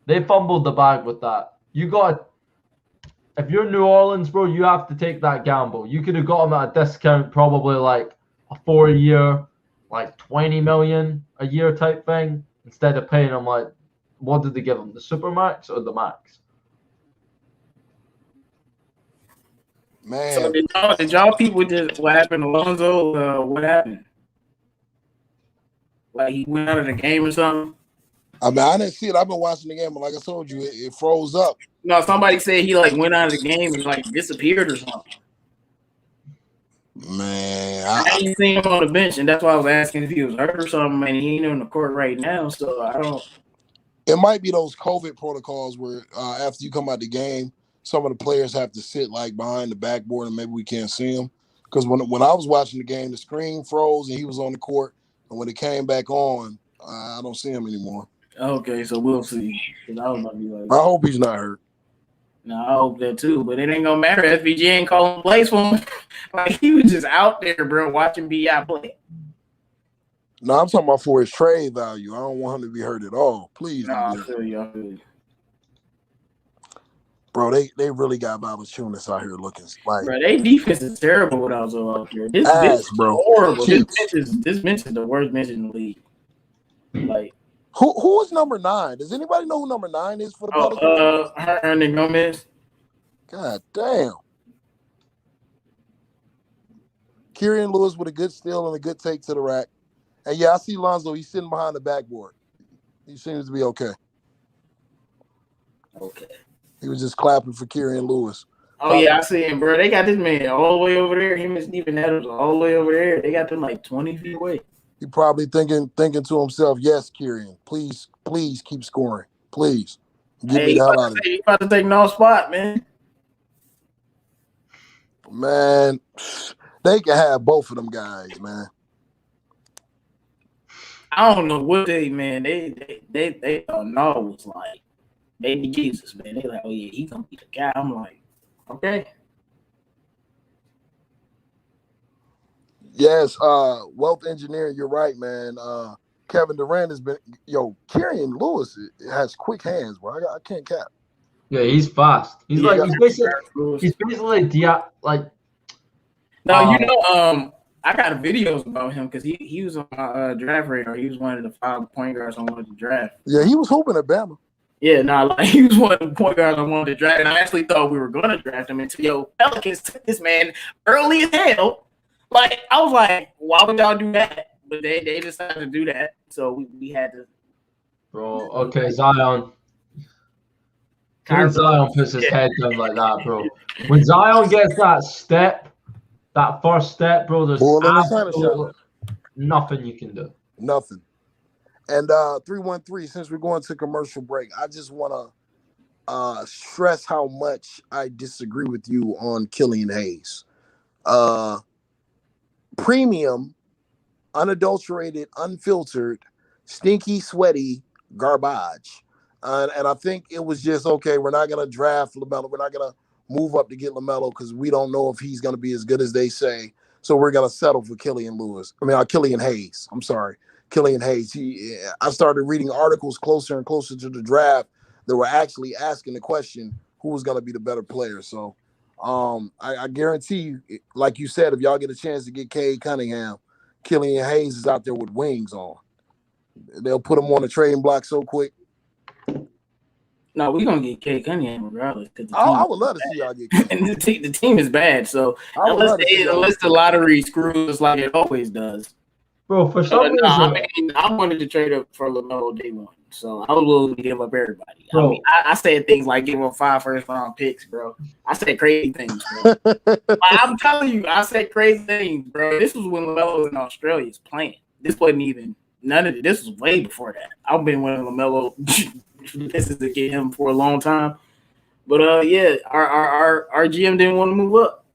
They fumbled the bag with that. If you're New Orleans, bro, you have to take that gamble. You could have got him at a discount, probably like a 4-year, like $20 million a year type thing, instead of paying him like, what did they give him? The Supermax or the max? Man. So did y'all people just what happened to Lonzo? What happened? Like he went out of the game or something? I mean, I didn't see it. I've been watching the game, but like I told you, it froze up. No, somebody said he like went out of the game and like disappeared or something. Man, I ain't seen him on the bench, and that's why I was asking if he was hurt or something. And he ain't on the court right now, so I don't. It might be those COVID protocols where after you come out the game, some of the players have to sit like behind the backboard, and maybe we can't see him. Because when I was watching the game, the screen froze and he was on the court, and when it came back on, I don't see him anymore. Okay, so we'll see. I was about to be like, I hope he's not hurt. No, I hope that too, but it ain't gonna matter. SVG ain't calling plays for him. Like he was just out there, bro, watching BI play. No, I'm talking about for his trade value. I don't want him to be hurt at all. Please. No, I feel you. Bro, they really got Valanciunas out here looking like. Bro, their defense is terrible without Zoe out there. This bench is bro. Horrible. This bench is the worst bench in the league. Like. Who is number 9? Does anybody know who number 9 is for the Pelicans? Hernan Gomez. God damn. Kyrian Lewis with a good steal and a good take to the rack. And yeah, I see Lonzo. He's sitting behind the backboard. He seems to be okay. Okay. He was just clapping for Kyrian Lewis. Oh, yeah, I see him, bro. They got this man all the way over there. Him and Steven Adams all the way over there. They got them like 20 feet away. He probably thinking to himself, yes, Kyrian, please keep scoring. Please. Get me the hell out of here. He about to take no spot, man. Man, they can have both of them guys, man. I don't know what they don't know. It's like, they need Jesus, man. They like, oh, yeah, he's going to be the guy. I'm like, okay. Yes, wealth engineering, you're right, man. Kevin Durant has been Kyrian Lewis has quick hands, bro. I can't cap. Yeah, he's fast. He's basically like No, I got videos about him because he was on my draft radar. He was one of the 5 point guards I wanted to draft. Yeah, he was hooping at Bama. Yeah, he was one of the point guards I wanted to draft, and I actually thought we were going to draft him until Pelicans took this man early as hell. Like, I was like, why would y'all do that? But they decided to do that, so we had to. Bro, okay, Zion. When Zion puts his head down like that, bro. When Zion gets that first step, bro, there's absolutely nothing you can do. Nothing. And 313, since we're going to commercial break, I just want to stress how much I disagree with you on Killian Hayes. Premium, unadulterated, unfiltered, stinky, sweaty garbage. And I think it was just, okay, we're not going to draft LaMelo. We're not going to move up to get LaMelo because we don't know if he's going to be as good as they say. So we're going to settle for Killian Hayes. I'm sorry. Killian Hayes. I started reading articles closer and closer to the draft that were actually asking the question, who was going to be the better player? So I guarantee you, like you said, if y'all get a chance to get Cade Cunningham, Killian Hayes is out there with wings on. They'll put him on the trading block so quick. No, we're gonna get Cade Cunningham regardless. I would love to see y'all get Cade. And the team is bad, so unless the lottery screws us like it always does. Bro, for some reason, I wanted to trade up for Lamelo day one, so I was willing to give up everybody. Bro. I mean, I said things like give up 5 first-round picks, bro. I said crazy things, bro. I'm telling you, I said crazy things, bro. This was when Lamelo was in Australia was playing. This wasn't even none of it. This was way before that. I've been with Lamelo. This is to get him for a long time, but yeah, our GM didn't want to move up.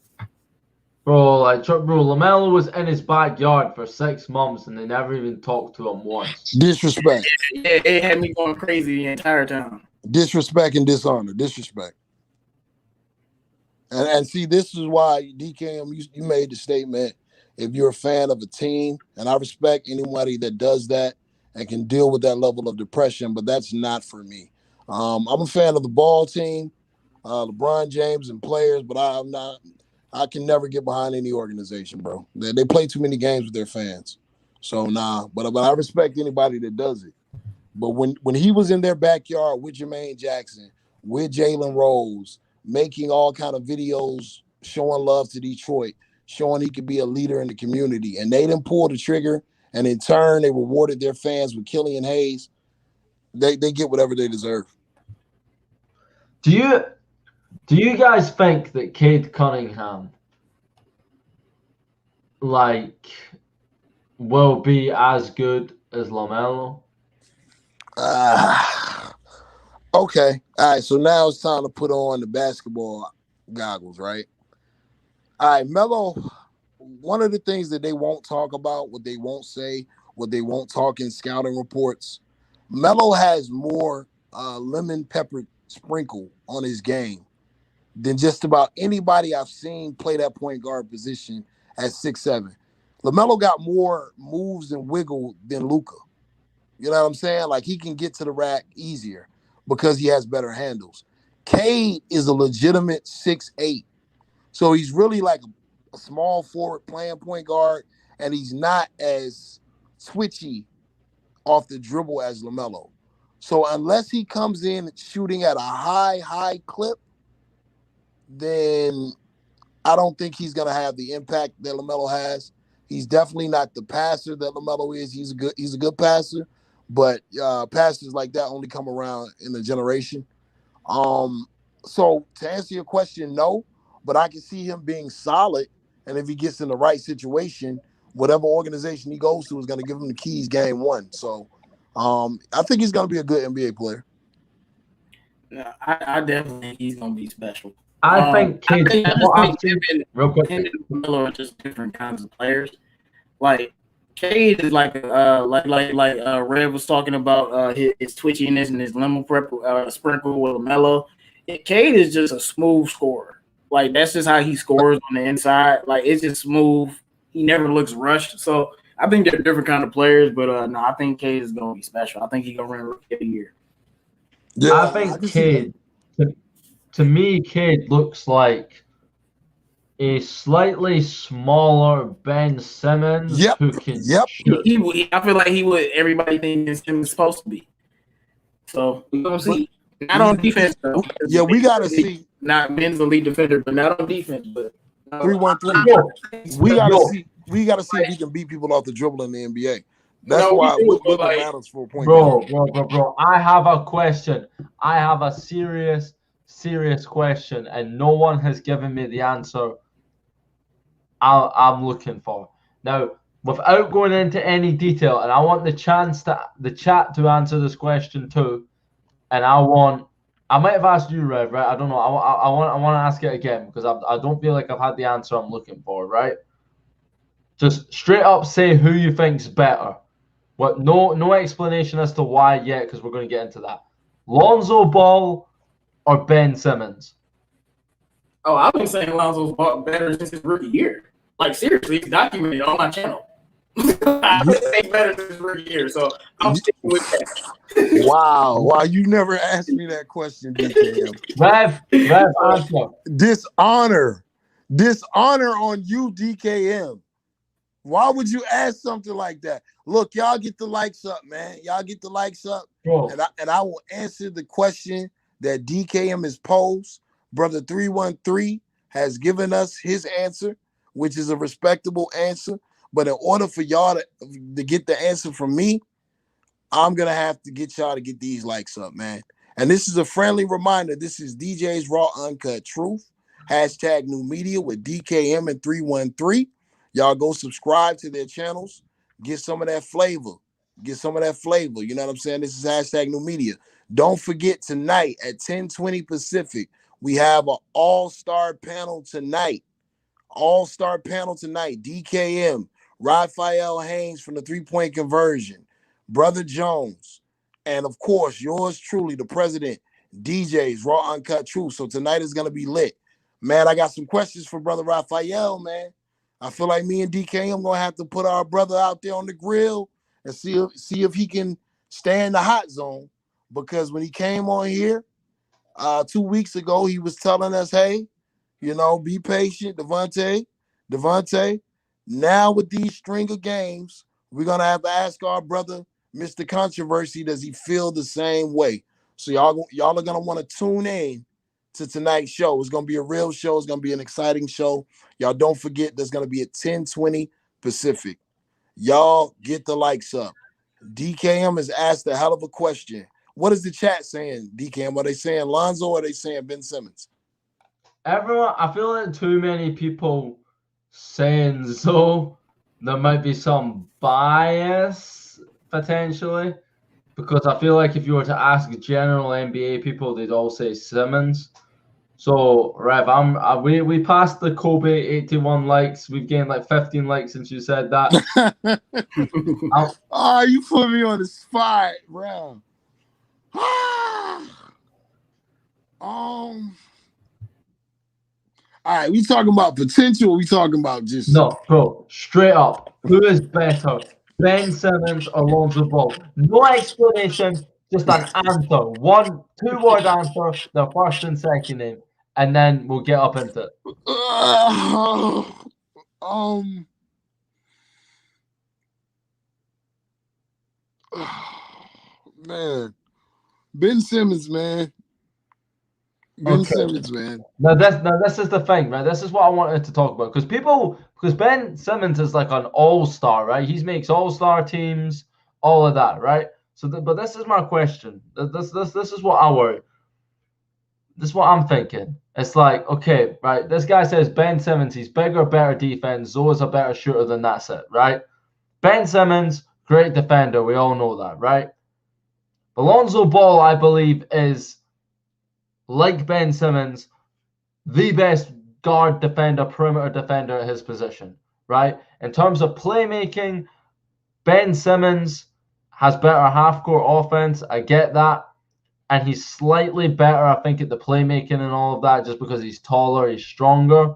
Bro, Lamelo was in his backyard for 6 months and they never even talked to him once. Disrespect. Yeah, it had me going crazy the entire time. Disrespect and dishonor. Disrespect. And see, this is why DKM, you made the statement. If you're a fan of a team, and I respect anybody that does that and can deal with that level of depression, but that's not for me. I'm a fan of the Ball team, LeBron James and players, but I can never get behind any organization, bro. They play too many games with their fans. So, nah. But I respect anybody that does it. But when he was in their backyard with Jermaine Jackson, with Jalen Rose, making all kind of videos showing love to Detroit, showing he could be a leader in the community, and they didn't pull the trigger, and in turn, they rewarded their fans with Killian Hayes, they get whatever they deserve. Do you guys think that Cade Cunningham will be as good as LaMelo? Okay. All right, so now it's time to put on the basketball goggles, right? All right, Melo, one of the things that they won't talk about, what they won't say, what they won't talk in scouting reports, Melo has more lemon pepper sprinkle on his game than just about anybody I've seen play that point guard position at 6'7". LaMelo got more moves and wiggle than Luka. You know what I'm saying? Like, he can get to the rack easier because he has better handles. Cade is a legitimate 6'8". So he's really like a small forward playing point guard, and he's not as twitchy off the dribble as LaMelo. So unless he comes in shooting at a high clip, then I don't think he's going to have the impact that LaMelo has. He's definitely not the passer that LaMelo is. He's a good passer, but passers like that only come around in a generation. So to answer your question, no, but I can see him being solid, and if he gets in the right situation, whatever organization he goes to is going to give him the keys game one. So I think he's going to be a good NBA player. Yeah, I definitely think he's going to be special. I think Cade, real quick, him and Melo are just different kinds of players. Like Cade is like Rev was talking about his twitchiness and his lemon sprinkle with Melo. Cade is just a smooth scorer. Like, that's just how he scores on the inside. Like, it's just smooth. He never looks rushed. So I think they're different kind of players, but no, I think Cade is gonna be special. I think he's gonna run Rookie of the Year. Yeah, I think Cade. To me, Cade looks like a slightly smaller Ben Simmons who can shoot. I feel like he would. Everybody thinks Simmons is supposed to be. So we're gonna see. Not on defense though. Yeah, we gotta see. Not Ben's the lead defender, but not on defense. But 3-1-3. We gotta see if he can beat people off the dribble in the NBA. That's why it matters for a point. Bro. I have a question. I have a serious question, and no one has given me the answer I'm looking for. Now, without going into any detail, and I want the chat to answer this question too, and I might have asked you, Rev, right? I don't know. I want to ask it again because I don't feel like I've had the answer I'm looking for, right? Just straight up say who you think's better. What? No explanation as to why yet, because we're going to get into that. Lonzo Ball or Ben Simmons? Oh, I've been saying Lonzo's Ball better since his rookie year. Like, seriously, it's documented on my channel. I've been saying better since his rookie year, so I'm sticking with that. Wow, you never asked me that question, DKM. Rev, answer. Dishonor on you, DKM. Why would you ask something like that? Look, y'all get the likes up, man. Y'all get the likes up, bro. And I will answer the question that DKM has posed. Brother 313 has given us his answer, which is a respectable answer. But in order for y'all to get the answer from me, I'm going to have to get y'all to get these likes up, man. And this is a friendly reminder. This is DJ's Raw Uncut Truth. Hashtag new media with DKM and 313. Y'all go subscribe to their channels. Get some of that flavor. Get some of that flavor. You know what I'm saying? This is hashtag new media. Don't forget tonight at 10:20 Pacific, we have an all-star panel tonight. All-star panel tonight. DKM, Raphael Haynes from the three-point conversion, Brother Jones, and of course, yours truly, the president, DJ's Raw Uncut Truth. So tonight is going to be lit. Man, I got some questions for Brother Raphael, man. I feel like me and DKM going to have to put our brother out there on the grill and see if he can stay in the hot zone. Because when he came on here 2 weeks ago, he was telling us, hey, be patient, Devonte. Now with these string of games, we're going to have to ask our brother, Mr. Controversy, does he feel the same way? So y'all are going to want to tune in to tonight's show. It's going to be a real show. It's going to be an exciting show. Y'all don't forget there's going to be at 10:20 Pacific. Y'all get the likes up. DKM has asked a hell of a question. What is the chat saying, DKM? Are they saying Lonzo or are they saying Ben Simmons? Everyone, I feel like too many people saying so. There might be some bias potentially, because I feel like if you were to ask general NBA people, they'd all say Simmons. So, Rev, we passed the Kobe 81 likes. We've gained like 15 likes since you said that. Oh, you put me on the spot, bro. All right, we talking about potential. Or we talking about just no, bro. Straight up, who is better, Ben Simmons or Lonzo Ball? No explanation, just an answer. 2-word answer, the first and second name, and then we'll get up into it. Man, Ben Simmons, man. Simmons, man. Now this is the thing, right? This is what I wanted to talk about because Ben Simmons is like an all-star, right? He makes all-star teams, all of that, right? So, but this is my question. This is what I worry. This is what I'm thinking. It's like, okay, right? This guy says Ben Simmons, he's bigger, better defense. Zoe's a better shooter than that's it, right? Ben Simmons, great defender. We all know that, right? Lonzo Ball, I believe, is like Ben Simmons, the best guard defender, perimeter defender at his position, right? In terms of playmaking, Ben Simmons has better half-court offense. I get that. And he's slightly better, I think, at the playmaking and all of that just because he's taller, he's stronger.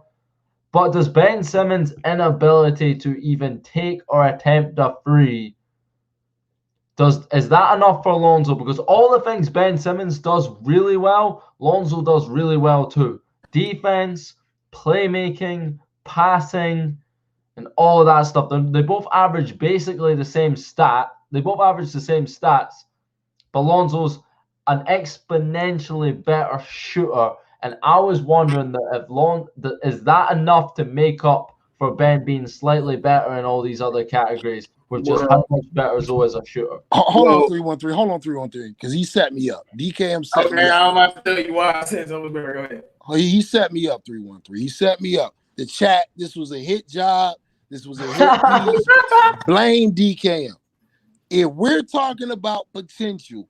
But does Ben Simmons' inability to even take or attempt a three, is that enough for Lonzo? Because all the things Ben Simmons does really well, Lonzo does really well too. Defense, playmaking, passing, and all of that stuff. They both average basically the same stat. They both average the same stats. But Lonzo's an exponentially better shooter. And I was wondering that is that enough to make up for Ben being slightly better in all these other categories, with just how much better Zoe is a shooter? Hold on, 313. Hold on, 313, because he set me up. DKM set me up. I'm about to tell you why I said something better. Go ahead. He set me up, 313. He set me up. The chat, this was a hit job. This was a hit piece. Blame DKM. If we're talking about potential,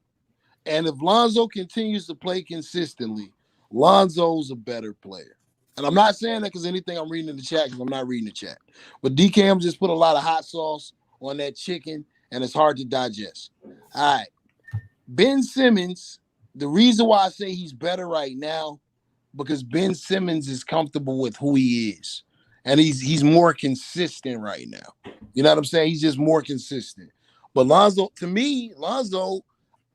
and if Lonzo continues to play consistently, Lonzo's a better player. And I'm not saying that because anything I'm reading in the chat, because I'm not reading the chat. But DKM just put a lot of hot sauce on that chicken, and it's hard to digest. All right. Ben Simmons, the reason why I say he's better right now, because Ben Simmons is comfortable with who he is. And he's more consistent right now. You know what I'm saying? He's just more consistent. But Lonzo, to me,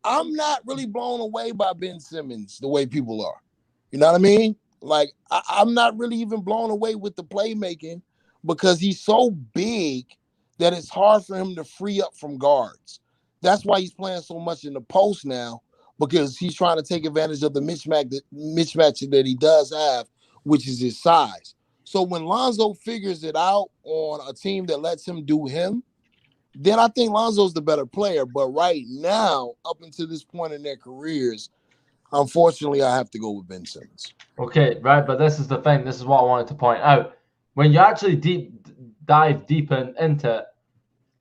I'm not really blown away by Ben Simmons the way people are. You know what I mean? Like, I'm not really even blown away with the playmaking because he's so big that it's hard for him to free up from guards. That's why he's playing so much in the post now. because he's trying to take advantage of the mismatch that he does have, which is his size. So when Lonzo figures it out on a team that lets him do him, then I think Lonzo's the better player. But right now, up until this point in their careers, unfortunately, I have to go with Ben Simmons. Okay, right, but this is the thing. This is what I wanted to point out. When you actually dive deep into it,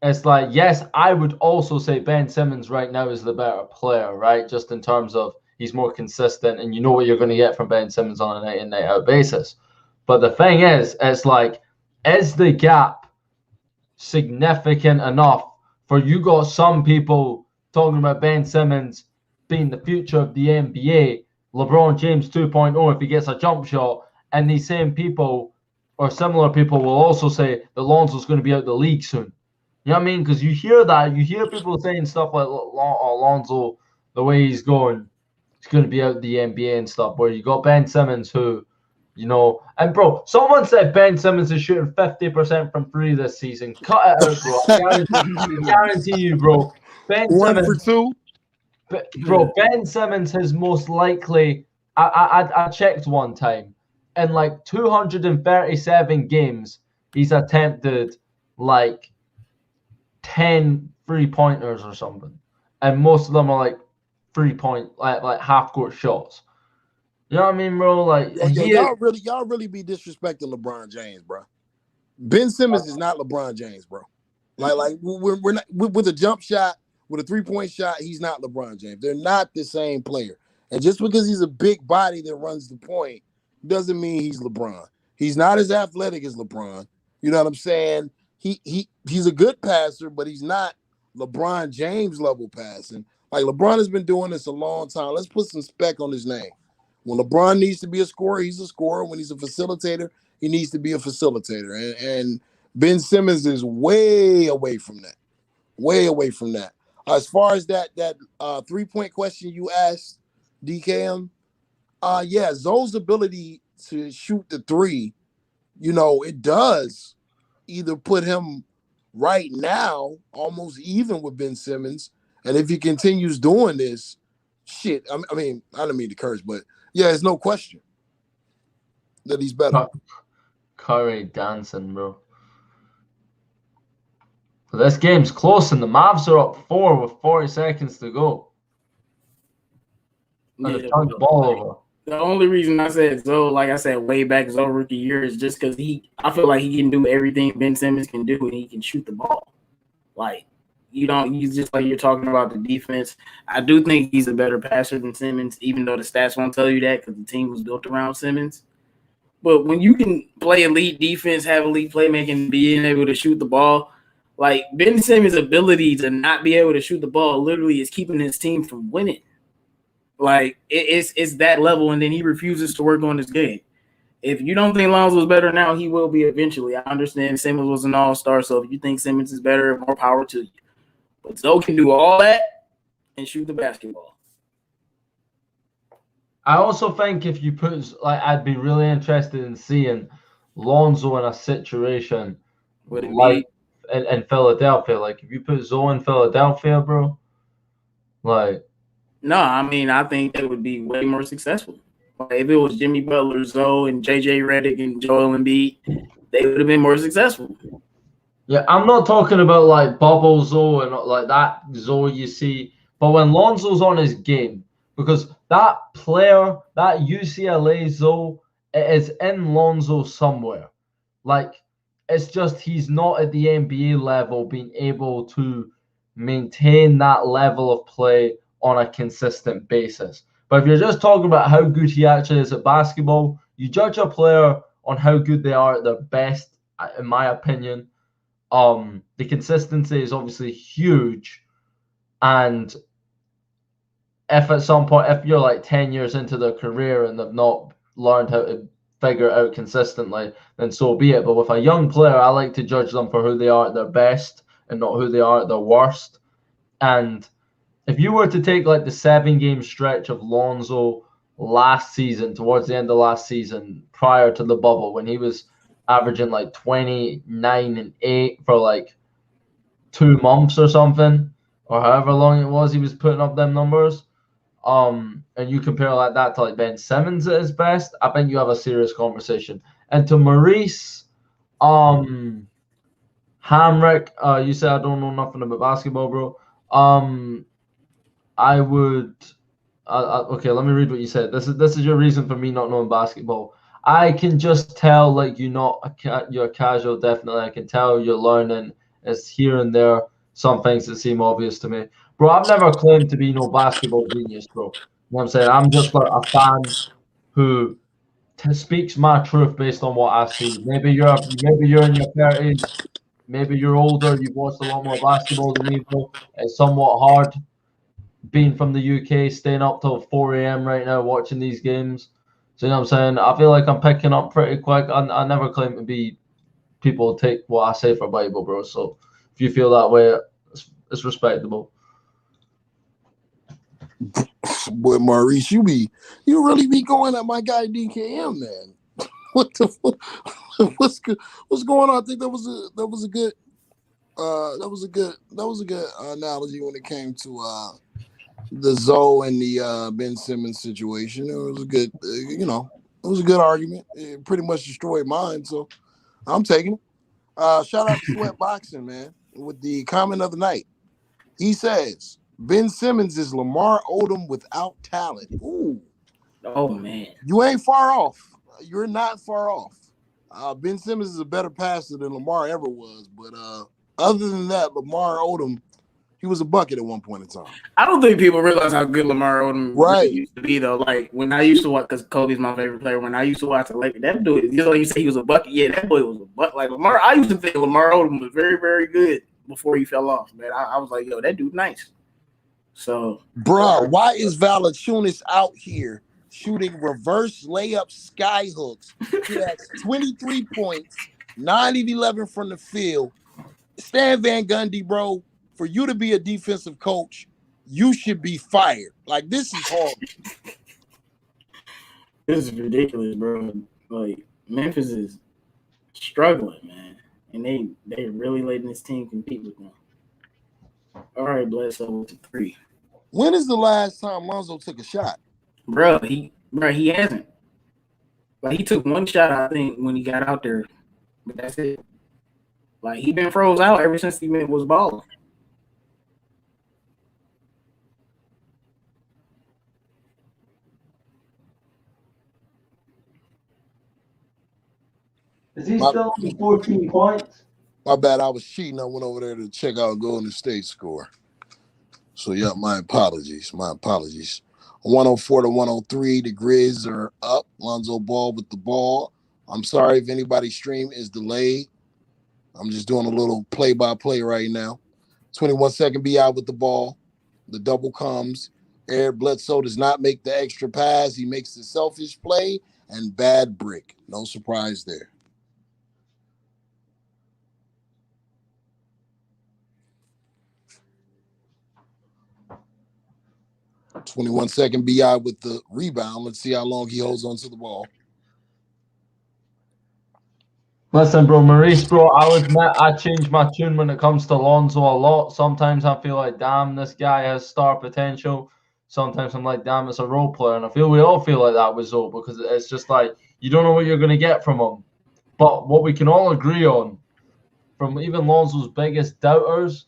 it's like, yes, I would also say Ben Simmons right now is the better player, right? Just in terms of he's more consistent and you know what you're going to get from Ben Simmons on a night-in, night-out basis. But the thing is, it's like, is the gap significant enough for you got some people talking about Ben Simmons being the future of the NBA, LeBron James 2.0 if he gets a jump shot, and these same people or similar people will also say that Lonzo's going to be out the league soon. You know what I mean? Because you hear that. You hear people saying stuff like Lonzo, the way he's going to be out the NBA and stuff, where you got Ben Simmons who, you know, and bro, someone said Ben Simmons is shooting 50% from three this season. Cut it out, bro. I guarantee you, bro. Ben Simmons, 1 for 2. Bro, Ben Simmons has most likely, I checked one time, in like 237 games, he's attempted like 10 3-pointers or something. And most of them are like 3-point, like half-court shots. You know what I mean, bro? Like, y'all really be disrespecting LeBron James, bro. Ben Simmons is not LeBron James, bro. Like we're not with a jump shot, with a 3-point shot, he's not LeBron James. They're not the same player. And just because he's a big body that runs the point doesn't mean he's LeBron. He's not as athletic as LeBron. You know what I'm saying? He's a good passer, but he's not LeBron James level passing. Like LeBron has been doing this a long time. Let's put some spec on his name. When LeBron needs to be a scorer, he's a scorer. When he's a facilitator, he needs to be a facilitator. And Ben Simmons is way away from that. Way away from that. As far as that 3-point question you asked, DKM, yeah, Zoe's ability to shoot the three, you know, it does either put him right now almost even with Ben Simmons, and if he continues doing this, shit, I mean, I don't mean to curse, but yeah, there's no question that he's better. Curry dancing, bro. So this game's close, and the Mavs are up 4 with 40 seconds to go. And they've turned the ball over. The only reason I said Zoe, like I said, way back Zoe rookie year, is just because I feel like he can do everything Ben Simmons can do, and he can shoot the ball. Like, he's just like you're talking about the defense. I do think he's a better passer than Simmons, even though the stats won't tell you that because the team was built around Simmons. But when you can play elite defense, have elite playmaking, being able to shoot the ball, like Ben Simmons' ability to not be able to shoot the ball literally is keeping his team from winning. Like it's that level, and then he refuses to work on his game. If you don't think Lonzo's better now, he will be eventually. I understand Simmons was an all-star, so if you think Simmons is better, more power to you. But Zoe can do all that and shoot the basketball. I also think if you put, like, I'd be really interested in seeing Lonzo in a situation like in Philadelphia. Like, if you put Zoe in Philadelphia, bro, like. No, I mean, I think they would be way more successful. Like if it was Jimmy Butler, Zoe, and JJ Redick and Joel Embiid, they would have been more successful. Yeah, I'm not talking about like bubble Zoe and like that Zoe you see, but when Lonzo's on his game, because that player, that UCLA Zoe, it is in Lonzo somewhere. Like, it's just he's not at the NBA level being able to maintain that level of play on a consistent basis. But if you're just talking about how good he actually is at basketball, you judge a player on how good they are at their best, in my opinion. The consistency is obviously huge. And if at some point, if you're like 10 years into their career and they've not learned how to figure it out consistently, then so be it. But with a young player, I like to judge them for who they are at their best and not who they are at their worst. And if you were to take like the 7-game stretch of Lonzo last season, towards the end of last season, prior to the bubble, when he was averaging like 29 and 8 for like 2 months or something, or however long it was he was putting up them numbers, and you compare like that to like Ben Simmons at his best, I think you have a serious conversation. And to Maurice, Hamrick, you said I don't know nothing about basketball, bro. I would. Okay, let me read what you said. This is your reason for me not knowing basketball. I can just tell, like, you're casual. Definitely, I can tell you're learning. It's here and there. Some things that seem obvious to me, bro. I've never claimed to be no basketball genius, bro. You know what I'm saying? I'm just like a fan who speaks my truth based on what I see. Maybe you're in your 30s. Maybe you're older. You've watched a lot more basketball than me, bro. It's somewhat hard being from the UK, staying up till 4 a.m. right now watching these games. So, you know what I'm saying? I feel like I'm picking up pretty quick. I never claim to be, people take what I say for Bible, bro. So if you feel that way, it's respectable. Boy, Maurice, you really be going at my guy DKM, man. What the fuck? What's going on? I think that was a good analogy when it came to the Zoe and the Ben Simmons situation. It was a good, it was a good argument. It pretty much destroyed mine, so I'm taking it. Shout out to Sweat Boxing, man, with the comment of the night. He says, Ben Simmons is Lamar Odom without talent. Ooh. Oh, man. You ain't far off. You're not far off. Ben Simmons is a better passer than Lamar ever was, but other than that, Lamar Odom, he was a bucket at one point in time. I don't think people realize how good Lamar Odom really used to be, though. Like, when I used to watch, because Kobe's my favorite player, when I used to watch the Lakers, that dude, you say he was a bucket. Yeah, that boy was a bucket. Like, Lamar, I used to think Lamar Odom was very, very good before he fell off, man. I was like, yo, that dude nice. So, bro, why is Valanciunas out here shooting reverse layup sky hooks? He has 23 points, 9 of 11 from the field. Stan Van Gundy, bro, for you to be a defensive coach, you should be fired. Like, this is horrible. This is ridiculous, bro. Like, Memphis is struggling, man. And they really letting this team compete with them. All right, Bledsoe with the 3. When is the last time Lonzo took a shot? Bro, he hasn't. Like, he took one shot, I think, when he got out there. But that's it. Like, he been froze out ever since he was balling. Is he still on 14 points? My bad, I was cheating. I went over there to check out Golden State score. So, yeah, my apologies. 104 to 103, the Grizz are up. Lonzo Ball with the ball. I'm sorry if anybody's stream is delayed. I'm just doing a little play-by-play right now. 21-second BI with the ball. The double comes. Eric Bledsoe does not make the extra pass. He makes the selfish play and bad brick. No surprise there. Second BI with the rebound. Let's see how long he holds on to the ball. Listen, bro, Maurice, bro, I change my tune when it comes to Lonzo a lot. Sometimes I feel like, damn, this guy has star potential. Sometimes I'm like, damn, it's a role player. And I feel we all feel like that with Zoe, because it's just like, you don't know what you're going to get from him. But what we can all agree on, from even Lonzo's biggest doubters,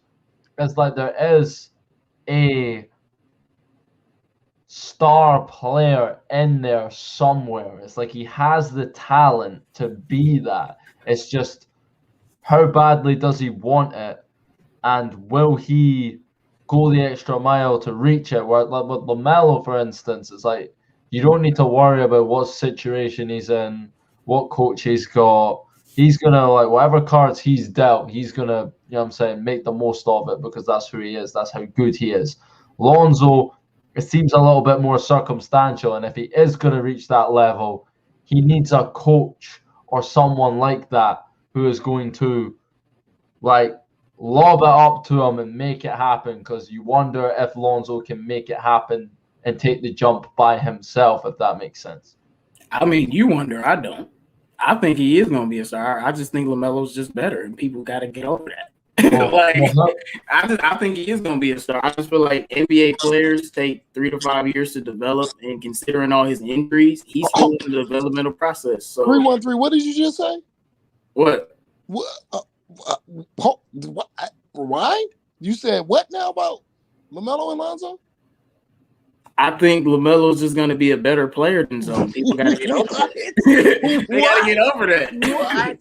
is like there is a star player in there somewhere. It's like he has the talent to be that. It's just, how badly does he want it, and will he go the extra mile to reach it? Where, like with Lamelo, for instance, it's like you don't need to worry about what situation he's in, what coach he's got. He's gonna, like, whatever cards he's dealt, he's gonna, you know what I'm saying, make the most of it, because that's who he is. That's how good he is. Lonzo, it seems a little bit more circumstantial, and if he is going to reach that level, he needs a coach or someone like that who is going to, like, lob it up to him and make it happen, because you wonder if Lonzo can make it happen and take the jump by himself, if that makes sense. I mean, you wonder. I don't. I think he is going to be a star. I just think LaMelo's just better, and people got to get over that. I think he is going to be a star. I just feel like NBA players take 3 to 5 years to develop, and considering all his injuries, he's still in the developmental process. So 313. What did you just say? What? Rewind? You said what now about LaMelo and Lonzo? I think LaMelo's just going to be a better player than Zone. People got to get over that. They got to get over that. What?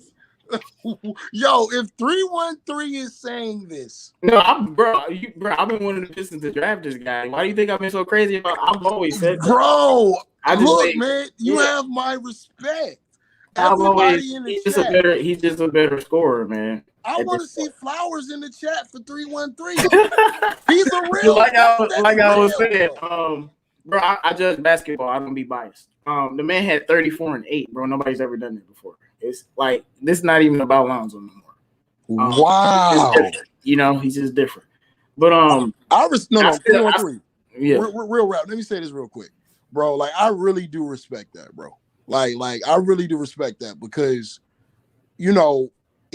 Yo, if 313 is saying this, no, I've been wanting the Pistons to draft this guy. Why do you think I've been so crazy about? I've always said that. Bro. Man, you have my respect. Everybody in the chat. He's just a better scorer, man. I want to see flowers in the chat for 313. He's a real. Like I was saying, bro. I judge basketball. I don't be biased. The man had 34 and 8, bro. Nobody's ever done that before. It's like this is not even about Lonzo no more. Wow. He's just different. But Yeah. Real rap. Let me say this real quick, bro. Like I really do respect that, bro. Like I really do respect that because,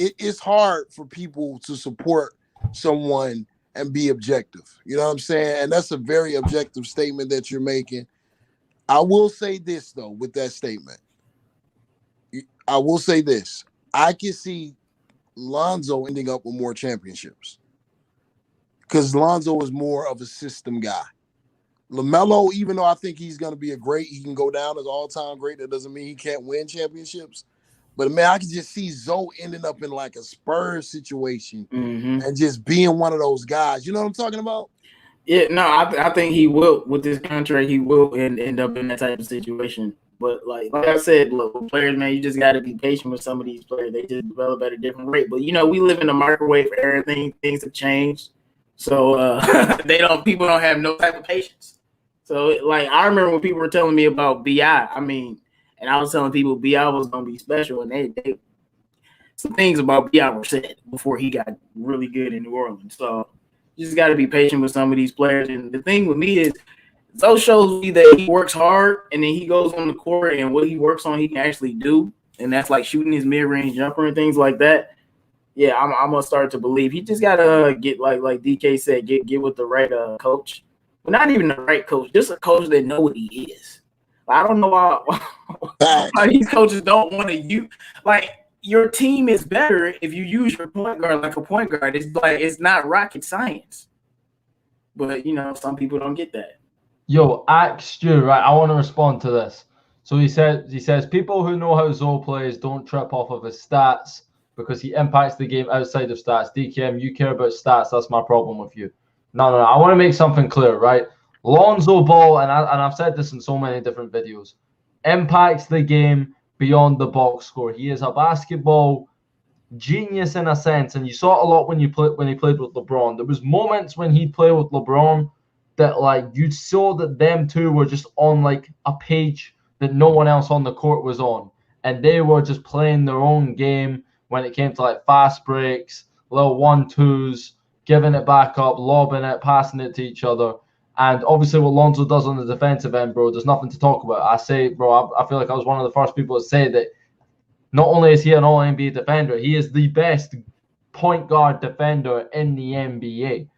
it's hard for people to support someone and be objective. You know what I'm saying? And that's a very objective statement that you're making. I will say this though, with that statement. I will say this. I can see Lonzo ending up with more championships because Lonzo is more of a system guy. LaMelo, even though I think he's going to be he can go down as all-time great. That doesn't mean he can't win championships. But, man, I can just see Zoe ending up in like a Spurs situation and just being one of those guys. You know what I'm talking about? Yeah, no, I think he will. With this contract, he will end up in that type of situation. But like I said, look, players, man, you just got to be patient with some of these players. They just develop at a different rate. But, we live in a microwave for everything. Things have changed. So people don't have no type of patience. So, I remember when people were telling me about B.I., and I was telling people B.I. was going to be special, and they some things about B.I. were said before he got really good in New Orleans. So, you just got to be patient with some of these players. And the thing with me is, those shows me that he works hard, and then he goes on the court, and what he works on, he can actually do. And that's like shooting his mid-range jumper and things like that. Yeah, I'm going to start to believe. He just got to get, like DK said, get with the right coach. But not even the right coach, just a coach that know what he is. I don't know why these coaches don't want to use. Your team is better if you use your point guard like a point guard. It's not rocket science. But, some people don't get that. Yo, Stu, right? I want to respond to this. So he says people who know how Zoe plays don't trip off of his stats because he impacts the game outside of stats. DKM, you care about stats. That's my problem with you. No. I want to make something clear, right? Lonzo Ball, and I've said this in so many different videos, impacts the game beyond the box score. He is a basketball genius in a sense, and you saw it a lot when he played with LeBron. There was moments when he'd play with LeBron that you saw that them two were just on a page that no one else on the court was on, and they were just playing their own game when it came to fast breaks, little 1-2s, giving it back up, lobbing it, passing it to each other. And obviously what Lonzo does on the defensive end, bro, there's nothing to talk about. I say, bro, I feel like I was one of the first people to say that not only is he an all-NBA defender, he is the best point guard defender in the NBA,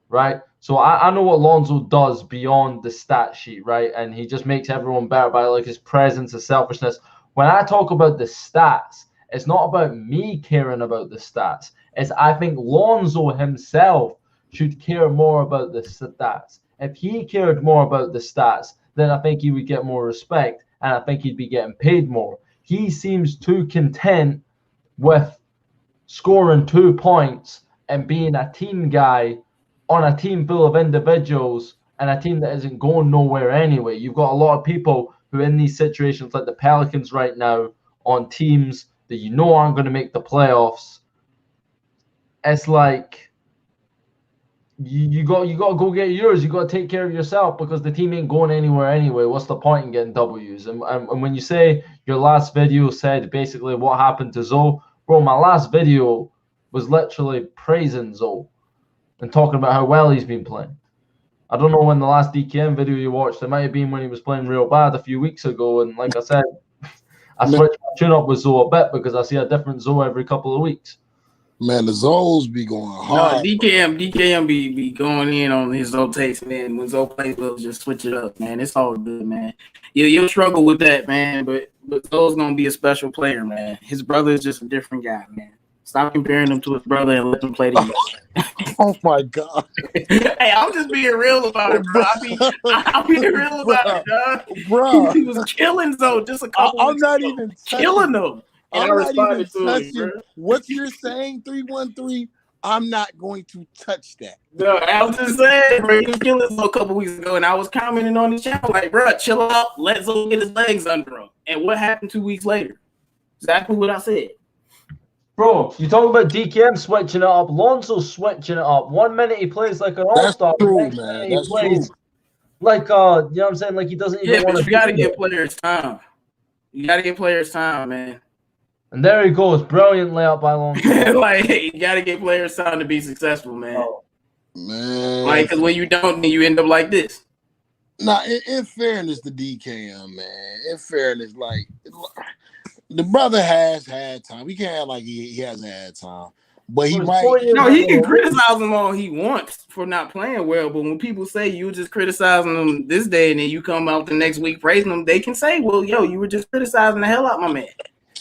right? So I know what Lonzo does beyond the stat sheet, right? And he just makes everyone better by his presence, his selfishness. When I talk about the stats, it's not about me caring about the stats. I think Lonzo himself should care more about the stats. If he cared more about the stats, then I think he would get more respect, and I think he'd be getting paid more. He seems too content with scoring 2 points and being a team guy on a team full of individuals and a team that isn't going nowhere anyway. You've got a lot of people who are in these situations like the Pelicans right now on teams that aren't going to make the playoffs. It's you got to go get yours. You got to take care of yourself because the team ain't going anywhere anyway. What's the point in getting W's? And when you say your last video said basically what happened to Zoe, bro, my last video was literally praising Zoe and talking about how well he's been playing. I don't know when the last DKM video you watched. It might have been when he was playing real bad a few weeks ago. And like I said, I switched my tune up with Zoe a bit because I see a different Zoe every couple of weeks. Man, the Zoes be going hard. DKM be going in on his Zoe takes, man. When Zoe plays, we'll just switch it up, man. It's all good, man. You'll struggle with that, man, but Zoe's gonna be a special player, man. His brother is just a different guy, man. Stop comparing him to his brother and let them play together. Oh my God. Hey, I'm just being real about it, bro. I'm being real about it, dog. Bro. He was killing Zoe just a couple I'm weeks not ago. even killing them. I'm not even touching what you're saying, 313. I'm not going to touch that. No, I was just saying, bro, he was killing Zoe a couple weeks ago, and I was commenting on the channel like, bro, chill out, let Zoe get his legs under him. And what happened 2 weeks later? Exactly what I said. Bro, you talk about DKM switching it up, Lonzo switching it up. 1 minute he plays like an all-star. That's true, man. That's true. Like, you know what I'm saying? Like he doesn't even want to. You got to give players time. You got to give players time, man. And there he goes, brilliant layup by Lonzo. Like, you got to give players time to be successful, man. Oh. Man. Like, because when you don't, then you end up like this. Nah, in fairness to DKM, man. In fairness, like, the brother has had time. We can't act like he hasn't had time. But he might. No, he can criticize him all he wants for not playing well. But when people say you were just criticizing him this day and then you come out the next week praising him, they can say, well, yo, you were just criticizing the hell out of my man.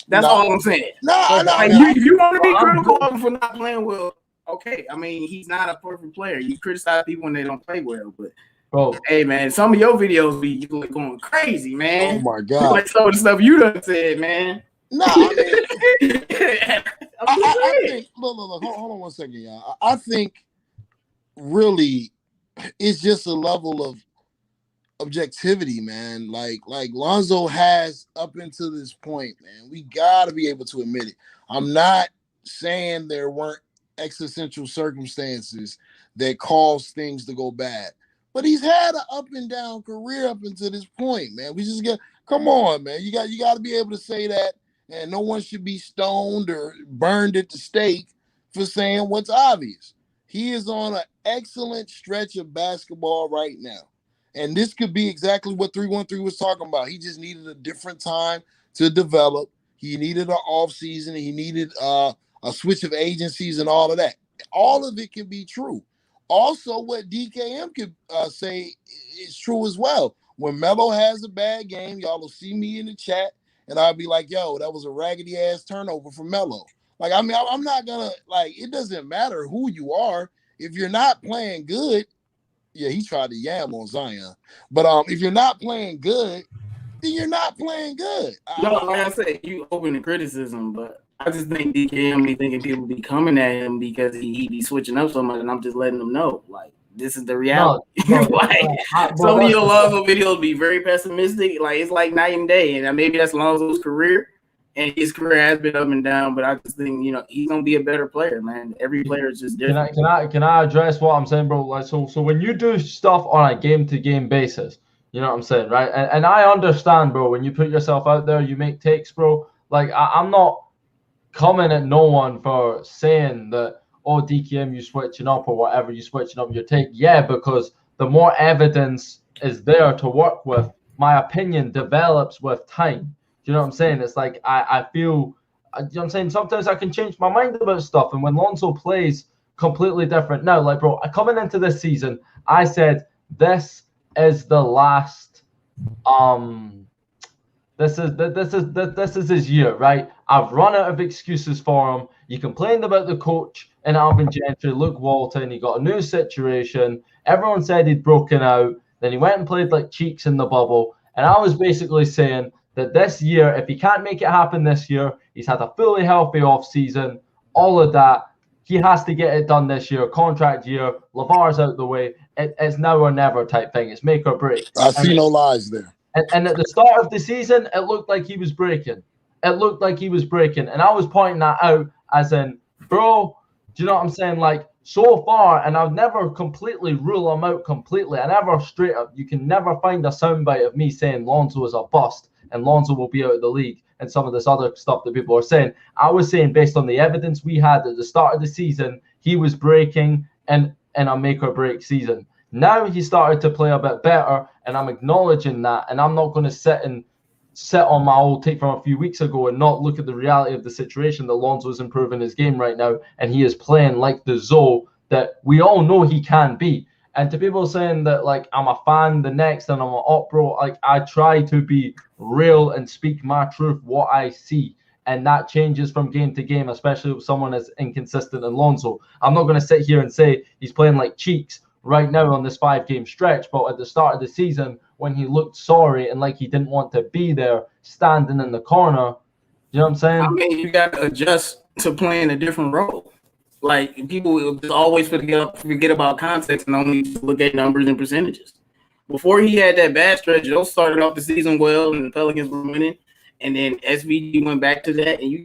That's all I'm saying. If you want to be critical of him for not playing well, okay. I mean, he's not a perfect player. You criticize people when they don't play well, but hey, man, some of your videos be going crazy, man. Oh my God! Like some of the stuff you done said, man. No, I mean, I think. Look. Hold on 1 second, y'all. I think really, it's just a level of objectivity, man. Like Lonzo has up until this point, man. We gotta be able to admit it. I'm not saying there weren't existential circumstances that caused things to go bad, but he's had an up and down career up until this point, man. We just come on, man. You got to be able to say that, and no one should be stoned or burned at the stake for saying what's obvious. He is on an excellent stretch of basketball right now. And this could be exactly what 313 was talking about. He just needed a different time to develop. He needed an off season. He needed a switch of agencies and all of that. All of it can be true. Also, what DKM could say is true as well. When Melo has a bad game, y'all will see me in the chat, and I'll be like, yo, that was a raggedy-ass turnover from Melo. Like, I mean, I'm not going to, like, it doesn't matter who you are. If you're not playing good, yeah, he tried to yam on Zion. But if you're not playing good, then you're not playing good. No, like I said, you open to criticism, but I just think DKM be thinking people be coming at him because he be switching up so much, and I'm just letting them know, like, this is the reality. Like, some of your Lonzo videos be very pessimistic. Like, it's like night and day, and maybe that's Lonzo's career, and his career has been up and down, but I just think, he's going to be a better player, man. Every player is just different. Can I address what I'm saying, bro? Like, so when you do stuff on a game-to-game basis, you know what I'm saying, right? And I understand, bro, when you put yourself out there, you make takes, bro. Like, I'm not coming at no one for saying that, oh, DKM, you switching up or whatever, you switching up your take. Yeah, because the more evidence is there to work with, my opinion develops with time. You know what I'm saying? It's like I feel, you know what I'm saying? Sometimes I can change my mind about stuff. And when Lonzo plays completely different now, like, bro, coming into this season, I said, this is the last, this is his year, right? I've run out of excuses for him. You complained about the coach and Alvin Gentry, Luke Walton. He got a new situation. Everyone said he'd broken out. Then he went and played like cheeks in the bubble. And I was basically saying that this year, if he can't make it happen this year, he's had a fully healthy offseason, all of that. He has to get it done this year, contract year. Lavar's out the way. It's now or never type thing. It's make or break. I see no lies there. And at the start of the season, it looked like he was breaking. And I was pointing that out as in, bro, do you know what I'm saying? Like, so far, and I've never completely rule him out completely. I never straight up, you can never find a soundbite of me saying Lonzo is a bust and Lonzo will be out of the league and some of this other stuff that people are saying. I was saying based on the evidence we had at the start of the season, he was breaking in a make or break season. Now he started to play a bit better, and I'm acknowledging that, and I'm not going to sit and sit on my old take from a few weeks ago and not look at the reality of the situation that Lonzo is improving his game right now, and he is playing like the Zoe that we all know he can be. And to people saying that, like, I'm a fan the next and I'm an op bro, like, I try to be real and speak my truth, what I see. And that changes from game to game, especially with someone as inconsistent as Lonzo. I'm not going to sit here and say he's playing like cheeks right now on this 5-game stretch, but at the start of the season, when he looked sorry and like he didn't want to be there, standing in the corner, you know what I'm saying? I mean, you got to adjust to playing a different role. Like, people will always forget about context and only look at numbers and percentages. Before he had that bad stretch, Joe started off the season well, and the Pelicans were winning. And then SVG went back to that, and he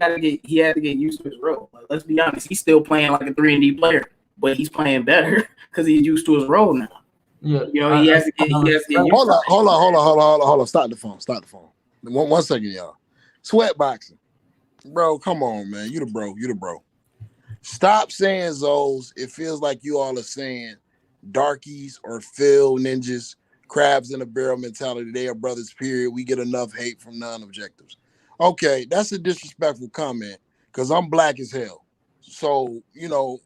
had to get used to his role. Like, let's be honest, he's still playing like a 3-and-D player, but he's playing better because he's used to his role now. Yeah, you know, he has to get used to it. Hold on. Stop the phone. One second, y'all. Sweat boxing. Bro, come on, man. You the bro. Stop saying Zoes. It feels like you all are saying darkies or Phil ninjas, crabs in a barrel mentality. They are brothers, period. We get enough hate from non-objectives. Okay, that's a disrespectful comment because I'm black as hell. So, you know,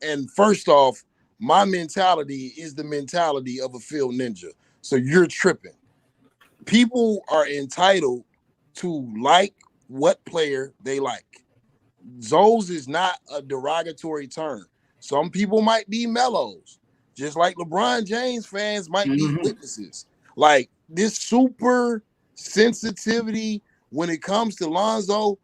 and first off, my mentality is the mentality of a Phil ninja. So you're tripping. People are entitled to like what player they like. Zoes is not a derogatory term. Some people might be mellows, just like LeBron James fans might be witnesses. Like, this super sensitivity when it comes to Lonzo,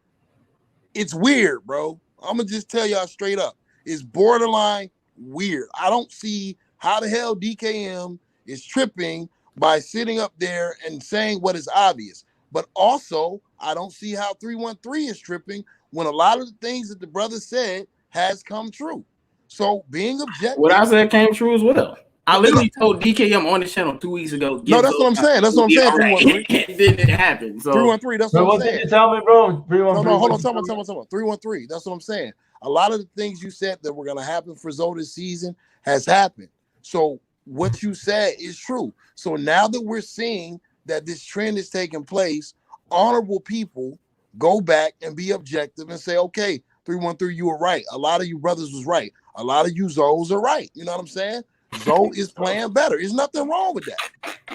it's weird, bro. I'm going to just tell y'all straight up. It's borderline weird. I don't see how the hell DKM is tripping by sitting up there and saying what is obvious. But also, I don't see how 313 is tripping when a lot of the things that the brother said has come true. So being objective. What I said came true as well. I literally told DKM on the channel 2 weeks ago. No, that's what I'm saying. That's what I'm saying. 313. It didn't happen. So 313. That's what I'm saying. What did you tell me, bro? 313. No, hold on. Tell me. 313. That's what I'm saying. A lot of the things you said that were going to happen for Zoe this season has happened. So what you said is true. So now that we're seeing that this trend is taking place, honorable people go back and be objective and say, okay, 313, you were right. A lot of you brothers was right. A lot of you Zoes are right. You know what I'm saying? Zoe is playing better. There's nothing wrong with that.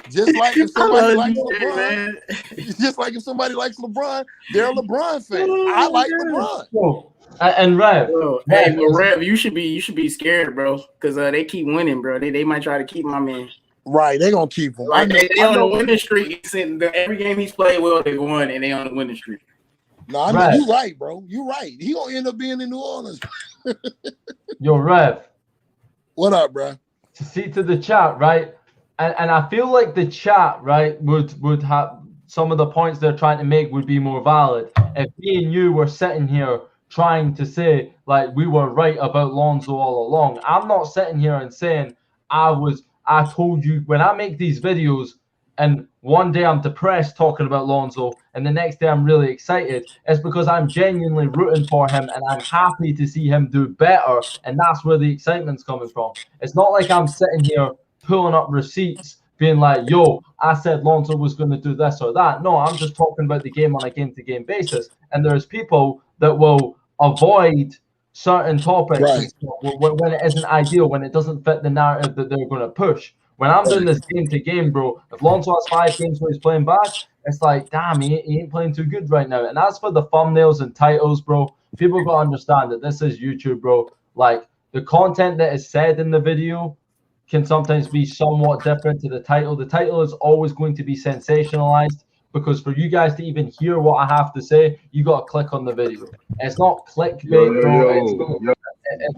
Just like if somebody likes LeBron, they're a LeBron fan. I like LeBron. And Rev, hey, but Rev, you should be scared, bro, because they keep winning, bro. They might try to keep my man. Right, they gonna keep him. Like, they on the winning streak. Every game he's played well, they won, and they on the winning streak. No, I know you're right, bro. You're right. He gonna end up being in New Orleans. Yo, Rev. What up, bro? To see to the chat, right? And I feel like the chat, right, would have some of the points they're trying to make would be more valid if me and you were sitting here trying to say like we were right about Lonzo all along. I'm not sitting here and saying I told you when I make these videos and one day I'm depressed talking about Lonzo and the next day I'm really excited. It's because I'm genuinely rooting for him and I'm happy to see him do better, and that's where the excitement's coming from. It's not like I'm sitting here pulling up receipts being like, yo, I said Lonzo was going to do this or that. No, I'm just talking about the game on a game-to-game basis. And there's people that will avoid certain topics when it isn't ideal, when it doesn't fit the narrative that they're going to push. When I'm doing this game-to-game, bro, if Lonzo has 5 games where he's playing bad, it's like, damn, he ain't playing too good right now. And as for the thumbnails and titles, bro, people got to understand that this is YouTube, bro. Like, the content that is said in the video can sometimes be somewhat different to the title. The title is always going to be sensationalized because for you guys to even hear what I have to say, you got to click on the video. It's not clickbait, bro.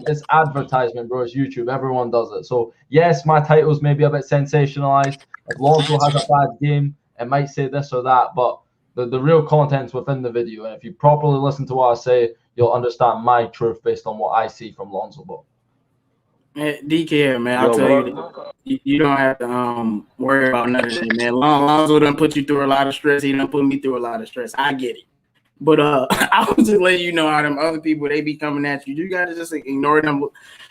It's advertisement, bro. It's YouTube. Everyone does it. So, yes, my title's maybe a bit sensationalized. If Lonzo has a bad game, it might say this or that, but the real content's within the video. And if you properly listen to what I say, you'll understand my truth based on what I see from Lonzo Ball. DK, man, I'll tell you don't have to worry about nothing, man. Lonzo done put you through a lot of stress. He done put me through a lot of stress. I get it. But I was just letting you know how them other people, they be coming at you. You gotta just ignore them.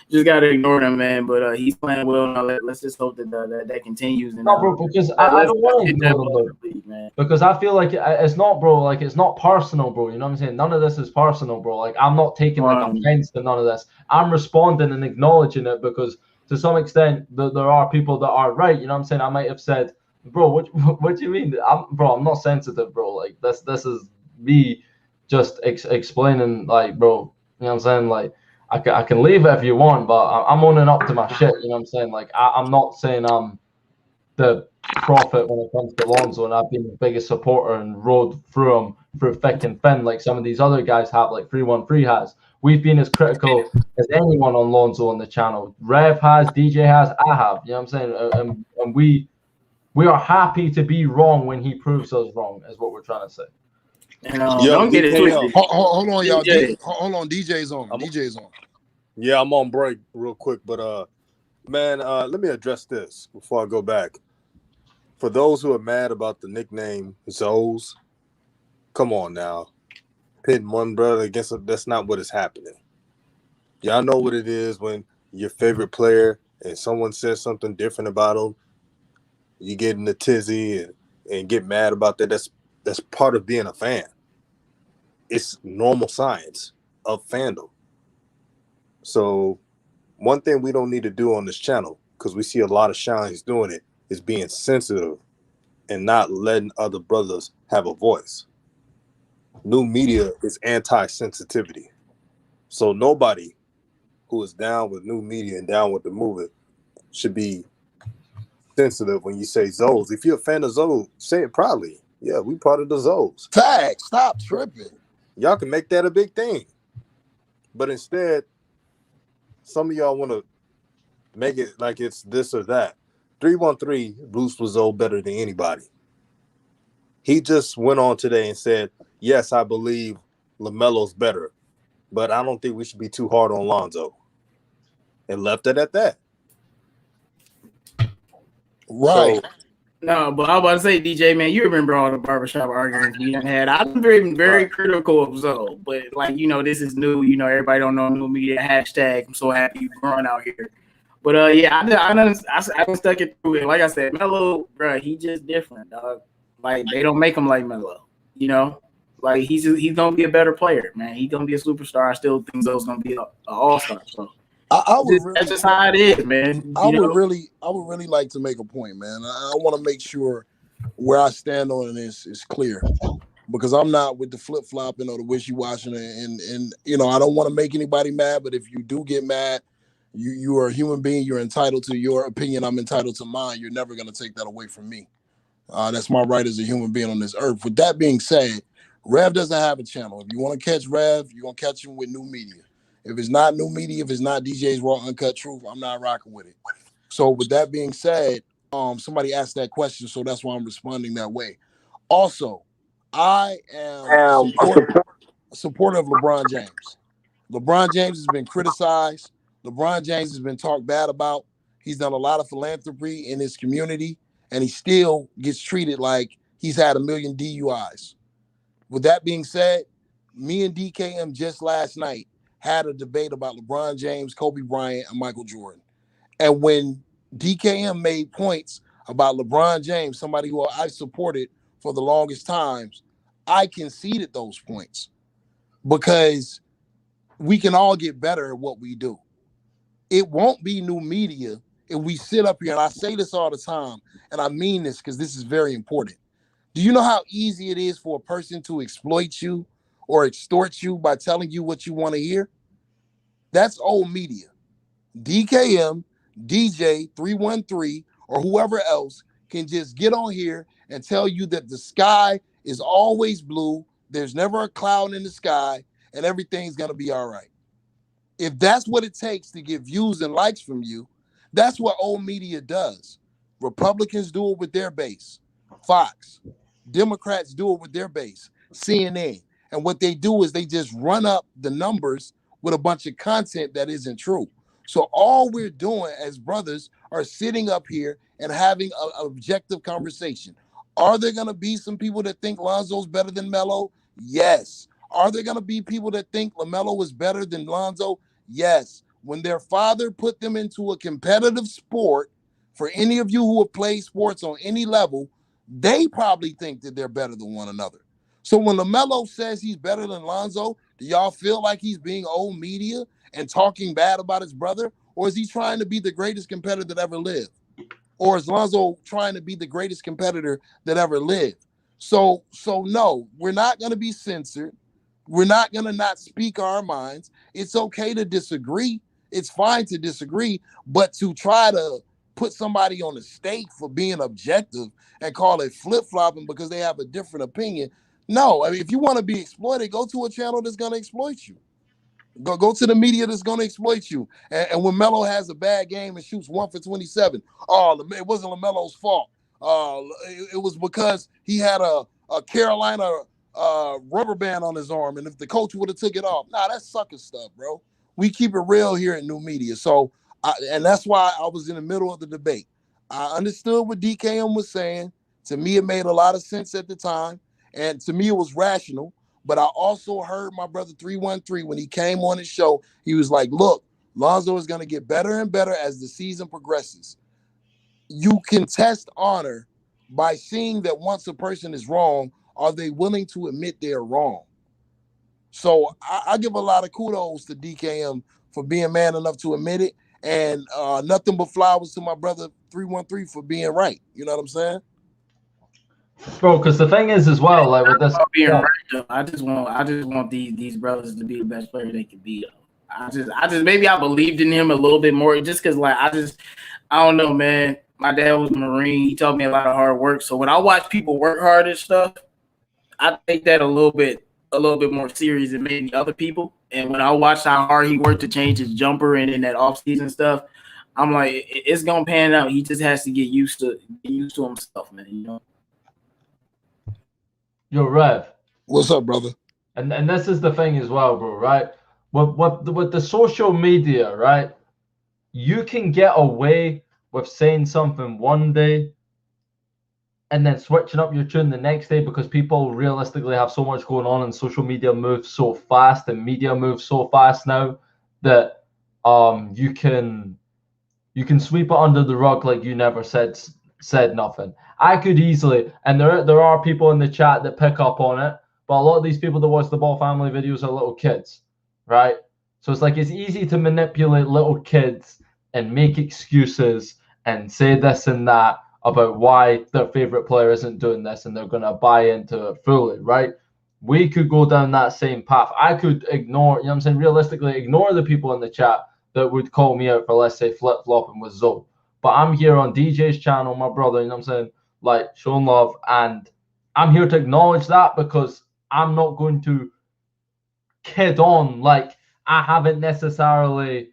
Just gotta ignore them, man. But he's playing well. Now let's just hope that that continues. And, no, bro, because I don't want to ignore them, though. League, man. Because I feel like it's not, bro. Like, it's not personal, bro. You know what I'm saying? None of this is personal, bro. Like, I'm not taking like offense to none of this. I'm responding and acknowledging it because to some extent there are people that are right. You know what I'm saying? I might have said, bro, what do you mean? I'm not sensitive, bro. Like, this is me just explaining, like, bro. You know what I'm saying? Like, I can leave it if you want, but I'm owning up to my shit. You know what I'm saying? Like, I'm not saying I'm the prophet when it comes to Lonzo, and I've been the biggest supporter and rode through him through thick and thin, like some of these other guys have, like 313 has. We've been as critical as anyone on Lonzo on the channel. Rev has, DJ has, I have. You know what I'm saying? And we are happy to be wrong when he proves us wrong, is what we're trying to say. And don't get it twisted. Hold on, y'all. Hold on, DJ's on. DJ's on. Yeah, I'm on break real quick, but man, let me address this before I go back. For those who are mad about the nickname Zoes, come on now. Pitting one brother against that's not what is happening. Y'all know what it is when your favorite player and someone says something different about him, you get in a tizzy and get mad about that. That's part of being a fan. It's normal science of fandom. So one thing we don't need to do on this channel, because we see a lot of shines doing it, is being sensitive and not letting other brothers have a voice. New media is anti-sensitivity. So nobody who is down with new media and down with the movement should be sensitive when you say Zoes. If you're a fan of Zoes, say it proudly. Yeah, we part of the Zoes. Facts. Stop tripping. Y'all can make that a big thing. But instead, some of y'all want to make it like it's this or that. 313 Bruce was Zoe better than anybody. He just went on today and said, yes, I believe LaMelo's better, but I don't think we should be too hard on Lonzo. And left it at that. Right. So, No, but I was about to say, DJ, man, you remember all the barbershop arguments we done had. I've been very critical of Zoe, but like, you know, this is new. You know, everybody don't know new media hashtag. I'm so happy you're growing out here. But yeah, I done stuck it through it. Like I said, Melo, bro, he just different, dog. Like they don't make him like Melo, you know. Like he's gonna be a better player, man. He's gonna be a superstar. I still think Zoe's gonna be an all-star. So that's just how it is, man. I would really like to make a point, man. I want to make sure where I stand on this is clear, because I'm not with the flip flopping or the wishy washing, and you know, I don't want to make anybody mad. But if you do get mad, you are a human being. You're entitled to your opinion. I'm entitled to mine. You're never gonna take that away from me. That's my right as a human being on this earth. With that being said, Rev doesn't have a channel. If you want to catch Rev, you're gonna catch him with new media. If it's not new media, if it's not DJ's Raw Uncut Truth, I'm not rocking with it. So with that being said, somebody asked that question, so that's why I'm responding that way. Also, I am a supporter of LeBron James. LeBron James has been criticized. LeBron James has been talked bad about. He's done a lot of philanthropy in his community, and he still gets treated like he's had 1 million DUIs. With that being said, me and DKM just last night had a debate about LeBron James, Kobe Bryant, and Michael Jordan. And when DKM made points about LeBron James, somebody who I supported for the longest times, I conceded those points because we can all get better at what we do. It won't be new media if we sit up here, and I say this all the time, and I mean this because this is very important. Do you know how easy it is for a person to exploit you or extort you by telling you what you want to hear? That's old media. DKM, DJ, 313, or whoever else can just get on here and tell you that the sky is always blue, there's never a cloud in the sky, and everything's going to be all right. If that's what it takes to get views and likes from you, that's what old media does. Republicans do it with their base. Fox. Democrats do it with their base. CNN. And what they do is they just run up the numbers with a bunch of content that isn't true. So all we're doing as brothers are sitting up here and having an objective conversation. Are there going to be some people that think Lonzo's better than Melo? Yes. Are there going to be people that think LaMelo is better than Lonzo? Yes. When their father put them into a competitive sport, for any of you who have played sports on any level, they probably think that they're better than one another. So when LaMelo says he's better than Lonzo, do y'all feel like he's being old media and talking bad about his brother? Or is he trying to be the greatest competitor that ever lived? Or is Lonzo trying to be the greatest competitor that ever lived? So no, we're not going to be censored. We're not going to not speak our minds. It's okay to disagree. It's fine to disagree, but to try to put somebody on the stake for being objective and call it flip-flopping because they have a different opinion. No, I mean, if you want to be exploited, go to a channel that's going to exploit you. Go to the media that's going to exploit you. And when Melo has a bad game and shoots 1 for 27, it wasn't LaMelo's fault. It was because he had a Carolina rubber band on his arm, and if the coach would have took it off, that's sucker stuff, bro. We keep it real here at New Media. So, and that's why I was in the middle of the debate. I understood what DKM was saying. To me, it made a lot of sense at the time, and to me, it was rational. But I also heard my brother 313 when he came on his show. He was like, look, Lonzo is going to get better and better as the season progresses. You can test honor by seeing that once a person is wrong, are they willing to admit they're wrong? So I give a lot of kudos to DKM for being man enough to admit it. And nothing but flowers to my brother 313 for being right. You know what I'm saying? Bro, because the thing is as well, like with this being right, though, I just want these brothers to be the best player they can be. I just maybe I believed in him a little bit more just because like I don't know, man. My dad was a Marine. He taught me a lot of hard work. So when I watch people work hard and stuff, I take that a little bit more serious than maybe other people. And when I watched how hard he worked to change his jumper and in that offseason stuff, I'm like, it's gonna pan out. He just has to get used to himself, man. You know. Yo, Rev. What's up, brother? And this is the thing as well, bro, right? With the social media, right? You can get away with saying something one day and then switching up your tune the next day because people realistically have so much going on and social media moves so fast and media moves so fast now that you can sweep it under the rug like you never said nothing. I could easily, and there are people in the chat that pick up on it, but a lot of these people that watch the Ball family videos are little kids, right? So it's like it's easy to manipulate little kids and make excuses and say this and that about why their favorite player isn't doing this and they're going to buy into it fully, right? We could go down that same path. I could ignore, you know what I'm saying, realistically ignore the people in the chat that would call me out for, let's say, flip-flopping with Zoe. But I'm here on DJ's channel, my brother, you know what I'm saying, like showing love. And I'm here to acknowledge that because I'm not going to kid on like I haven't necessarily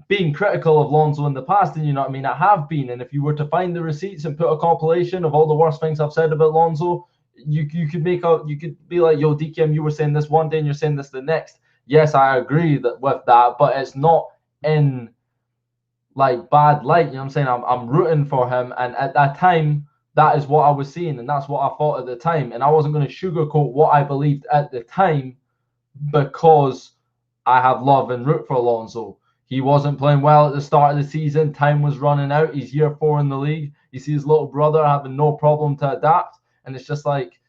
been critical of Lonzo in the past. And you know what I mean? I have been. And if you were to find the receipts and put a compilation of all the worst things I've said about Lonzo, you could be like, yo, DKM, you were saying this one day and you're saying this the next. Yes, I agree with that, but it's not in like bad light. You know what I'm saying? I'm rooting for him, and at that time, that is what I was seeing, and that's what I thought at the time. And I wasn't going to sugarcoat what I believed at the time because I have love and root for Lonzo. He wasn't playing well at the start of the season. Time was running out. He's year 4 in the league. You see his little brother having no problem to adapt, and it's just like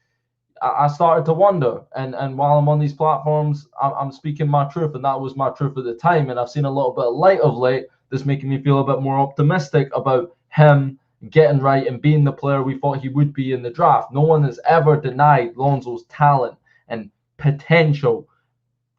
I started to wonder. And while I'm on these platforms, I'm speaking my truth, and that was my truth at the time. And I've seen a little bit of light of late that's making me feel a bit more optimistic about him getting right and being the player we thought he would be in the draft. No one has ever denied Lonzo's talent and potential.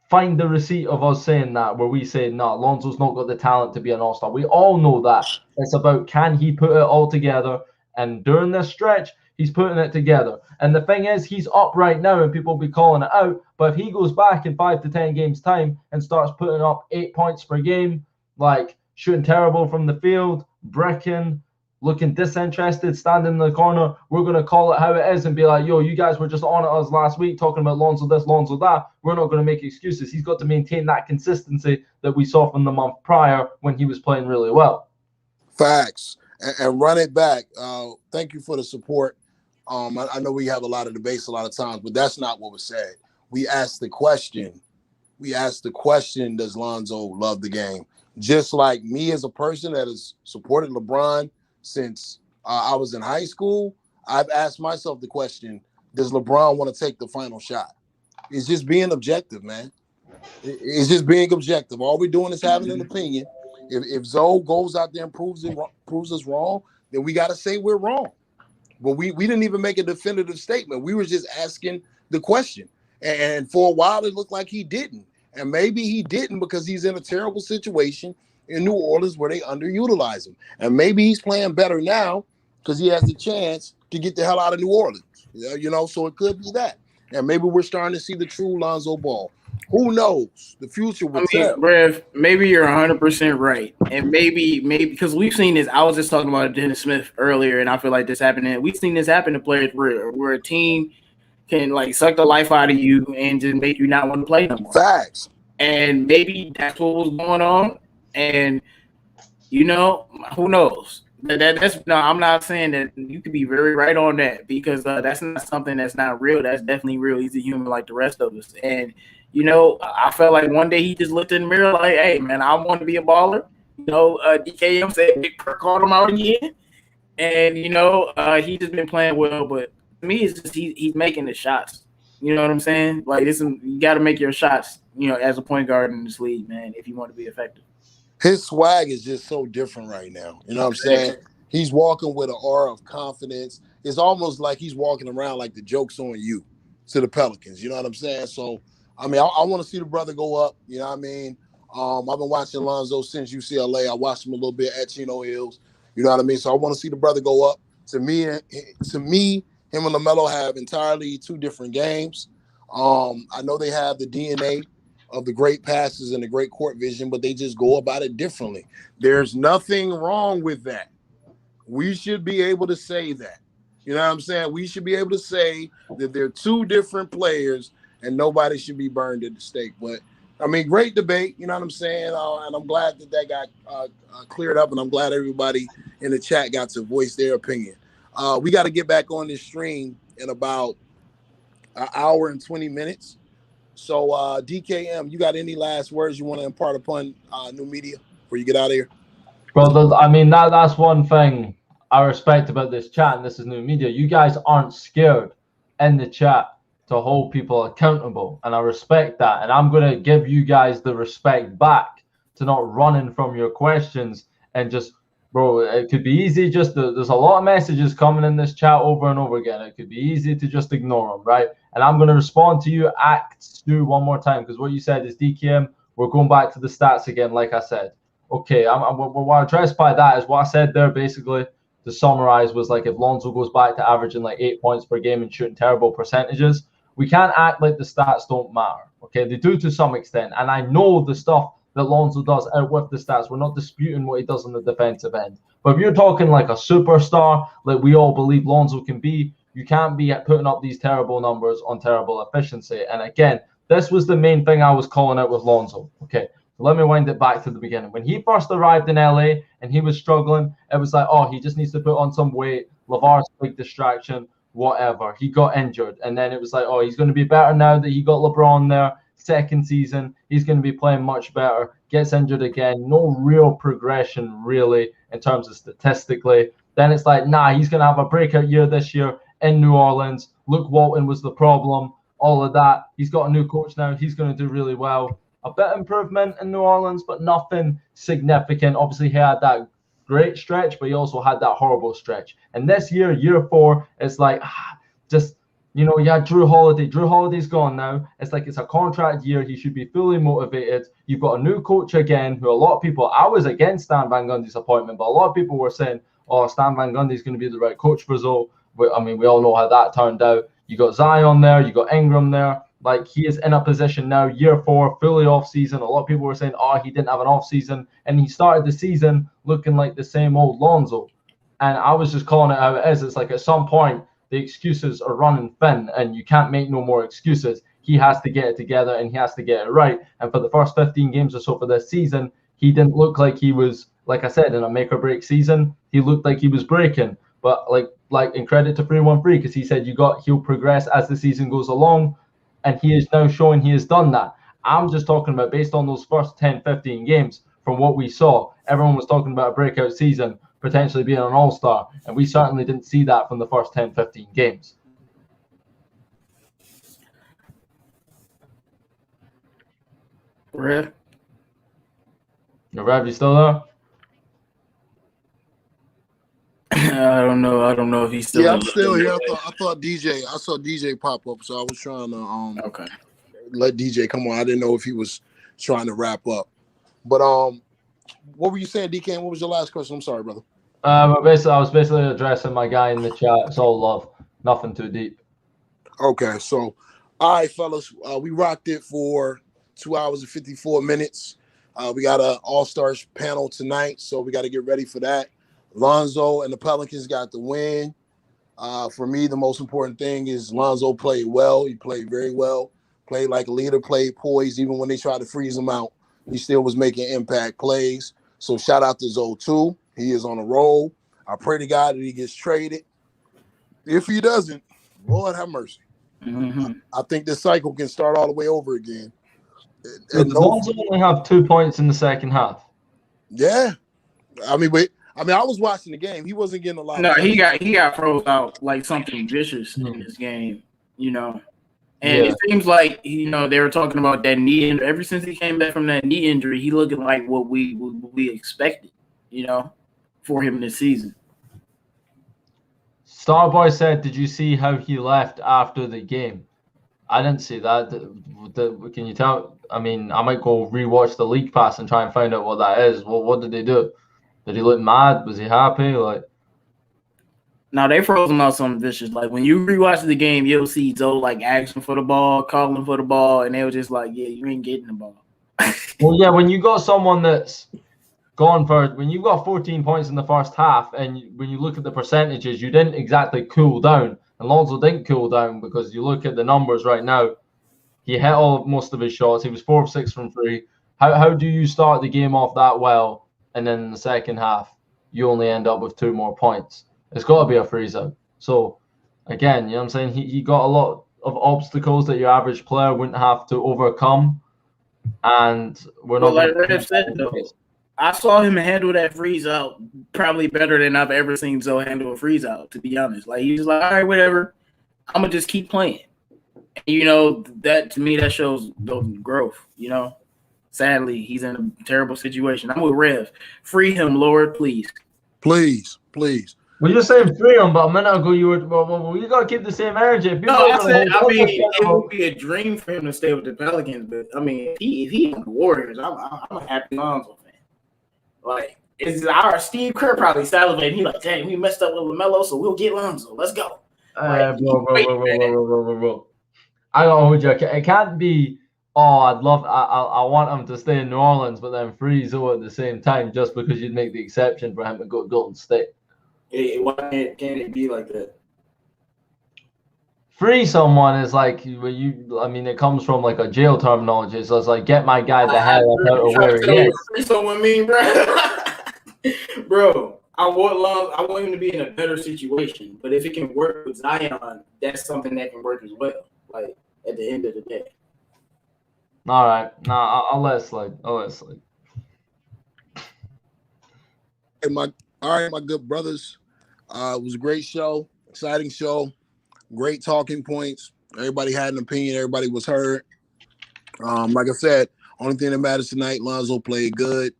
Find the receipt of us saying that where we say, no, Lonzo's not got the talent to be an all-star. We all know that. It's about can he put it all together? And during this stretch, he's putting it together. And the thing is, he's up right now and people will be calling it out. But if he goes back in 5 to 10 games time and starts putting up 8 points per game, like shooting terrible from the field, bricking, looking disinterested, standing in the corner, we're going to call it how it is and be like, yo, you guys were just on at us last week talking about Lonzo this, Lonzo that. We're not going to make excuses. He's got to maintain that consistency that we saw from the month prior when he was playing really well. Facts. And run it back. Thank you for the support. I know we have a lot of debates a lot of times, but that's not what was said. We asked the question. Does Lonzo love the game? Just like me as a person that has supported LeBron since I was in high school, I've asked myself the question, does LeBron want to take the final shot? It's just being objective, man. It's just being objective. All we're doing is having an opinion. If Zoe goes out there and proves us wrong, then we got to say we're wrong. But we didn't even make a definitive statement. We were just asking the question. And for a while, it looked like he didn't. And maybe he didn't because he's in a terrible situation in New Orleans where they underutilize him. And maybe he's playing better now because he has the chance to get the hell out of New Orleans. You know, so it could be that. And maybe we're starting to see the true Lonzo Ball. Who knows? The future will tell. Rev, maybe you're 100% right. And maybe because we've seen this. I was just talking about Dennis Smith earlier, and I feel like this happened. We've seen this happen to players where a team can like suck the life out of you and just make you not want to play no more. Facts. And maybe that's what was going on. And, you know, who knows? I'm not saying that you could be very right on that because that's not something that's not real. That's definitely real. He's a human like the rest of us. And, you know, I felt like one day he just looked in the mirror like, hey, man, I want to be a baller. You know, DKM said Big Perk called him out again. And, you know, he just been playing well. But to me, it's just he's making the shots. You know what I'm saying? Like, you got to make your shots, you know, as a point guard in this league, man, if you want to be effective. His swag is just so different right now. You know what I'm saying? He's walking with an aura of confidence. It's almost like he's walking around like the joke's on you to the Pelicans. You know what I'm saying? So, I mean, I want to see the brother go up. You know what I mean? I've been watching Lonzo since UCLA. I watched him a little bit at Chino Hills. You know what I mean? So I want to see the brother go up. To me, him and LaMelo have entirely two different games. I know they have the DNA of the great passes and the great court vision, but they just go about it differently. There's nothing wrong with that. We should be able to say that. You know what I'm saying? We should be able to say that they're two different players and nobody should be burned at the stake. But, I mean, great debate. You know what I'm saying? And I'm glad that got cleared up, and I'm glad everybody in the chat got to voice their opinion. We got to get back on this stream in about an hour and 20 minutes. So, DKM, you got any last words you want to impart upon New Media before you get out of here? Well, I mean, that's one thing I respect about this chat, and this is New Media. You guys aren't scared in the chat to hold people accountable, and I respect that. And I'm going to give you guys the respect back to not running from your questions and just, bro, it could be easy just to, there's a lot of messages coming in this chat over and over again. It could be easy to just ignore them, right? And I'm going to respond to you, Stu, one more time, because what you said is DKM, we're going back to the stats again, like I said. Okay, what I addressed by that is what I said there basically to summarize was like if Lonzo goes back to averaging like 8 points per game and shooting terrible percentages, we can't act like the stats don't matter. Okay, they do to some extent. And I know the stuff that Lonzo does out with the stats. We're not disputing what he does on the defensive end. But if you're talking like a superstar, like we all believe Lonzo can be, you can't be putting up these terrible numbers on terrible efficiency. And again, this was the main thing I was calling out with Lonzo. Okay. Let me wind it back to the beginning. When he first arrived in LA and he was struggling, it was like, oh, he just needs to put on some weight. Lavar's a big distraction, whatever. He got injured. And then it was like, oh, he's going to be better now that he got LeBron there. Second season, he's going to be playing much better. Gets injured again. No real progression, really, in terms of statistically. Then it's like, nah, he's going to have a breakout year this year in New Orleans. Luke Walton was the problem. All of that. He's got a new coach now. He's going to do really well. A bit of improvement in New Orleans, but nothing significant. Obviously, he had that great stretch, but he also had that horrible stretch. And this year, year 4, it's like, just, you know, yeah, Drew Holiday. Drew Holiday's gone now. It's like it's a contract year. He should be fully motivated. You've got a new coach again, who a lot of people, I was against Stan Van Gundy's appointment, but a lot of people were saying, oh, Stan Van Gundy's going to be the right coach for Zoe. I mean, we all know how that turned out. You got Zion there. You got Ingram there. Like, he is in a position now, year 4, fully off season. A lot of people were saying, oh, he didn't have an off season. And he started the season looking like the same old Lonzo. And I was just calling it how it is. It's like at some point, the excuses are running thin and you can't make no more excuses. He has to get it together and he has to get it right. And for the first 15 games or so for this season, he didn't look like he was, like I said, in a make or break season. He looked like he was breaking. But in credit to 313 because he said he'll progress as the season goes along, and he is now showing he has done that. I'm just talking about based on those first 10, 15 games from what we saw. Everyone was talking about a breakout season, potentially being an all-star, and we certainly didn't see that from the first 10, 15 games. Rev? Rev, you still there? I don't know if he's still. Yeah, I'm still here. I saw DJ pop up, so I was trying to Okay. let DJ come on. I didn't know if he was trying to wrap up. But what were you saying, DK? What was your last question? I'm sorry, brother. I was basically addressing my guy in the chat. It's all love, nothing too deep. Okay, so all right, fellas, we rocked it for 2 hours and 54 minutes. We got an all-stars panel tonight, so we got to get ready for that. Lonzo and the Pelicans got the win. For me, the most important thing is Lonzo played well. He played very well. Played like a leader, played poised. Even when they tried to freeze him out, he still was making impact plays. So shout out to Zoe too. He is on a roll. I pray to God that he gets traded. If he doesn't, Lord have mercy. Mm-hmm. I think this cycle can start all the way over again. Did Lonzo only have 2 points in the second half? Yeah. I was watching the game. He wasn't getting a lot. No, he got froze out like something vicious in this game, And it seems like they were talking about that knee injury. Ever since he came back from that knee injury, he looking like what we expected, for him this season. Starboy said, "Did you see how he left after the game?" I didn't see that. Can you tell? I mean, I might go rewatch the league pass and try and find out what that is. Well, what did they do? Did he look mad? Was he happy? No, they froze him out something vicious. Like when you rewatch the game, you'll see Zoe asking for the ball, calling for the ball, and they were just like, "Yeah, you ain't getting the ball." Well, yeah, when you got someone that's gone when you got 14 points in the first half, and when you look at the percentages, you didn't exactly cool down. And Lonzo didn't cool down because you look at the numbers right now. He hit most of his shots. He was 4 of 6 from 3. How do you start the game off that well, and then in the second half you only end up with 2 more points? It's got to be a freeze out. So again, you know what I'm saying? He got a lot of obstacles that your average player wouldn't have to overcome, and we're not. Like Rev said, though, I saw him handle that freeze out probably better than I've ever seen Zoe handle a freeze out. To be honest, he was like, "All right, whatever, I'm gonna just keep playing." That to me that shows growth. Sadly, he's in a terrible situation. I'm with Rev. Free him, Lord, please. Please. Well, you're saying free him, but a minute ago you were. Well, you gotta keep the same energy. It would be a dream for him to stay with the Pelicans, but if he on the Warriors, I'm a happy Lonzo fan. It's our Steve Kerr probably salivating. He dang, we messed up with LaMelo, so we'll get Lonzo. Let's go. Bro. I gotta hold you. It can't be. Oh, I want him to stay in New Orleans, but then free Zoe at the same time, just because you'd make the exception for him to go to Golden State. Why can't it be like that? Free someone is it comes from a jail terminology. So it's get my guy the hell out of where he is. Free someone mean, bro. Bro, I want him to be in a better situation. But if it can work with Zion, that's something that can work as well. At the end of the day. All right. I'll let it slide. All right, my good brothers. It was a great show, exciting show, great talking points. Everybody had an opinion. Everybody was heard. Like I said, only thing that matters tonight, Lonzo played good.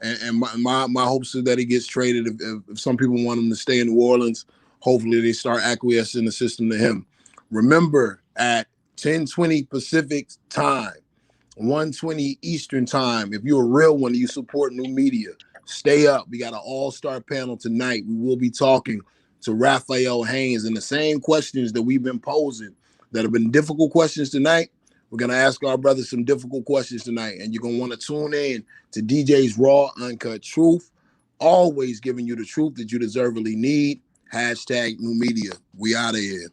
And my hopes is that he gets traded. If some people want him to stay in New Orleans, hopefully they start acquiescing the system to him. Remember, at 10:20 Pacific time, 1:20 Eastern time, if you're a real one, you support new media, stay up. We got an all-star panel tonight. We will be talking to Raphael Haynes, and the same questions that we've been posing that have been difficult questions tonight, we're going to ask our brothers some difficult questions tonight, and you're going to want to tune in to DJ's Raw Uncut Truth, always giving you the truth that you deservedly need. #new media. We out of here.